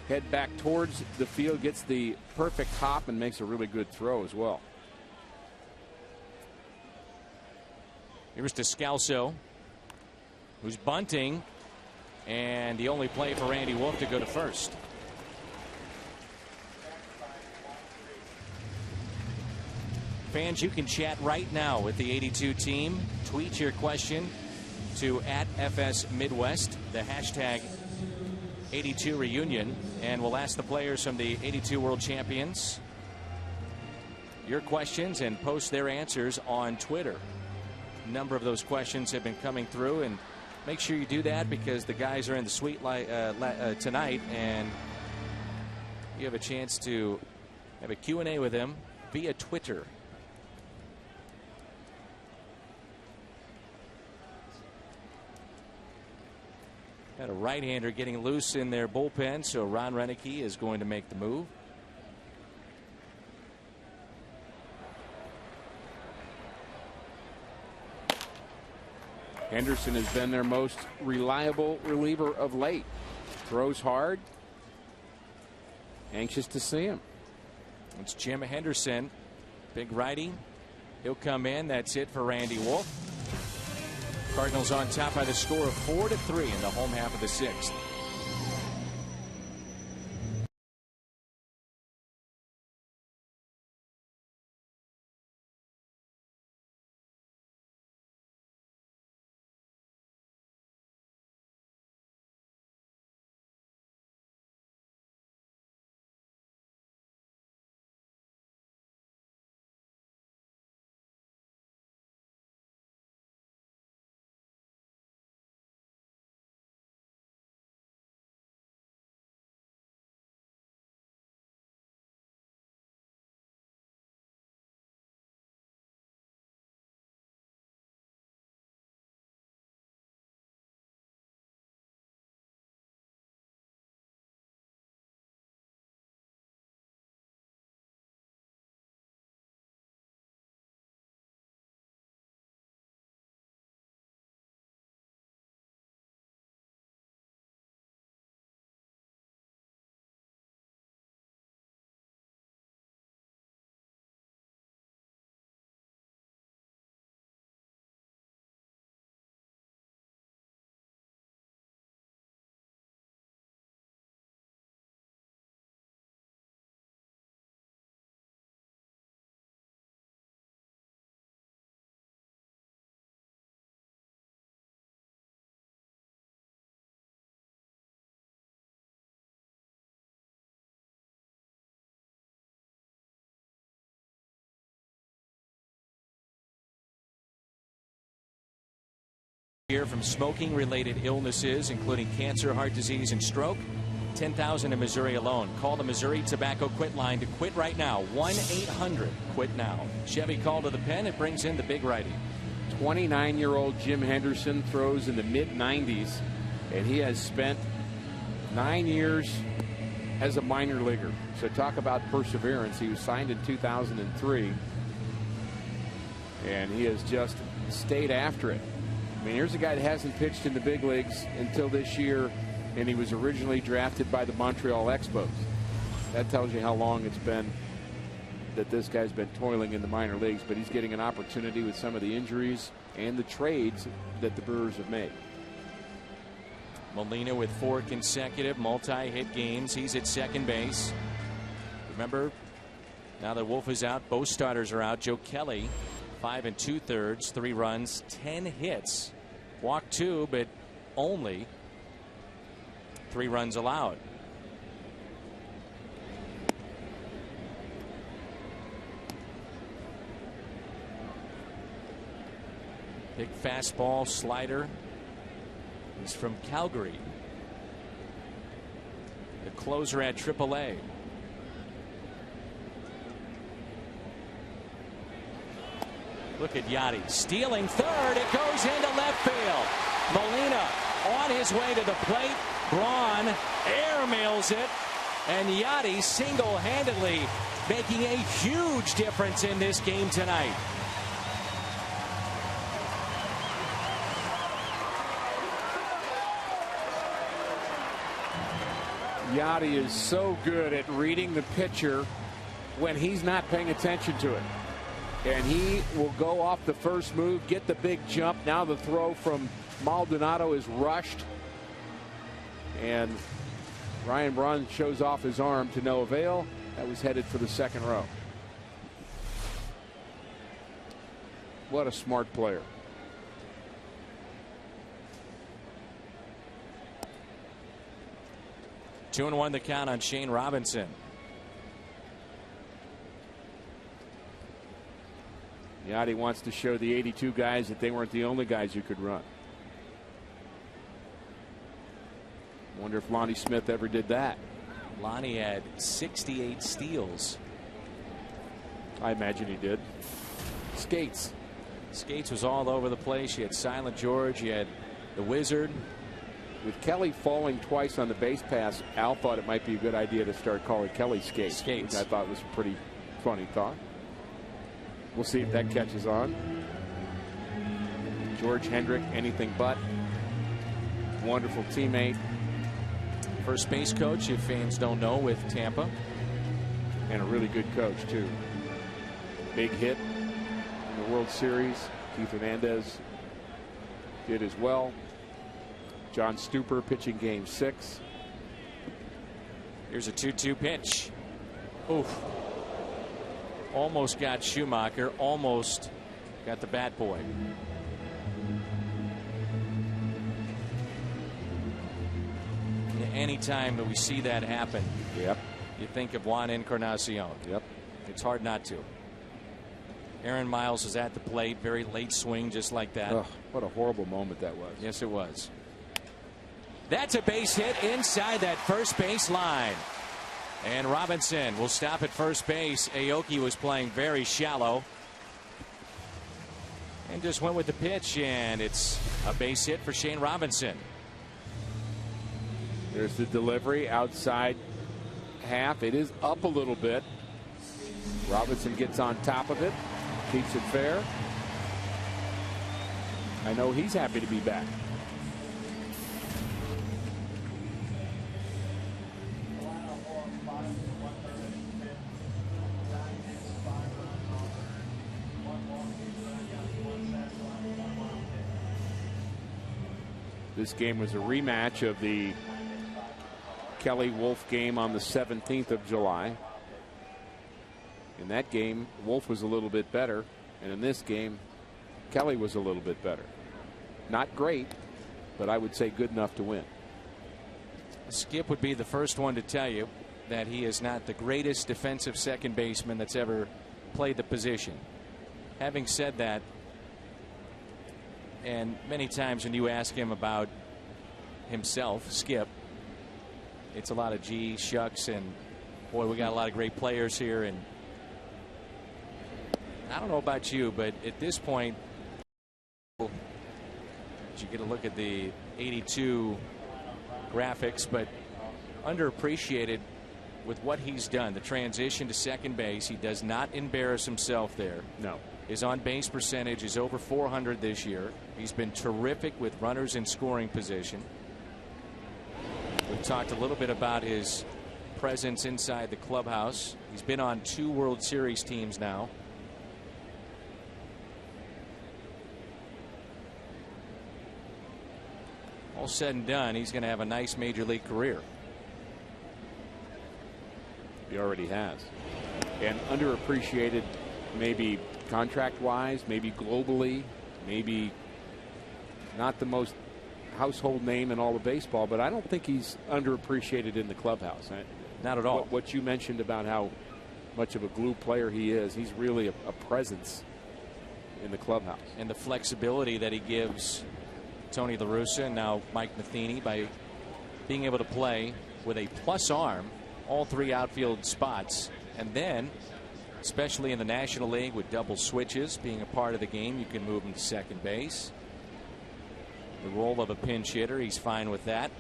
[SPEAKER 6] head back towards the field, gets the perfect hop, and makes a really good throw as well.
[SPEAKER 9] Here's Descalso, who's bunting, and the only play for Randy Wolf to go to first. Fans, you can chat right now with the 82 team. Tweet your question to @FSMidwest, the hashtag 82 reunion, and we'll ask the players from the 82 World Champions your questions and post their answers on Twitter. A number of those questions have been coming through, and make sure you do that because the guys are in the suite tonight, and you have a chance to have a Q&A with them via Twitter. Got a right-hander getting loose in their bullpen, so Ron Renneke is going to make the move.
[SPEAKER 6] Henderson has been their most reliable reliever of late. Throws hard. Anxious to see him.
[SPEAKER 9] It's Jim Henderson, big righty. He'll come in. That's it for Randy Wolf. Cardinals on top by the score of 4-3 in the home half of the sixth. Here from smoking-related illnesses, including cancer, heart disease, and stroke. 10,000 in Missouri alone. Call the Missouri Tobacco Quit line to quit right now. 1-800-QUIT-NOW. Chevy call to the pen. It brings in the big righty.
[SPEAKER 6] 29-year-old Jim Henderson throws in the mid-90s, and he has spent 9 years as a minor leaguer. So talk about perseverance. He was signed in 2003, and he has just stayed after it. I mean, here's a guy that hasn't pitched in the big leagues until this year, and he was originally drafted by the Montreal Expos. That tells you how long it's been that this guy's been toiling in the minor leagues, but he's getting an opportunity with some of the injuries and the trades that the Brewers have made.
[SPEAKER 9] Molina with 4 consecutive multi-hit games. He's at second base. Remember, now that Wolf is out, both starters are out. Joe Kelly, 5 2/3, 3 runs, 10 hits, walked 2, but only 3 runs allowed. Big fastball slider. He's from Calgary. The closer at AAA. Look at Yachty stealing third. It goes into left field. Molina on his way to the plate. Braun airmails it. And Yachty single-handedly making a huge difference in this game tonight.
[SPEAKER 6] Yachty is so good at reading the pitcher when he's not paying attention to it. And he will go off the first move, get the big jump. Now the throw from Maldonado is rushed. And Ryan Braun shows off his arm to no avail. That was headed for the second row. What a smart player.
[SPEAKER 9] Two and 1 the count on Shane Robinson.
[SPEAKER 6] Yachty wants to show the 82 guys that they weren't the only guys who could run. Wonder if Lonnie Smith ever did that.
[SPEAKER 9] Lonnie had 68 steals.
[SPEAKER 6] I imagine he did. Skates.
[SPEAKER 9] Skates was all over the place. You had Silent George. You had the Wizard.
[SPEAKER 6] With Kelly falling twice on the base pass, Al thought it might be a good idea to start calling Kelly Skates. Which I thought was a pretty funny thought. We'll see if that catches on. George Hendrick, anything but. Wonderful teammate.
[SPEAKER 9] First base coach, if fans don't know, with Tampa.
[SPEAKER 6] And a really good coach, too. Big hit in the World Series. Keith Hernandez did as well. John Stuper pitching game 6.
[SPEAKER 9] Here's a 2-2 pitch. Oof. Almost got Schumacher. Almost got the bat boy. Anytime that we see that happen,
[SPEAKER 6] yep,
[SPEAKER 9] you think of Juan Encarnacion.
[SPEAKER 6] Yep.
[SPEAKER 9] It's hard not to. Aaron Miles is at the plate. Very late swing, just like that.
[SPEAKER 6] Ugh, what a horrible moment that was.
[SPEAKER 9] Yes, it was. That's a base hit inside that first base line. And Robinson will stop at first base. Aoki was playing very shallow. And just went with the pitch, and it's a base hit for Shane Robinson.
[SPEAKER 6] There's the delivery outside half. It is up a little bit. Robinson gets on top of it. Keeps it fair. I know he's happy to be back. This game was a rematch of the Kelly Wolf game on the 17th of July. In that game, Wolf was a little bit better, and in this game, Kelly was a little bit better. Not great, but I would say good enough to win.
[SPEAKER 9] Skip would be the first one to tell you that he is not the greatest defensive second baseman that's ever played the position. Having said that, and many times when you ask him about himself, Skip, it's a lot of gee, shucks, and boy, we got a lot of great players here. And I don't know about you, but at this point, you get a look at the 82 graphics, but underappreciated with what he's done. The transition to second base, he does not embarrass himself there.
[SPEAKER 6] No.
[SPEAKER 9] His on-base percentage is over 400 this year. He's been terrific with runners in scoring position. We've talked a little bit about his presence inside the clubhouse. He's been on 2 World Series teams now. all said and done, he's going to have a nice major league career.
[SPEAKER 6] He already has. And underappreciated, maybe contract-wise, maybe globally, maybe not the most household name in all of baseball, but I don't think he's underappreciated in the clubhouse.
[SPEAKER 9] Not at all.
[SPEAKER 6] What you mentioned about how much of a glue player he is, he's really a presence in the clubhouse.
[SPEAKER 9] And the flexibility that he gives Tony La Russa and now Mike Matheny by being able to play with a plus arm all three outfield spots, and then especially in the National League with double switches being a part of the game, you can move him to second base. The role of a pinch hitter, he's fine with that.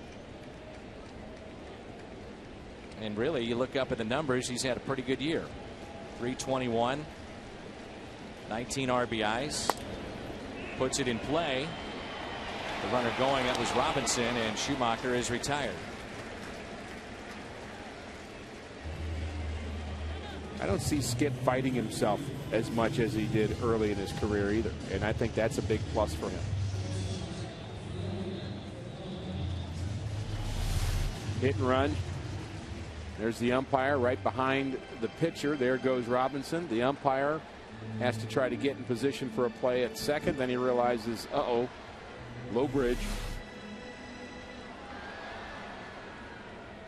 [SPEAKER 9] And really, you look up at the numbers, he's had a pretty good year. 321, 19 RBIs, puts it in play. The runner going, that was Robinson, and Schumacher is retired.
[SPEAKER 6] I don't see Skip fighting himself as much as he did early in his career either, and I think that's a big plus for him. Hit and run. There's the umpire right behind the pitcher. There goes Robinson. The umpire has to try to get in position for a play at second. Then he realizes, uh-oh, low bridge.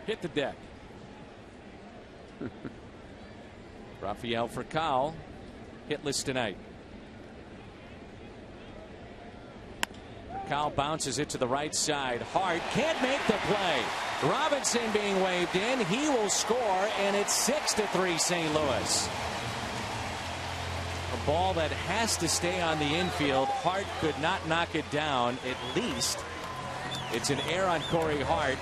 [SPEAKER 9] Hit the deck. Rafael Furcal hitless tonight. Furcal bounces it to the right side. Hart can't make the play. Robinson being waved in. He will score, and it's 6-3 St. Louis. A ball that has to stay on the infield. Hart could not knock it down. At least it's an error on Corey Hart,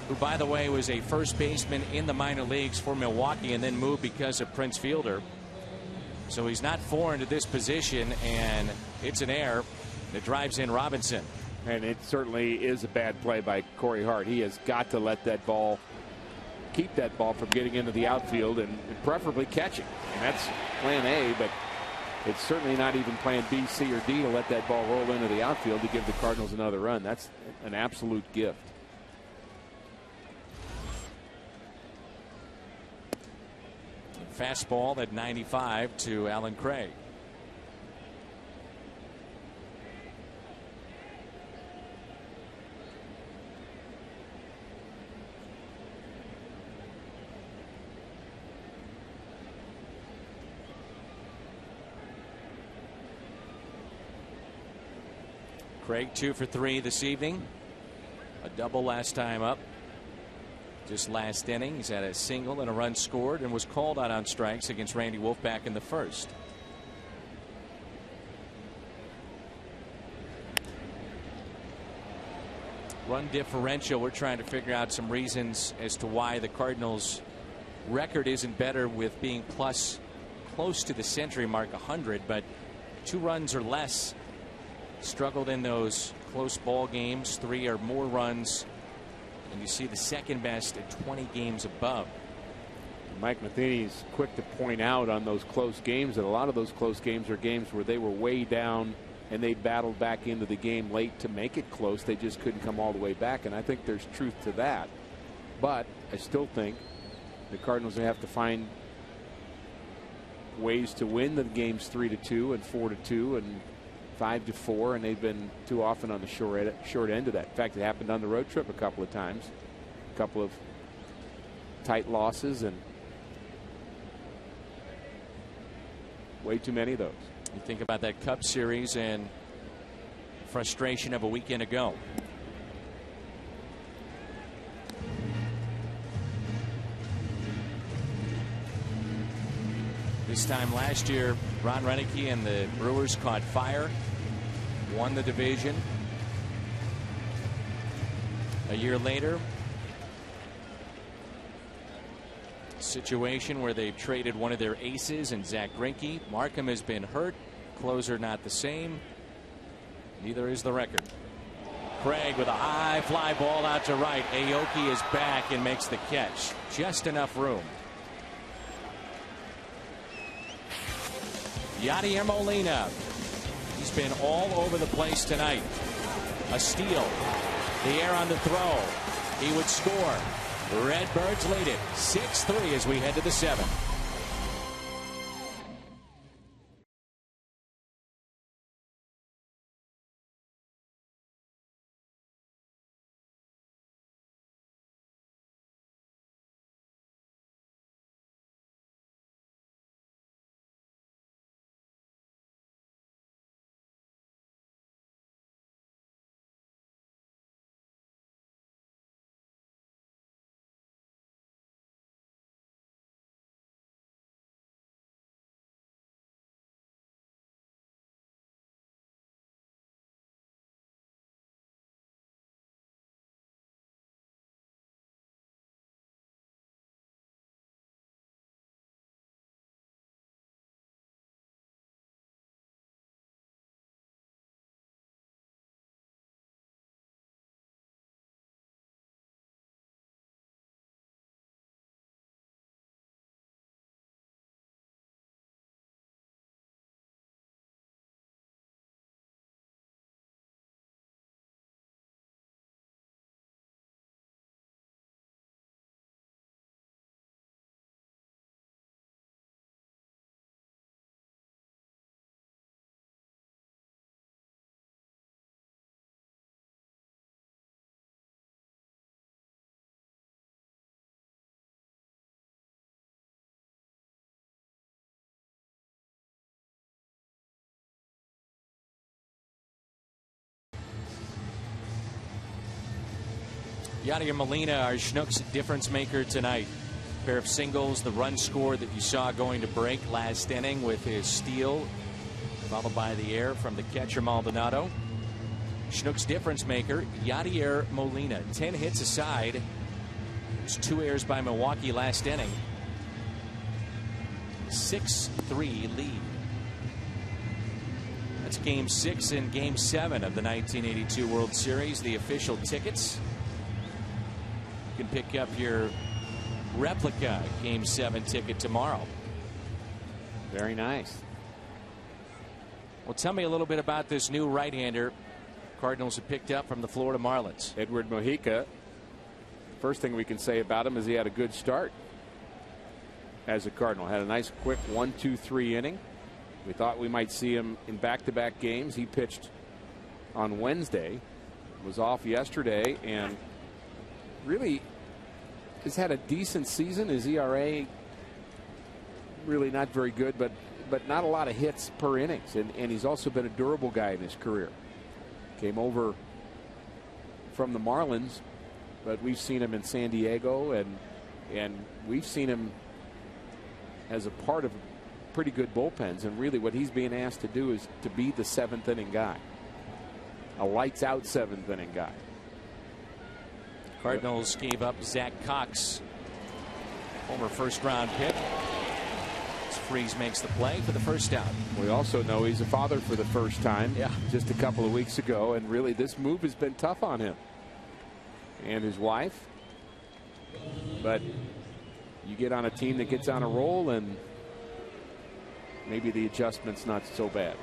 [SPEAKER 9] who, by the way, was a first baseman in the minor leagues for Milwaukee and then moved because of Prince Fielder. So he's not foreign to this position, and it's an error that drives in Robinson.
[SPEAKER 6] And it certainly is a bad play by Corey Hart. He has got to let that ball, keep that ball from getting into the outfield and preferably catching. And that's plan A, but it's certainly not even plan B, C, or D to let that ball roll into the outfield to give the Cardinals another run. That's an absolute gift.
[SPEAKER 9] Fastball at 95 to Alan Craig. Craig 2 for 3 this evening. A double last time up. Just last inning, he's had a single and a run scored and was called out on strikes against Randy Wolf back in the first. Run differential, we're trying to figure out some reasons as to why the Cardinals' record isn't better with being plus close to the century mark, 100, but 2 runs or less. Struggled in those close ball games, 3 or more runs. And you see the second best at 20 games above.
[SPEAKER 6] Mike Matheny's quick to point out on those close games that a lot of those close games are games where they were way down and they battled back into the game late to make it close. They just couldn't come all the way back, and I think there's truth to that. But I still think the Cardinals have to find ways to win the games 3-2 and 4-2 and 5-4, and they've been too often on the short end of that. In fact, it happened on the road trip a couple of times. A couple of tight losses and way too many of those.
[SPEAKER 9] You think about that Cup series and frustration of a weekend ago. This time last year, Ron Renicky and the Brewers caught fire, won the division. A year later, a situation where they've traded one of their aces in Zach Greinke. Markham has been hurt. Closer not the same. Neither is the record. Craig with a high fly ball out to right. Aoki is back and makes the catch. Just enough room. Yadier Molina. He's been all over the place tonight. A steal. The air on the throw. He would score. Redbirds lead it 6-3 as we head to the 7th. Yadier Molina, our Schnucks difference maker tonight. Pair of singles, the run score that you saw going to break last inning with his steal, followed by the air from the catcher Maldonado. Schnucks difference maker, Yadier Molina. 10 hits aside. It's 2 errors by Milwaukee last inning. 6-3 lead. That's Game 6 and Game 7 of the 1982 World Series. The official tickets. You can pick up your replica Game 7 ticket tomorrow.
[SPEAKER 6] Very nice.
[SPEAKER 9] Well, tell me a little bit about this new right-hander Cardinals have picked up from the Florida Marlins.
[SPEAKER 6] Edward Mojica. First thing we can say about him is he had a good start as a Cardinal. Had a nice quick 1-2-3 inning. We thought we might see him in back-to-back games. He pitched on Wednesday, was off yesterday, and really has had a decent season. His ERA really not very good, but not a lot of hits per innings, and he's also been a durable guy in his career. Came over from the Marlins, but we've seen him in San Diego, and we've seen him as a part of pretty good bullpens, and really what he's being asked to do is to be the 7th inning guy, a lights out 7th inning guy.
[SPEAKER 9] Cardinals gave up Zach Cox, former first-round pick. Freese makes the play for the first out.
[SPEAKER 6] We also know he's a father for the first time just a couple of weeks ago, and really this move has been tough on him and his wife. But you get on a team that gets on a roll, and maybe the adjustment's not so bad.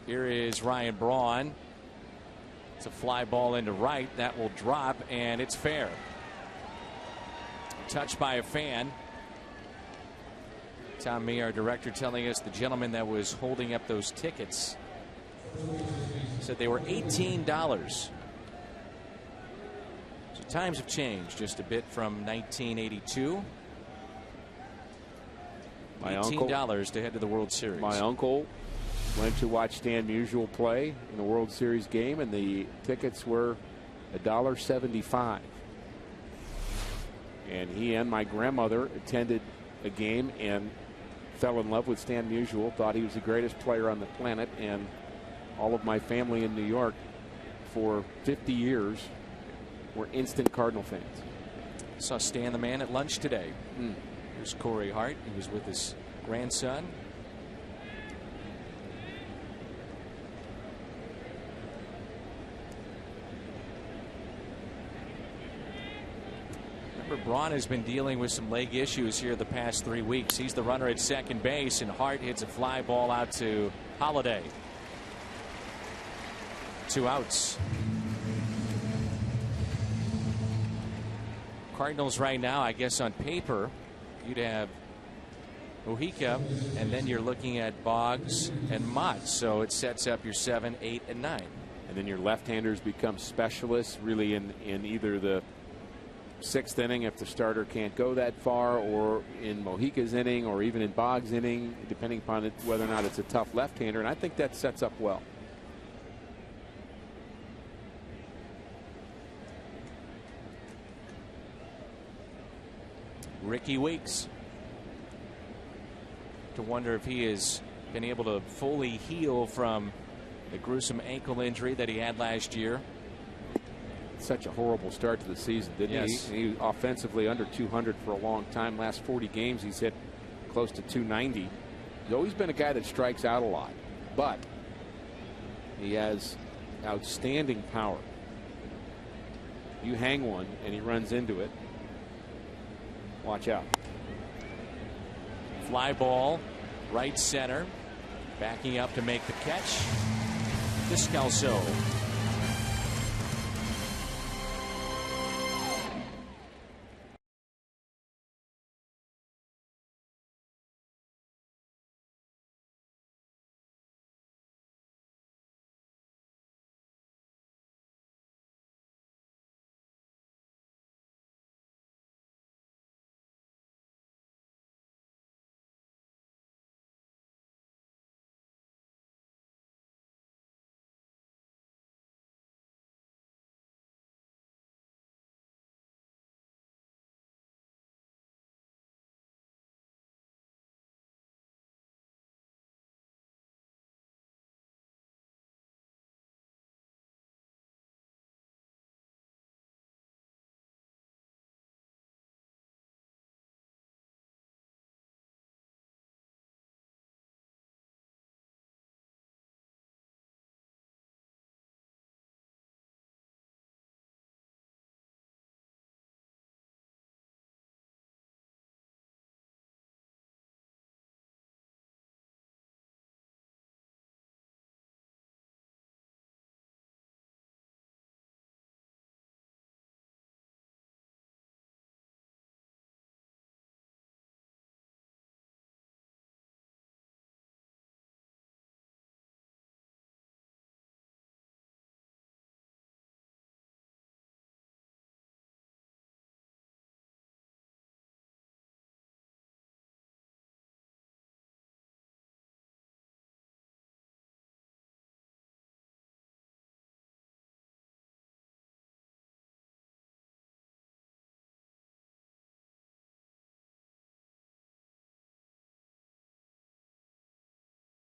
[SPEAKER 9] Here is Ryan Braun. It's a fly ball into right. That will drop, and it's fair. Touched by a fan. Tom Mee, our director, telling us the gentleman that was holding up those tickets said they were $18. So times have changed just a bit from 1982. $18 to head to the World Series.
[SPEAKER 6] My uncle went to watch Stan Musial play in a World Series game, and the tickets were $1.75. And he and my grandmother attended a game and fell in love with Stan Musial, thought he was the greatest player on the planet, and all of my family in New York for 50 years were instant Cardinal fans.
[SPEAKER 9] Saw Stan the Man at lunch today. Here's Corey Hart. He was with his grandson. Remember, Braun has been dealing with some leg issues here the past 3 weeks. He's the runner at second base, and Hart hits a fly ball out to Holiday. 2 outs. Cardinals right now, I guess on paper, you'd have Mujica, and then you're looking at Boggs and Mott. So it sets up your 7, 8, and 9.
[SPEAKER 6] And then your left-handers become specialists really in either the 6th inning if the starter can't go that far, or in Mojica's inning, or even in Boggs' inning, depending upon whether or not it's a tough left-hander. And I think that sets up well.
[SPEAKER 9] Ricky Weeks. To wonder if he has been able to fully heal from the gruesome ankle injury that he had last year.
[SPEAKER 6] Such a horrible start to the season, didn't
[SPEAKER 9] yes.
[SPEAKER 6] he? He offensively under 200 for a long time. Last 40 games he's hit close to 290. He's always been a guy that strikes out a lot, but he has outstanding power. You hang one and he runs into it, watch out.
[SPEAKER 9] Fly ball, right center, backing up to make the catch. Descalso.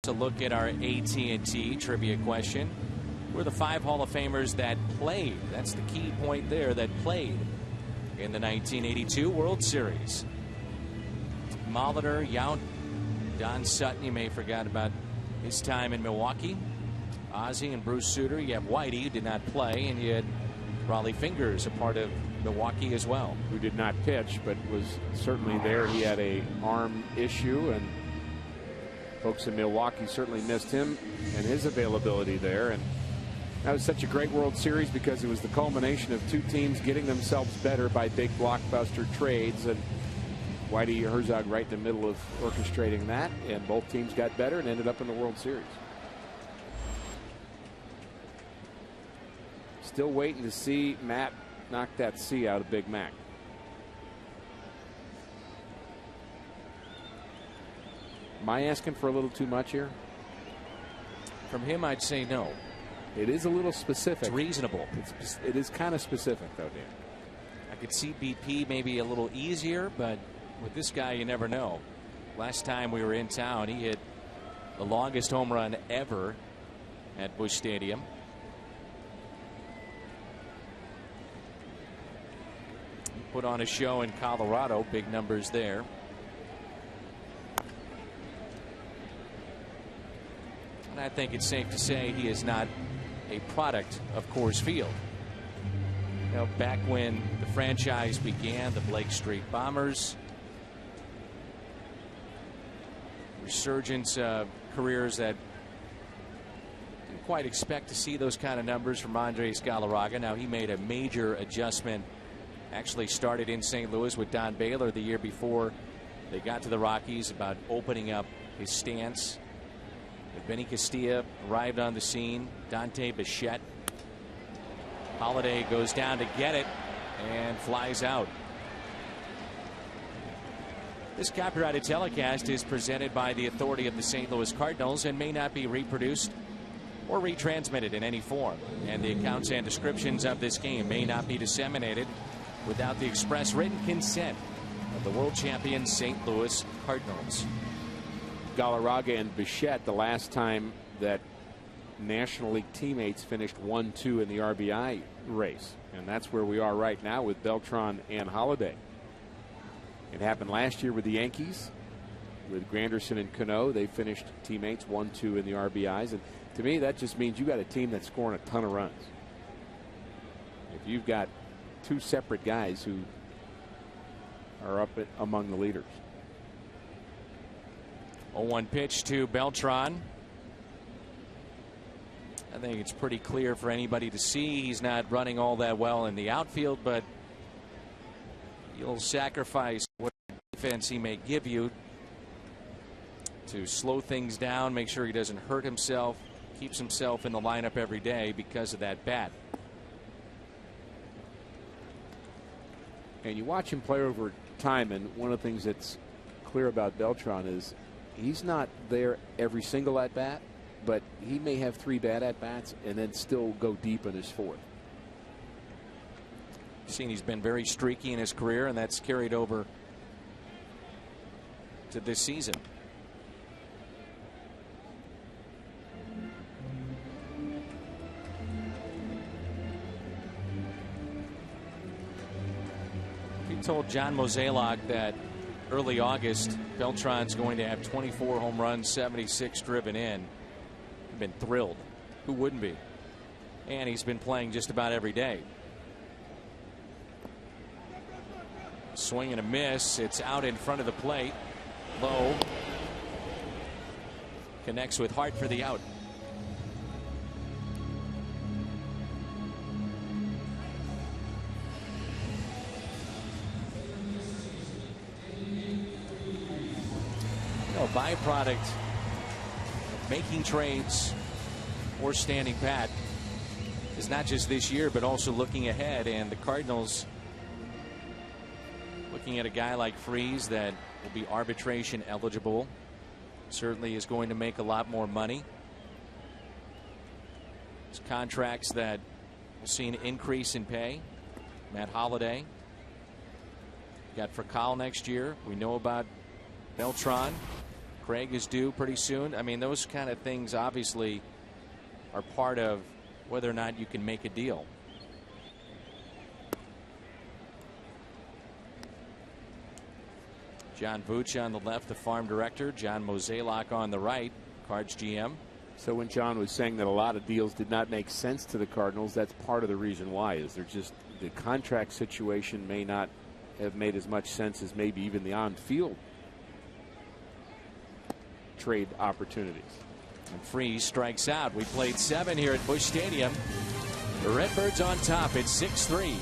[SPEAKER 9] To look at our AT trivia question. We're the 5 Hall of Famers that played. That's the key point there, that played in the 1982 World Series. Molitor, Yount, Don Sutton, you may have forgotten about his time in Milwaukee. Ozzie and Bruce Sutter. You have Whitey, who did not play, and you had Raleigh Fingers, a part of Milwaukee as well.
[SPEAKER 6] Who did not pitch, but was certainly there. He had a arm issue, and folks in Milwaukee certainly missed him and his availability there. And that was such a great World Series because it was the culmination of 2 teams getting themselves better by big blockbuster trades. And Whitey Herzog right in the middle of orchestrating that. And both teams got better and ended up in the World Series. Still waiting to see Matt knock that C out of Big Mac. Am I asking for a little too much here?
[SPEAKER 9] From him, I'd say no.
[SPEAKER 6] It is a little specific.
[SPEAKER 9] It's reasonable.
[SPEAKER 6] It is kind of specific, though, Dan.
[SPEAKER 9] I could see BP maybe a little easier, but with this guy, you never know. Last time we were in town, he hit the longest home run ever at Busch Stadium. He put on a show in Colorado, big numbers there. And I think it's safe to say he is not a product of Coors Field. You know, back when the franchise began, the Blake Street Bombers. Resurgence of careers that didn't quite expect to see those kind of numbers from Andres Galarraga. Now he made a major adjustment. Actually started in St. Louis with Don Baylor the year before they got to the Rockies, about opening up his stance. Benny Castilla arrived on the scene. Dante Bichette. Holiday goes down to get it and flies out. This copyrighted telecast is presented by the authority of the St. Louis Cardinals and may not be reproduced or retransmitted in any form. And the accounts and descriptions of this game may not be disseminated without the express written consent of the world champion St. Louis Cardinals.
[SPEAKER 6] Galarraga and Bichette, the last time that National League teammates finished 1-2 in the RBI race. And that's where we are right now with Beltran and Holiday. It happened last year with the Yankees, with Granderson and Cano. They finished teammates 1-2 in the RBIs. And to me, that just means you got a team that's scoring a ton of runs. If you've got two separate guys who are up among the leaders.
[SPEAKER 9] 0-1 pitch to Beltran. I think it's pretty clear for anybody to see he's not running all that well in the outfield, but you'll sacrifice what defense he may give you to slow things down, make sure he doesn't hurt himself, keeps himself in the lineup every day because of that bat.
[SPEAKER 6] And you watch him play over time, and one of the things that's clear about Beltran is he's not there every single at bat, but he may have 3 bad at bats and then still go deep in his 4th.
[SPEAKER 9] Seen he's been very streaky in his career, and that's carried over to this season. He told John Mozeliak that early August Beltran's going to have 24 home runs, 76 driven in. I've been thrilled. Who wouldn't be? And he's been playing just about every day. Swing and a miss. It's out in front of the plate. Low. Connects with Hart for the out. A byproduct of making trades or standing pat is not just this year, but also looking ahead. And the Cardinals looking at a guy like Freese that will be arbitration eligible, certainly is going to make a lot more money. It's contracts that will see an increase in pay. Matt Holiday. Got Fractal next year. We know about Beltran. Craig is due pretty soon. I mean, those kind of things obviously are part of whether or not you can make a deal. John Vucha on the left, the farm director. John Mozeliak on the right, Cards GM.
[SPEAKER 6] So when John was saying that a lot of deals did not make sense to the Cardinals, that's part of the reason why. Is they're just, the contract situation may not have made as much sense as maybe even the on-field trade opportunities.
[SPEAKER 9] And Freese strikes out. We played 7 here at Busch Stadium. The Redbirds on top. It's 6-3.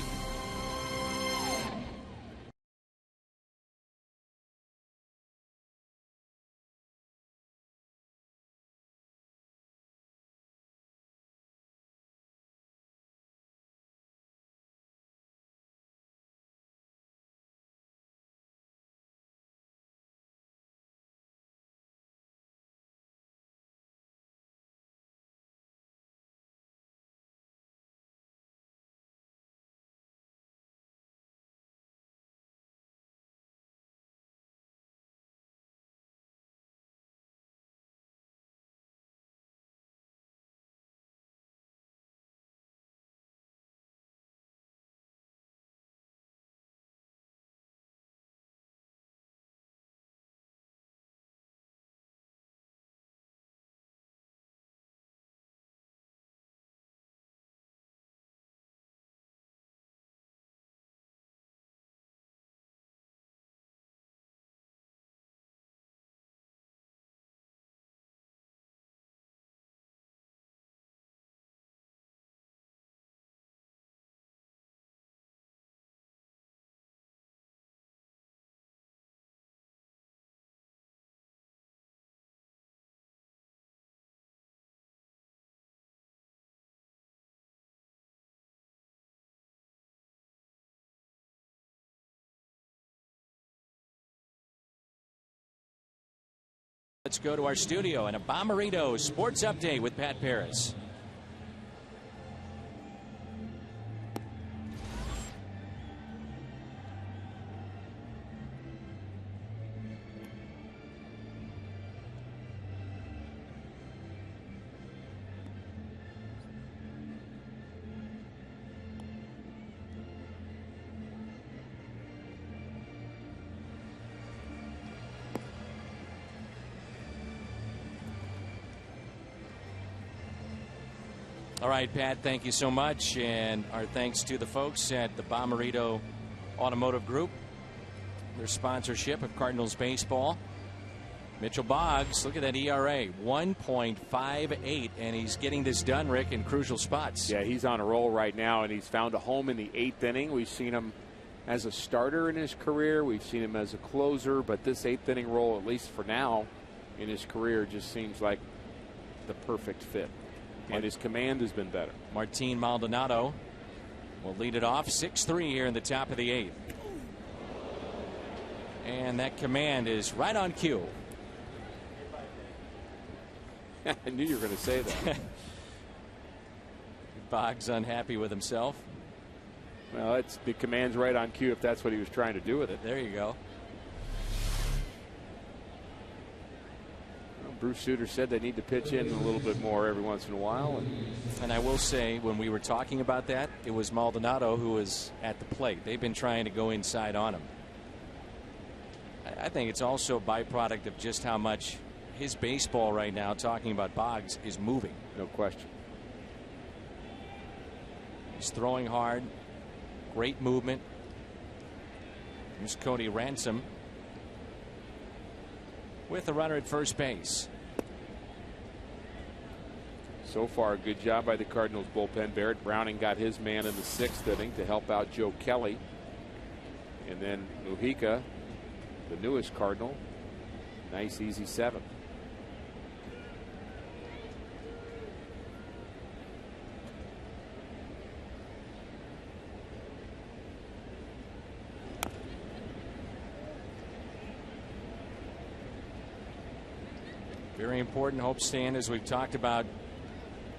[SPEAKER 9] Let's go to our studio and a Bommarito Sports Update with Pat Paris. All right, Pat, thank you so much. And our thanks to the folks at the Bommarito Automotive Group, their sponsorship of Cardinals baseball. Mitchell Boggs, look at that ERA, 1.58, and he's getting this done, Rick, in crucial spots.
[SPEAKER 6] Yeah, he's on a roll right now, and he's found a home in the 8th inning. We've seen him as a starter in his career. We've seen him as a closer, but this 8th inning role, at least for now, in his career, just seems like the perfect fit. And his command has been better.
[SPEAKER 9] Martin Maldonado will lead it off 6-3 here in the top of the 8th. And that command is right on cue.
[SPEAKER 6] I knew you were going to say that.
[SPEAKER 9] Boggs unhappy with himself.
[SPEAKER 6] Well, the command's right on cue if that's what he was trying to do with it.
[SPEAKER 9] There you go.
[SPEAKER 6] Bruce Sutter said they need to pitch in a little bit more every once in a while.
[SPEAKER 9] And I will say, when we were talking about that, it was Maldonado who was at the plate. They've been trying to go inside on him. I think it's also a byproduct of just how much his baseball right now, talking about Boggs, is moving.
[SPEAKER 6] No question.
[SPEAKER 9] He's throwing hard. Great movement. Here's Cody Ransom with a runner at first base.
[SPEAKER 6] So far, a good job by the Cardinals bullpen. Barrett Browning got his man in the 6th inning to help out Joe Kelly. And then Mujica, the newest Cardinal, nice easy 7th.
[SPEAKER 9] Very important homestand, as we've talked about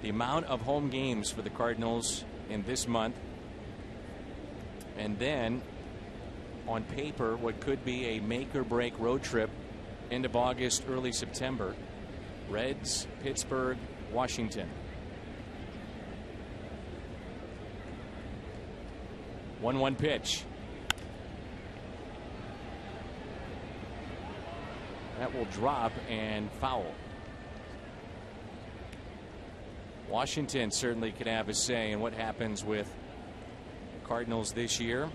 [SPEAKER 9] the amount of home games for the Cardinals in this month. And then on paper, what could be a make or break road trip end of August, early September. Reds, Pittsburgh, Washington. 1-1 pitch. That will drop and foul. Washington certainly could have a say in what happens with the Cardinals this year.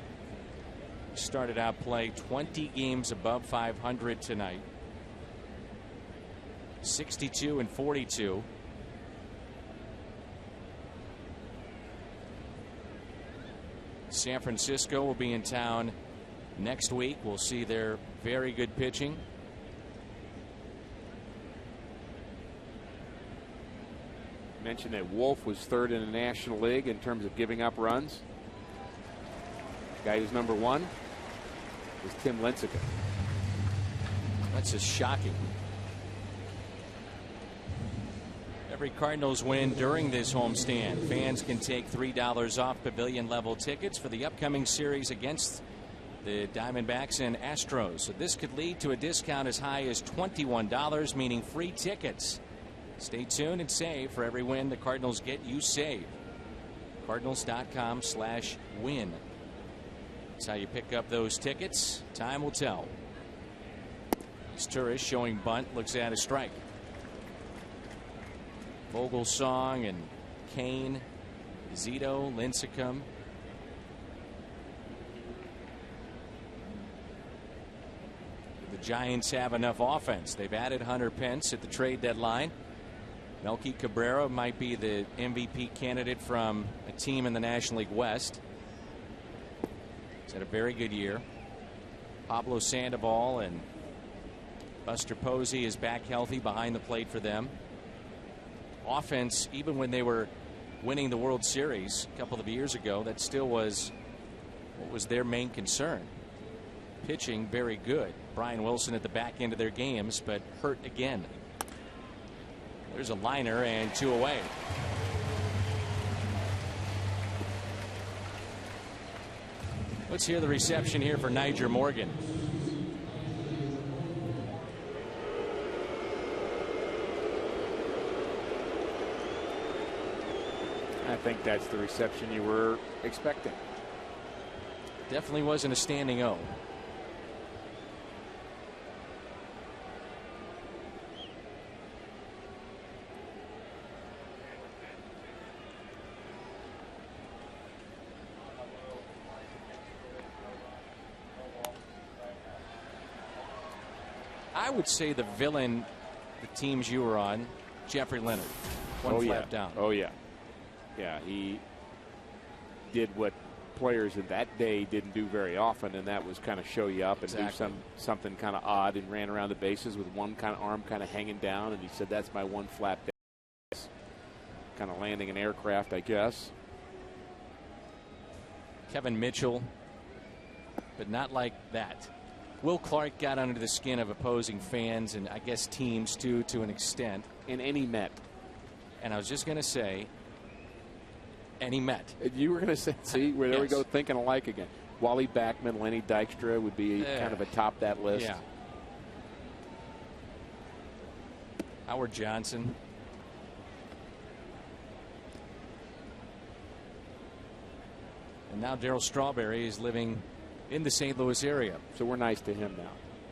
[SPEAKER 9] Started out play 20 games above 500 tonight. 62-42. San Francisco will be in town next week. We'll see their very good pitching.
[SPEAKER 6] Mentioned that Wolf was 3rd in the National League in terms of giving up runs. The guy who's number 1 is Tim Lincecum.
[SPEAKER 9] That's just shocking. Every Cardinals win during this homestand, fans can take $3 off pavilion level tickets for the upcoming series against the Diamondbacks and Astros. So this could lead to a discount as high as $21, meaning free tickets. Stay tuned and save. For every win the Cardinals get, you save. Cardinals.com/win. That's how you pick up those tickets. Time will tell. This Turris showing bunt, looks at a strike. Vogelsong and Kane, Zito, Lincecum. The Giants have enough offense. They've added Hunter Pence at the trade deadline. Melky Cabrera might be the MVP candidate from a team in the National League West. He's had a very good year. Pablo Sandoval and Buster Posey is back healthy behind the plate for them. Offense, even when they were winning the World Series a couple of years ago, that still was what was their main concern. pitching very good. Brian Wilson at the back end of their games, but hurt again. There's a liner and 2 away. Let's hear the reception here for Nyjer Morgan.
[SPEAKER 6] I think that's the reception you were expecting.
[SPEAKER 9] Definitely wasn't a standing O. I would say the villain, the teams you were on, Jeffrey Leonard. One flat down.
[SPEAKER 6] Oh, yeah. Yeah, he did what players in that day didn't do very often, and that was kind of show you up and do something kind of odd, and ran around the bases with one kind of arm kind of hanging down, and he said, that's my one flat day. Kind of landing an aircraft, I guess.
[SPEAKER 9] Kevin Mitchell, but not like that. Will Clark got under the skin of opposing fans and I guess teams too, to an extent.
[SPEAKER 6] And any Met.
[SPEAKER 9] And I was just going to say, any Met.
[SPEAKER 6] You were going to say, see, there
[SPEAKER 9] yes.
[SPEAKER 6] we go, thinking alike again. Wally Backman, Lenny Dykstra would be kind of atop that list.
[SPEAKER 9] Yeah. Howard Johnson. And now Darryl Strawberry is living in the St. Louis area.
[SPEAKER 6] So we're nice to him now.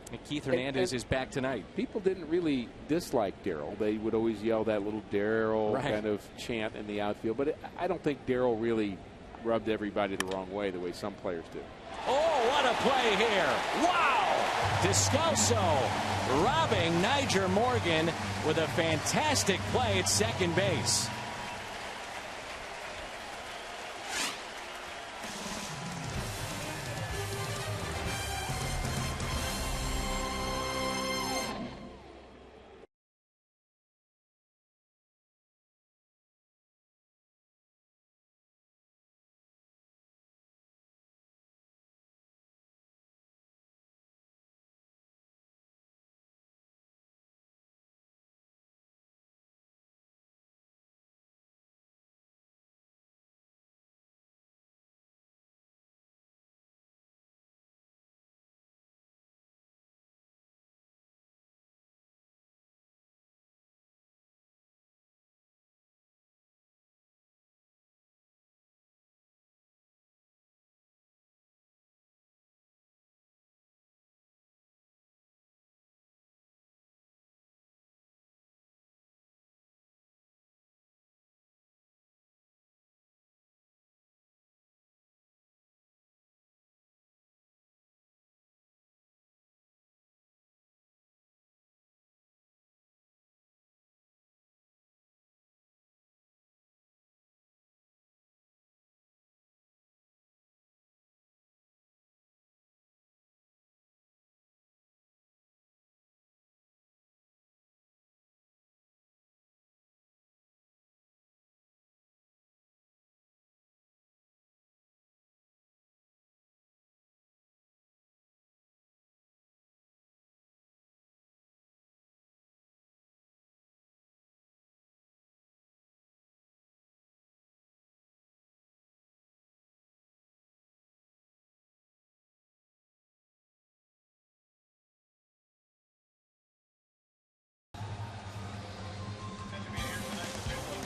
[SPEAKER 9] And Keith Hernandez is back tonight.
[SPEAKER 6] People didn't really dislike Darryl. They would always yell that little Darryl kind of chant in the outfield. But I don't think Darryl really rubbed everybody the wrong way the way some players do.
[SPEAKER 9] Oh, what a play here. Wow! Descalso robbing Nyjer Morgan with a fantastic play at second base.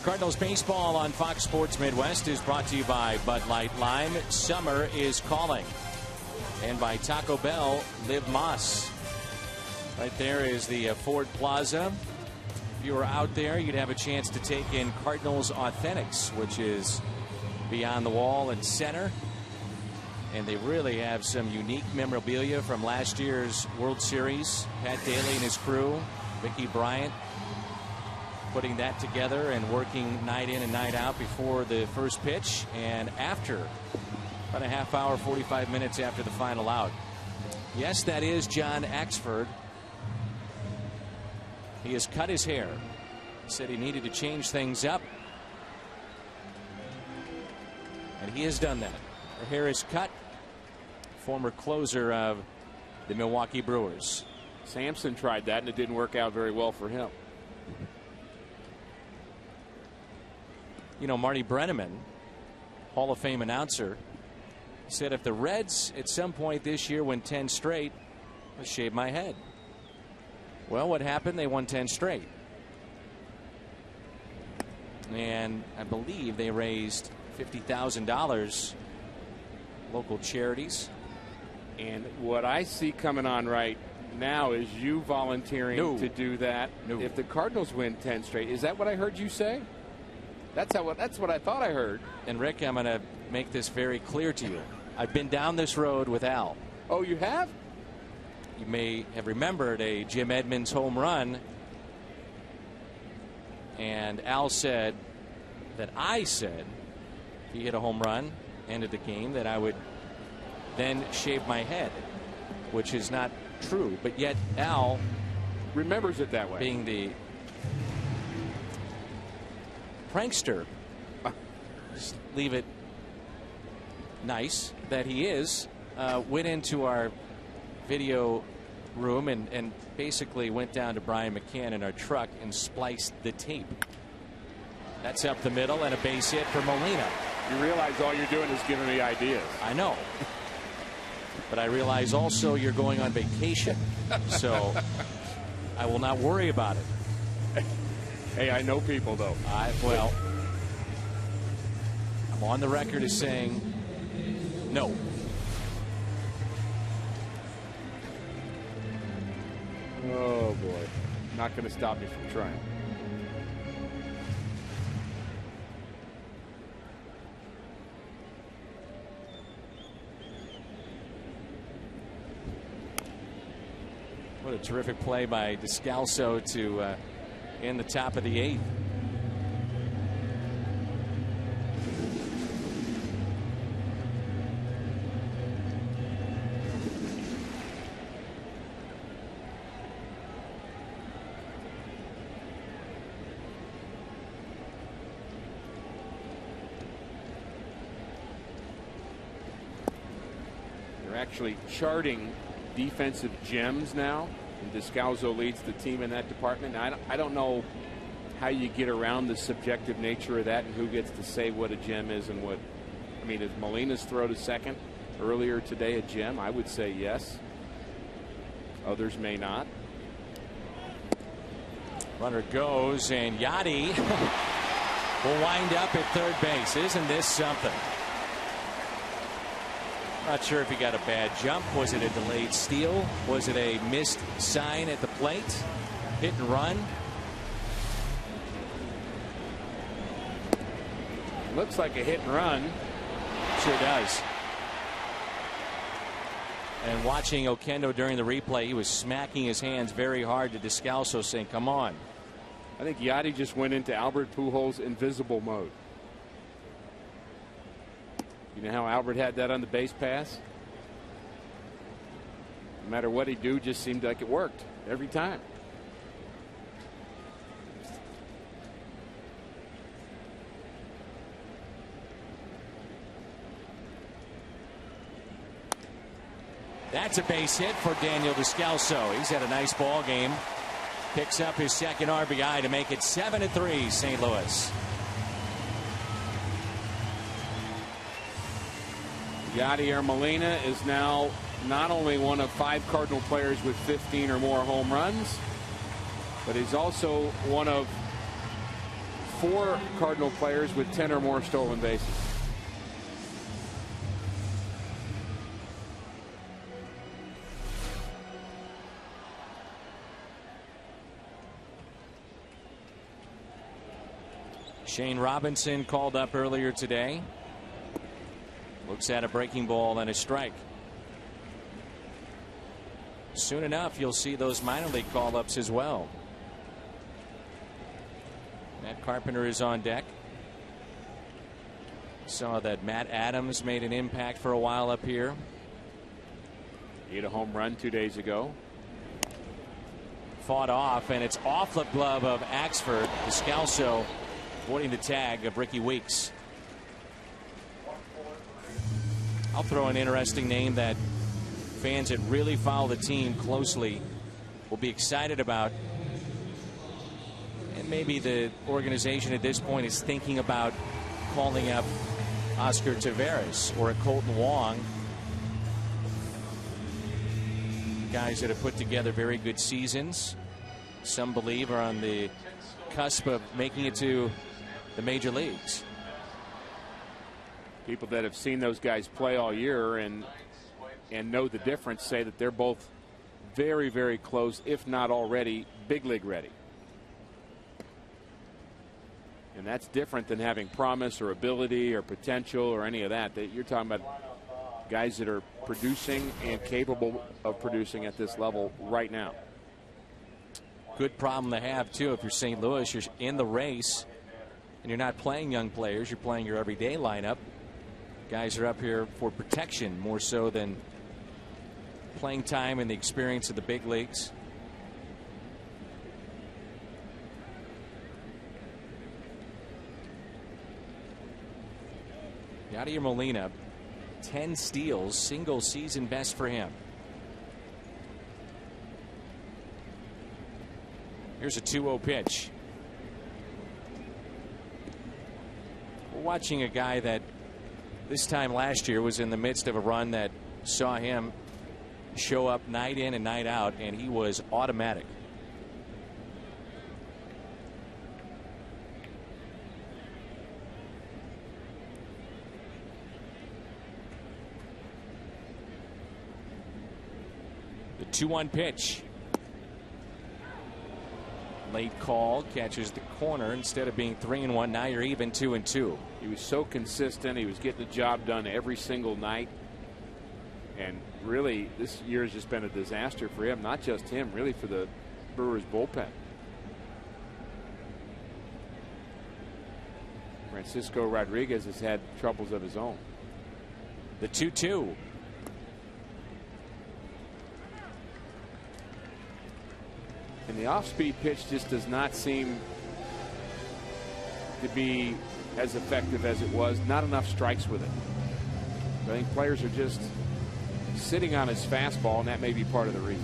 [SPEAKER 9] Cardinals baseball on Fox Sports Midwest is brought to you by Bud Light Lime. Summer is calling. And by Taco Bell, Live Más. Right there is the Ford Plaza. If you were out there, you'd have a chance to take in Cardinals Authentics, which is beyond the wall and center. And they really have some unique memorabilia from last year's World Series. Pat Daly and his crew, Mickey Bryant, putting that together and working night in and night out before the first pitch and after, about a half hour, 45 minutes after the final out. Yes, that is John Axford. He has cut his hair. He said he needed to change things up, and he has done that. Her hair is cut. Former closer of the Milwaukee Brewers.
[SPEAKER 6] Sampson tried that, and it didn't work out very well for him.
[SPEAKER 9] You know, Marty Brenneman, Hall of Fame announcer, said if the Reds at some point this year win 10 straight, I'll shave my head. Well, what happened? They won 10 straight. And I believe they raised $50,000 local charities.
[SPEAKER 6] And what I see coming on right now is you volunteering to do that.
[SPEAKER 9] No.
[SPEAKER 6] If the Cardinals win 10 straight, is that what I heard you say? That's what I thought I heard.
[SPEAKER 9] And Rick, I'm going to make this very clear to you. I've been down this road with Al.
[SPEAKER 6] Oh, you have?
[SPEAKER 9] You may have remembered a Jim Edmonds home run. And Al said that I said if he hit a home run, ended the game, that I would then shave my head, which is not true. But yet Al
[SPEAKER 6] remembers it that way.
[SPEAKER 9] Being the prankster, just leave it nice that he is, went into our video room and basically went down to Brian McCann in our truck and spliced the tape. That's up the middle and a base hit for Molina.
[SPEAKER 6] You realize all you're doing is giving me ideas.
[SPEAKER 9] I know. But I realize also you're going on vacation. So I will not worry about it.
[SPEAKER 6] Hey, I know people, though.
[SPEAKER 9] Well, I'm on the record as saying no.
[SPEAKER 6] Oh, boy. Not going to stop me from trying.
[SPEAKER 9] What a terrific play by Descalso to in the top of the 8th.
[SPEAKER 6] They're actually charting defensive gems now, and Descalso leads the team in that department. Now, I don't know how you get around the subjective nature of that and who gets to say what a gem is and what. I mean, is Molina's throw to second earlier today a gem? I would say yes. Others may not.
[SPEAKER 9] Runner goes, and Yachty will wind up at third base. Isn't this something? Not sure if he got a bad jump. Was it a delayed steal? Was it a missed sign at the plate? Hit and run?
[SPEAKER 6] Looks like a hit and run.
[SPEAKER 9] Sure does. And watching Oquendo during the replay, he was smacking his hands very hard to Descalso, saying, come on.
[SPEAKER 6] I think Yachty just went into Albert Pujols' invisible mode. You know how Albert had that on the base pass? No matter what he'd do, just seemed like it worked every time.
[SPEAKER 9] That's a base hit for Daniel Descalso. He's had a nice ball game. Picks up his second RBI to make it 7-3 St. Louis.
[SPEAKER 6] Yadier Molina is now not only one of 5 Cardinal players with 15 or more home runs, but he's also one of 4 Cardinal players with 10 or more stolen bases.
[SPEAKER 9] Shane Robinson called up earlier today. Looks at a breaking ball and a strike. Soon enough, you'll see those minor league call-ups as well. Matt Carpenter is on deck. Saw that Matt Adams made an impact for a while up here.
[SPEAKER 6] He hit a home run 2 days ago.
[SPEAKER 9] Fought off, and it's off the glove of Axford. Descalso avoiding the tag of Ricky Weeks. I'll throw an interesting name that fans that really follow the team closely will be excited about. And maybe the organization at this point is thinking about calling up Oscar Taveras or a Colton Wong. Guys that have put together very good seasons. Some believe are on the cusp of making it to the major leagues.
[SPEAKER 6] People that have seen those guys play all year and know the difference say that they're both very, very close, if not already, big league ready. And that's different than having promise or ability or potential or any of that. You're talking about guys that are producing and capable of producing at this level right now.
[SPEAKER 9] Good problem to have, too, if you're St. Louis. You're in the race and you're not playing young players. You're playing your everyday lineup. Guys are up here for protection more so than playing time and the experience of the big leagues. Yadier Molina, 10 steals, single season best for him. Here's a 2-0 pitch. We're watching a guy that this time last year was in the midst of a run that saw him show up night in and night out, and he was automatic. The 2-1 pitch. Late call, catches the corner. Instead of being 3-1, now you're even 2-2.
[SPEAKER 6] He was so consistent. He was getting the job done every single night. And really, this year has just been a disaster for him. Not just him, really for the Brewers bullpen. Francisco Rodriguez has had troubles of his own.
[SPEAKER 9] The 2-2.
[SPEAKER 6] And the off-speed pitch just does not seem to be as effective as it was. Not enough strikes with it. I think players are just sitting on his fastball, and that may be part of the reason.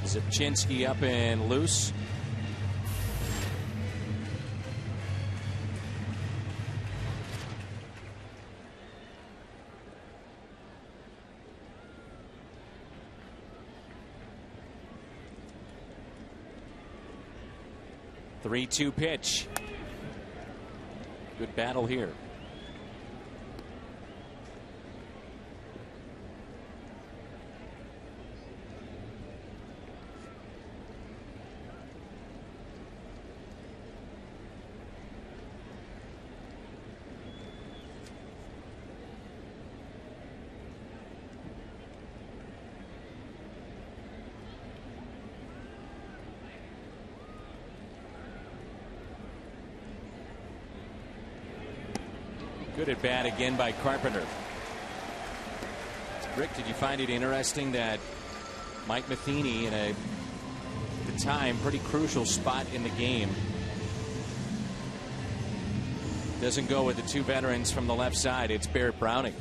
[SPEAKER 9] Zipchinski up and loose. The 3-2 pitch. Good battle here. Good at bat again by Carpenter. Rick, did you find it interesting that Mike Matheny, in at the time, pretty crucial spot in the game, doesn't go with the two veterans from the left side? It's Barrett Browning.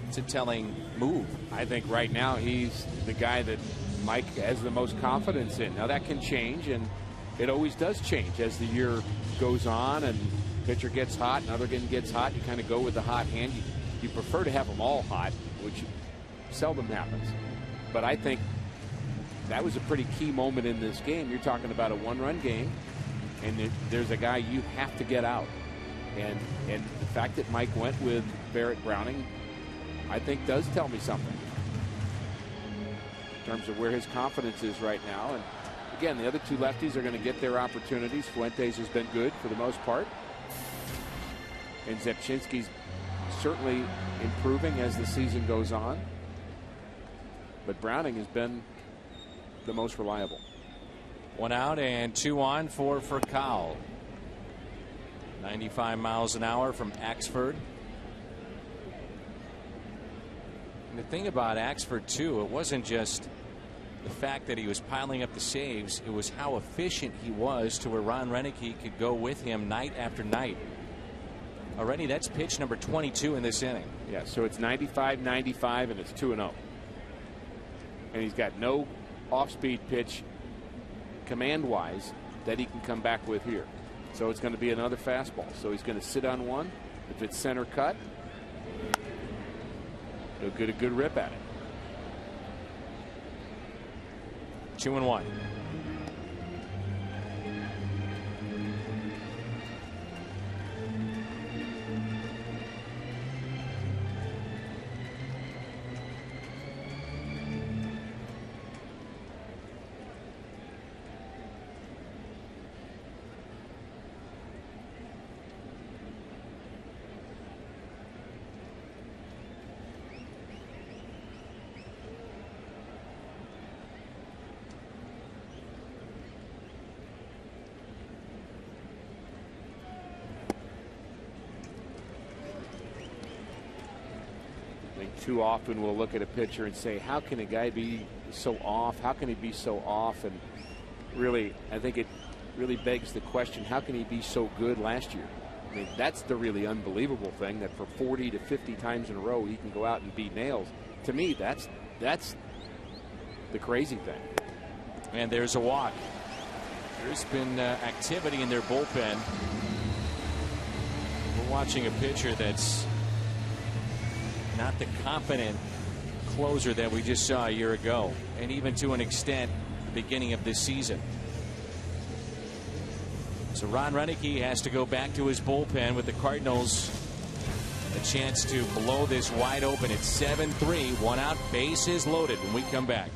[SPEAKER 9] It's a telling move.
[SPEAKER 6] I think right now he's the guy that Mike has the most confidence in. Now that can change, and it always does change as the year goes on and pitcher gets hot, another one gets hot. You kind of go with the hot hand. You prefer to have them all hot, which seldom happens. But I think that was a pretty key moment in this game. You're talking about a one-run game, and there's a guy you have to get out. And the fact that Mike went with Barrett Browning, I think, does tell me something in terms of where his confidence is right now. And again, the other two lefties are going to get their opportunities. Fuentes has been good for the most part, and Zepchinski's certainly improving as the season goes on. But Browning has been the most reliable.
[SPEAKER 9] 1 out and 2 on for Cowell. 95 miles an hour from Axford. And the thing about Axford, too, it wasn't just the fact that he was piling up the saves, it was how efficient he was to where Ron Renicky could go with him night after night. Already that's pitch number 22 in this inning.
[SPEAKER 6] Yeah, so it's 95-95 and it's 2-0. And he's got no off-speed pitch command-wise that he can come back with here. So it's going to be another fastball. So he's going to sit on one. If it's center cut, he'll get a good rip at it.
[SPEAKER 9] 2-1.
[SPEAKER 6] Too often we'll look at a pitcher and say, how can a guy be so off? How can he be so off? And really, I think it really begs the question, how can he be so good last year? I mean, that's the really unbelievable thing, that for 40 to 50 times in a row he can go out and beat nails. To me, that's the crazy thing.
[SPEAKER 9] And there's a walk. There's been activity in their bullpen. We're watching a pitcher that's not the confident closer that we just saw a year ago, and even to an extent the beginning of this season. So Ron Renicky has to go back to his bullpen with the Cardinals a chance to blow this wide open. It's 7-3, 1 out, bases loaded when we come back.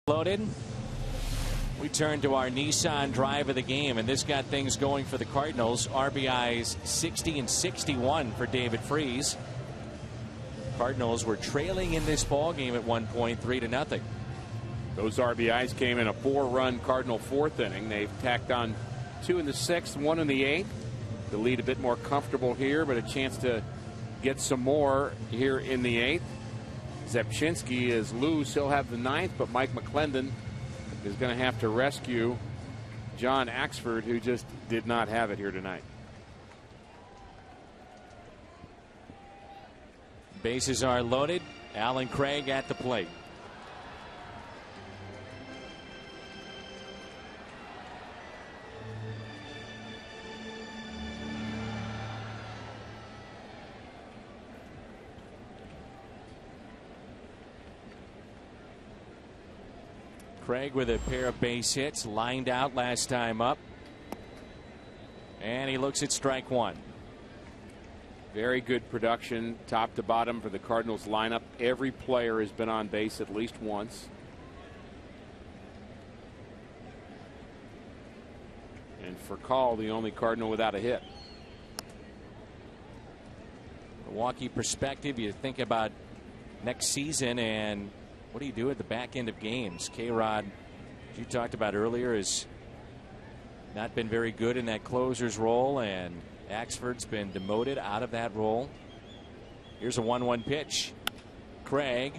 [SPEAKER 9] Loaded. We turn to our Nissan drive of the game, and this got things going for the Cardinals. RBIs 60 and 61 for David Freese. Cardinals were trailing in this ball game at one point, 3-0.
[SPEAKER 6] Those RBIs came in a 4-run Cardinal fourth inning. They've tacked on 2 in the 6th, 1 in the 8th. The lead a bit more comfortable here, but a chance to get some more here in the 8th. Zepchinski is loose. He'll have the 9th, but Mike McClendon is going to have to rescue John Axford, who just did not have it here tonight.
[SPEAKER 9] Bases are loaded. Alan Craig at the plate. Craig with a pair of base hits, lined out last time up. And he looks at strike one.
[SPEAKER 6] Very good production top to bottom for the Cardinals lineup. Every player has been on base at least once. And for Call, the only Cardinal without a hit.
[SPEAKER 9] Milwaukee perspective, you think about next season and what do you do at the back end of games? K-Rod, as you talked about earlier, has not been very good in that closer's role, and Axford's been demoted out of that role. Here's a 1-1 pitch. Craig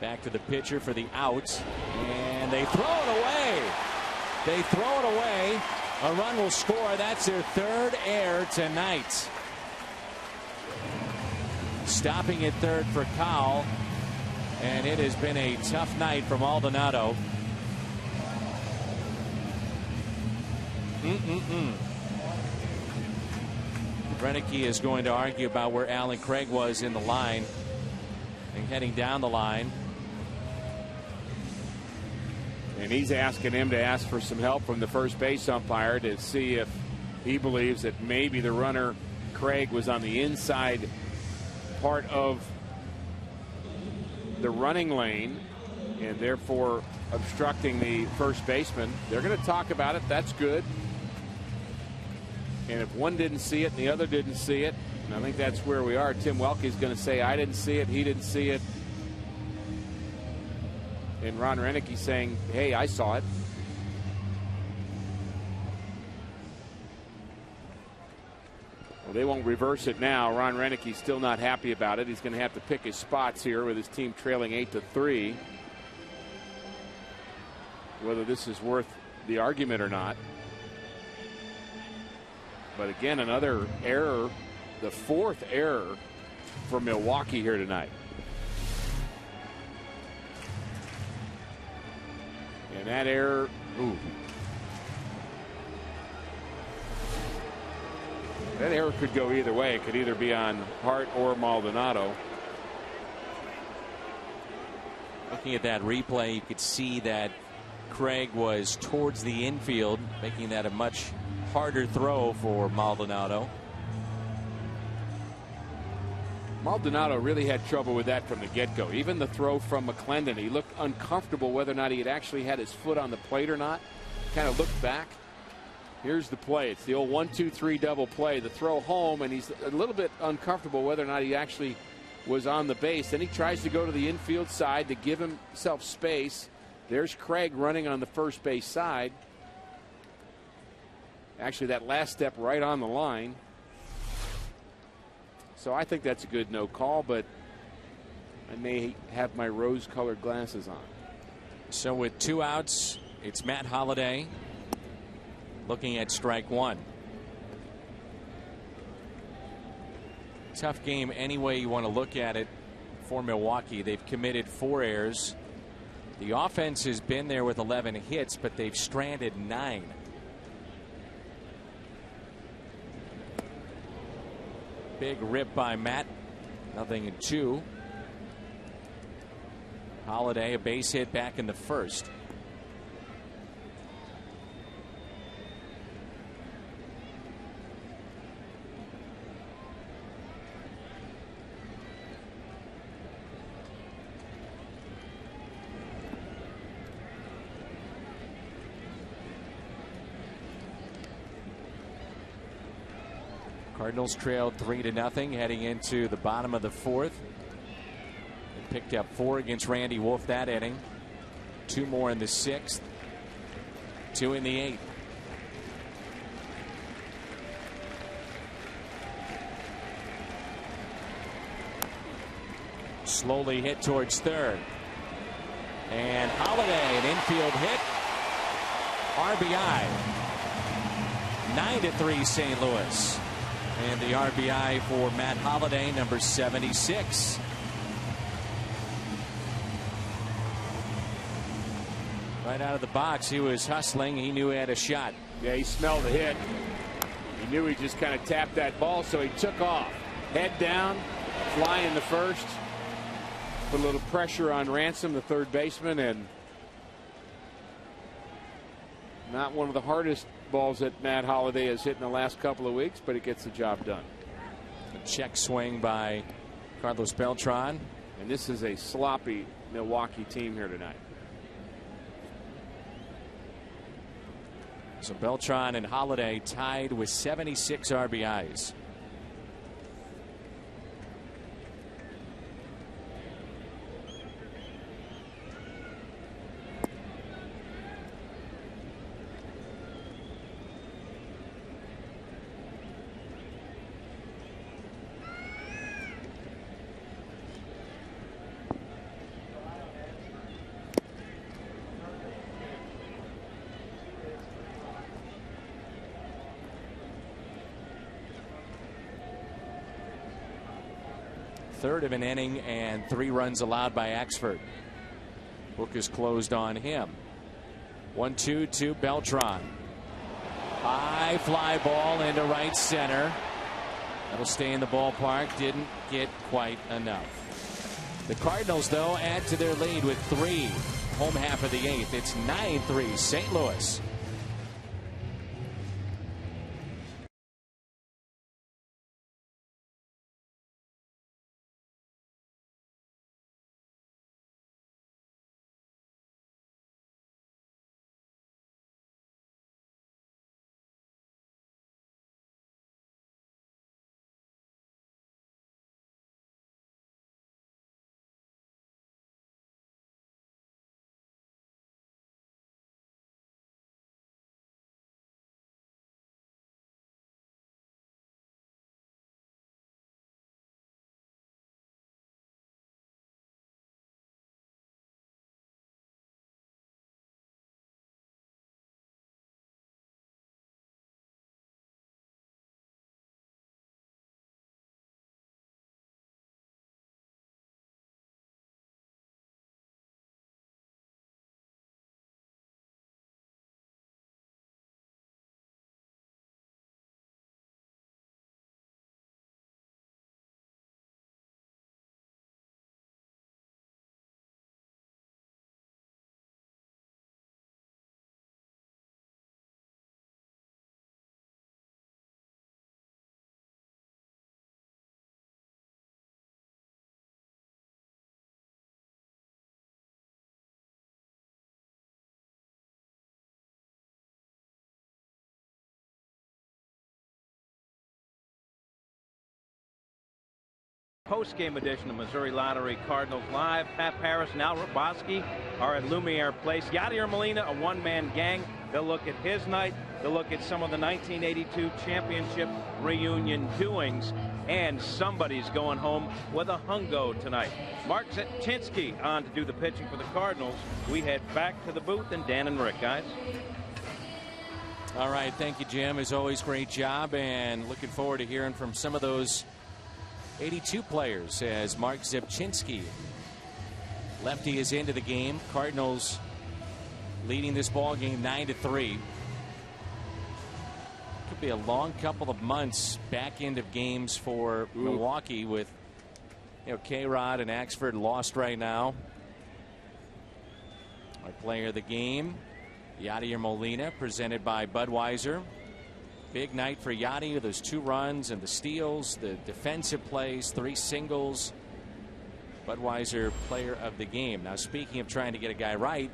[SPEAKER 9] back to the pitcher for the out, and they throw it away. They throw it away. A run will score. That's their third error tonight. Stopping at third for Cowell, and it has been a tough night for Maldonado. Renicky is going to argue about where Alan Craig was in the line and heading down the line.
[SPEAKER 6] And he's asking him to ask for some help from the first base umpire to see if he believes that maybe the runner Craig was on the inside part of the running lane and therefore obstructing the first baseman. They're going to talk about it. That's good. And if one didn't see it and the other didn't see it, and I think that's where we are, Tim Welke's going to say, I didn't see it, he didn't see it. And Ron Renicky saying, hey, I saw it. Well, they won't reverse it now. Ron Renicky's still not happy about it. He's going to have to pick his spots here with his team trailing 8-3. Whether this is worth the argument or not. But again, another error, the fourth error for Milwaukee here tonight. And that error, that error could go either way. It could either be on Hart or Maldonado.
[SPEAKER 9] Looking at that replay, you could see that Craig was towards the infield, making that a much harder throw for Maldonado.
[SPEAKER 6] Maldonado really had trouble with that from the get-go. Even the throw from McClendon, he looked uncomfortable whether or not he had actually had his foot on the plate or not. Kind of looked back. Here's the play. It's the old 1-2-3 double play. The throw home, and he's a little bit uncomfortable whether or not he actually was on the base. Then he tries to go to the infield side to give himself space. There's Craig running on the first base side. Actually, that last step right on the line. So I think that's a good no call, but I may have my rose-colored glasses on.
[SPEAKER 9] So with two outs, it's Matt Holliday looking at strike one. Tough game any way you want to look at it for Milwaukee. They've committed 4 errors. The offense has been there with 11 hits, but they've stranded 9. Big rip by Matt. 0-2. Holliday, a base hit back in the first. Cardinals trailed 3-0 heading into the bottom of the fourth. They picked up 4 against Randy Wolf that inning. 2 more in the 6th. 2 in the 8th. Slowly hit towards third. And Holliday, an infield hit. RBI. 9-3 St. Louis. And the RBI for Matt Holliday, number 76. Right out of the box, he was hustling. He knew he had a shot.
[SPEAKER 6] Yeah, he smelled the hit. He knew he just kind of tapped that ball, so he took off. Head down, fly in the first. Put a little pressure on Ransom, the third baseman, and Not one of the hardest balls that Matt Holliday has hit in the last couple of weeks, but it gets the job done.
[SPEAKER 9] A check swing by Carlos Beltran.
[SPEAKER 6] And this is a sloppy Milwaukee team here tonight.
[SPEAKER 9] So Beltran and Holliday tied with 76 RBIs. Third of an inning and 3 runs allowed by Axford. Book is closed on him. 1-2 to Beltran. High fly ball into right center. That'll stay in the ballpark. Didn't get quite enough. The Cardinals, though, add to their lead with 3. Home half of the 8th. It's 9-3 St. Louis.
[SPEAKER 10] Post-game edition of Missouri Lottery Cardinals Live. Pat Paris and Al Roboski are at Lumiere Place. Yadier Molina, a one-man gang. They'll look at his night. They'll look at some of the 1982 championship reunion doings. And somebody's going home with a hungo tonight. Mark Zetchinski on to do the pitching for the Cardinals. We head back to the booth, and Dan and Rick, guys.
[SPEAKER 9] All right, thank you, Jim. As always, great job, and looking forward to hearing from some of those 82 players as Mark Zetchinski. Lefty is into the game. Cardinals leading this ball game 9-3. Could be a long couple of months back end of games for Milwaukee with K-Rod and Axford lost right now. Our player of the game, Yadier Molina, presented by Budweiser. Big night for Yadi with those 2 runs and the steals, the defensive plays, 3 singles. Budweiser player of the game. Now, speaking of trying to get a guy right,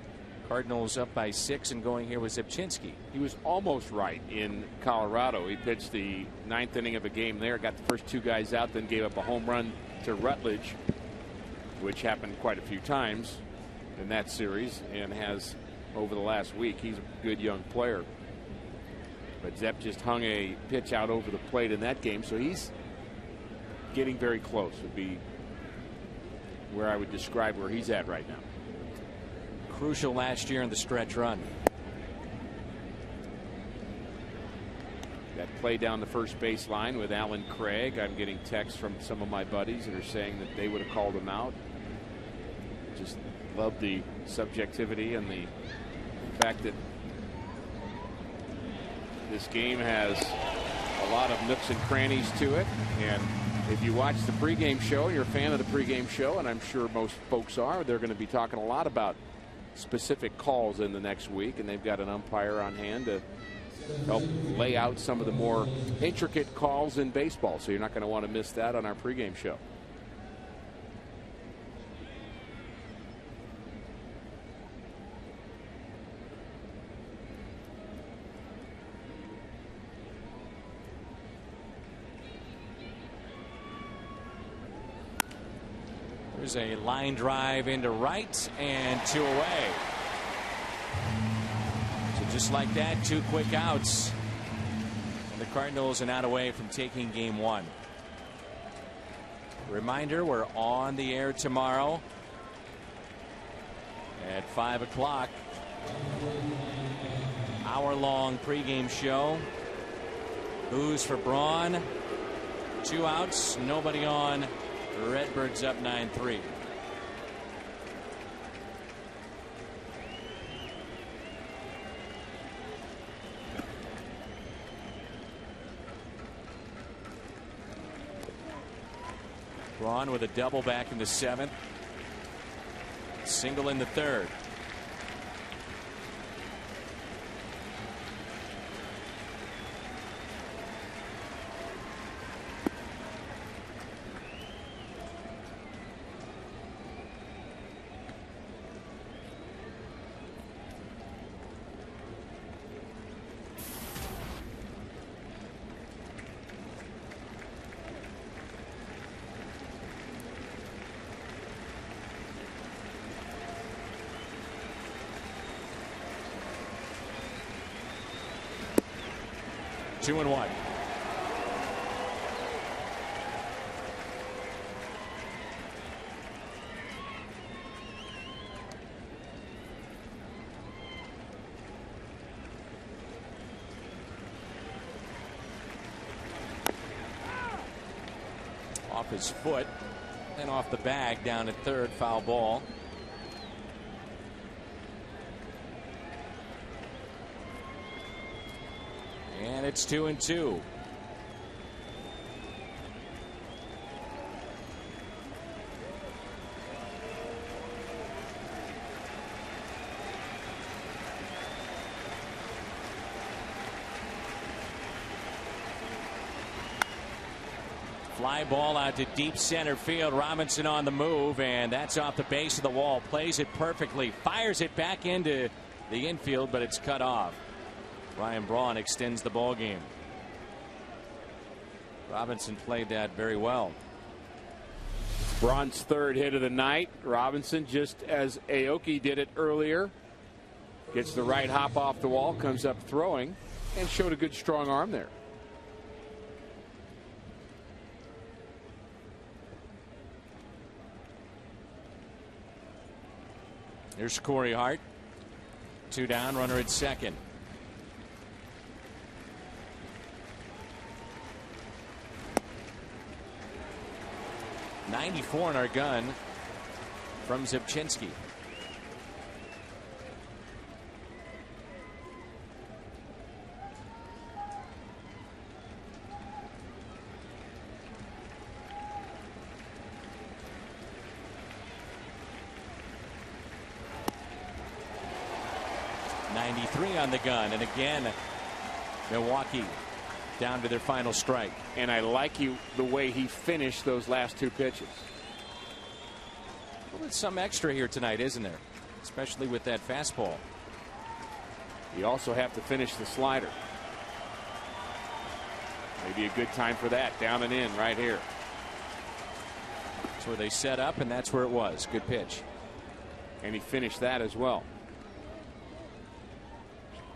[SPEAKER 9] Cardinals up by 6 and going here with Zetchinski.
[SPEAKER 6] He was almost right in Colorado. He pitched the 9th inning of a game there, got the first 2 guys out, then gave up a home run to Rutledge, which happened quite a few times in that series, and has over the last week. He's a good young player. But Zepp just hung a pitch out over the plate in that game, so he's getting very close. Would be where I would describe where he's at right now.
[SPEAKER 9] Crucial last year in the stretch run.
[SPEAKER 6] That play down the first baseline with Alan Craig. I'm getting texts from some of my buddies that are saying that they would have called him out. Just love the subjectivity and the fact that this game has a lot of nooks and crannies to it. And if you watch the pregame show, you're a fan of the pregame show, and I'm sure most folks are, they're going to be talking a lot about specific calls in the next week, and they've got an umpire on hand to help lay out some of the more intricate calls in baseball. So you're not going to want to miss that on our pregame show.
[SPEAKER 9] There's a line drive into right and 2 away. So just like that, 2 quick outs. And the Cardinals are not away from taking game 1. Reminder, we're on the air tomorrow at 5 o'clock. Hour-long pregame show. Who's for Braun? 2 outs, nobody on. Redbirds up 9-3. Braun with a double back in the 7th. Single in the 3rd. Two and 1. Off his foot and off the bag down at 3rd, foul ball. And it's 2-2. Fly ball out to deep center field. Robinson on the move, and that's off the base of the wall. Plays it perfectly. Fires it back into the infield, but it's cut off. Ryan Braun extends the ball game. Robinson played that very well.
[SPEAKER 6] Braun's 3rd hit of the night. Robinson, just as Aoki did it earlier, gets the right hop off the wall, comes up throwing, and showed a good strong arm there.
[SPEAKER 9] Here's Corey Hart. 2 down, runner at 2nd. .94 in our gun from Zipchinski. .93 on the gun, and again Milwaukee down to their final strike.
[SPEAKER 6] And I like the way he finished those last 2 pitches.
[SPEAKER 9] Well, there's some extra here tonight, isn't there? Especially with that fastball.
[SPEAKER 6] You also have to finish the slider. Maybe a good time for that. Down and in right here.
[SPEAKER 9] That's where they set up, and that's where it was. Good pitch.
[SPEAKER 6] And he finished that as well.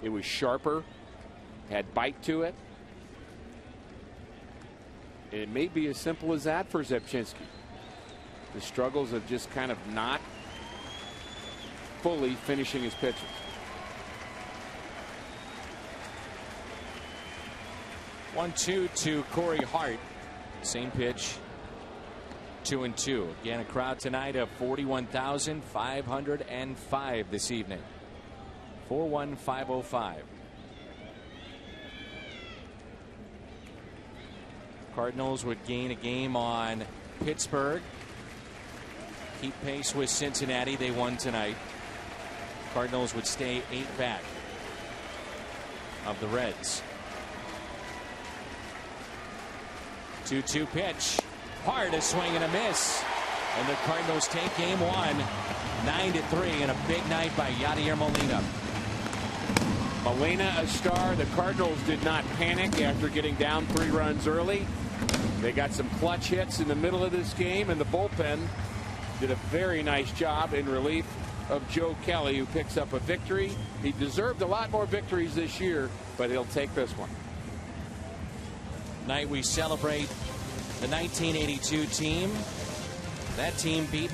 [SPEAKER 6] It was sharper, had bite to it. It may be as simple as that for Zipchinski. The struggles of just kind of not fully finishing his pitches.
[SPEAKER 9] One-two to Corey Hart. Same pitch. 2-2. Again, a crowd tonight of 41,505 this evening. 41505. Cardinals would gain a game on Pittsburgh. Keep pace with Cincinnati. They won tonight. Cardinals would stay 8 back of the Reds. 2-2 pitch. Hard, a swing and a miss. And the Cardinals take game 1, 9-3, and a big night by Yadier Molina.
[SPEAKER 6] Molina, a star. The Cardinals did not panic after getting down 3 runs early. They got some clutch hits in the middle of this game, and the bullpen did a very nice job in relief of Joe Kelly, who picks up a victory. He deserved a lot more victories this year, but he'll take this one.
[SPEAKER 9] Tonight we celebrate the 1982 team. That team beat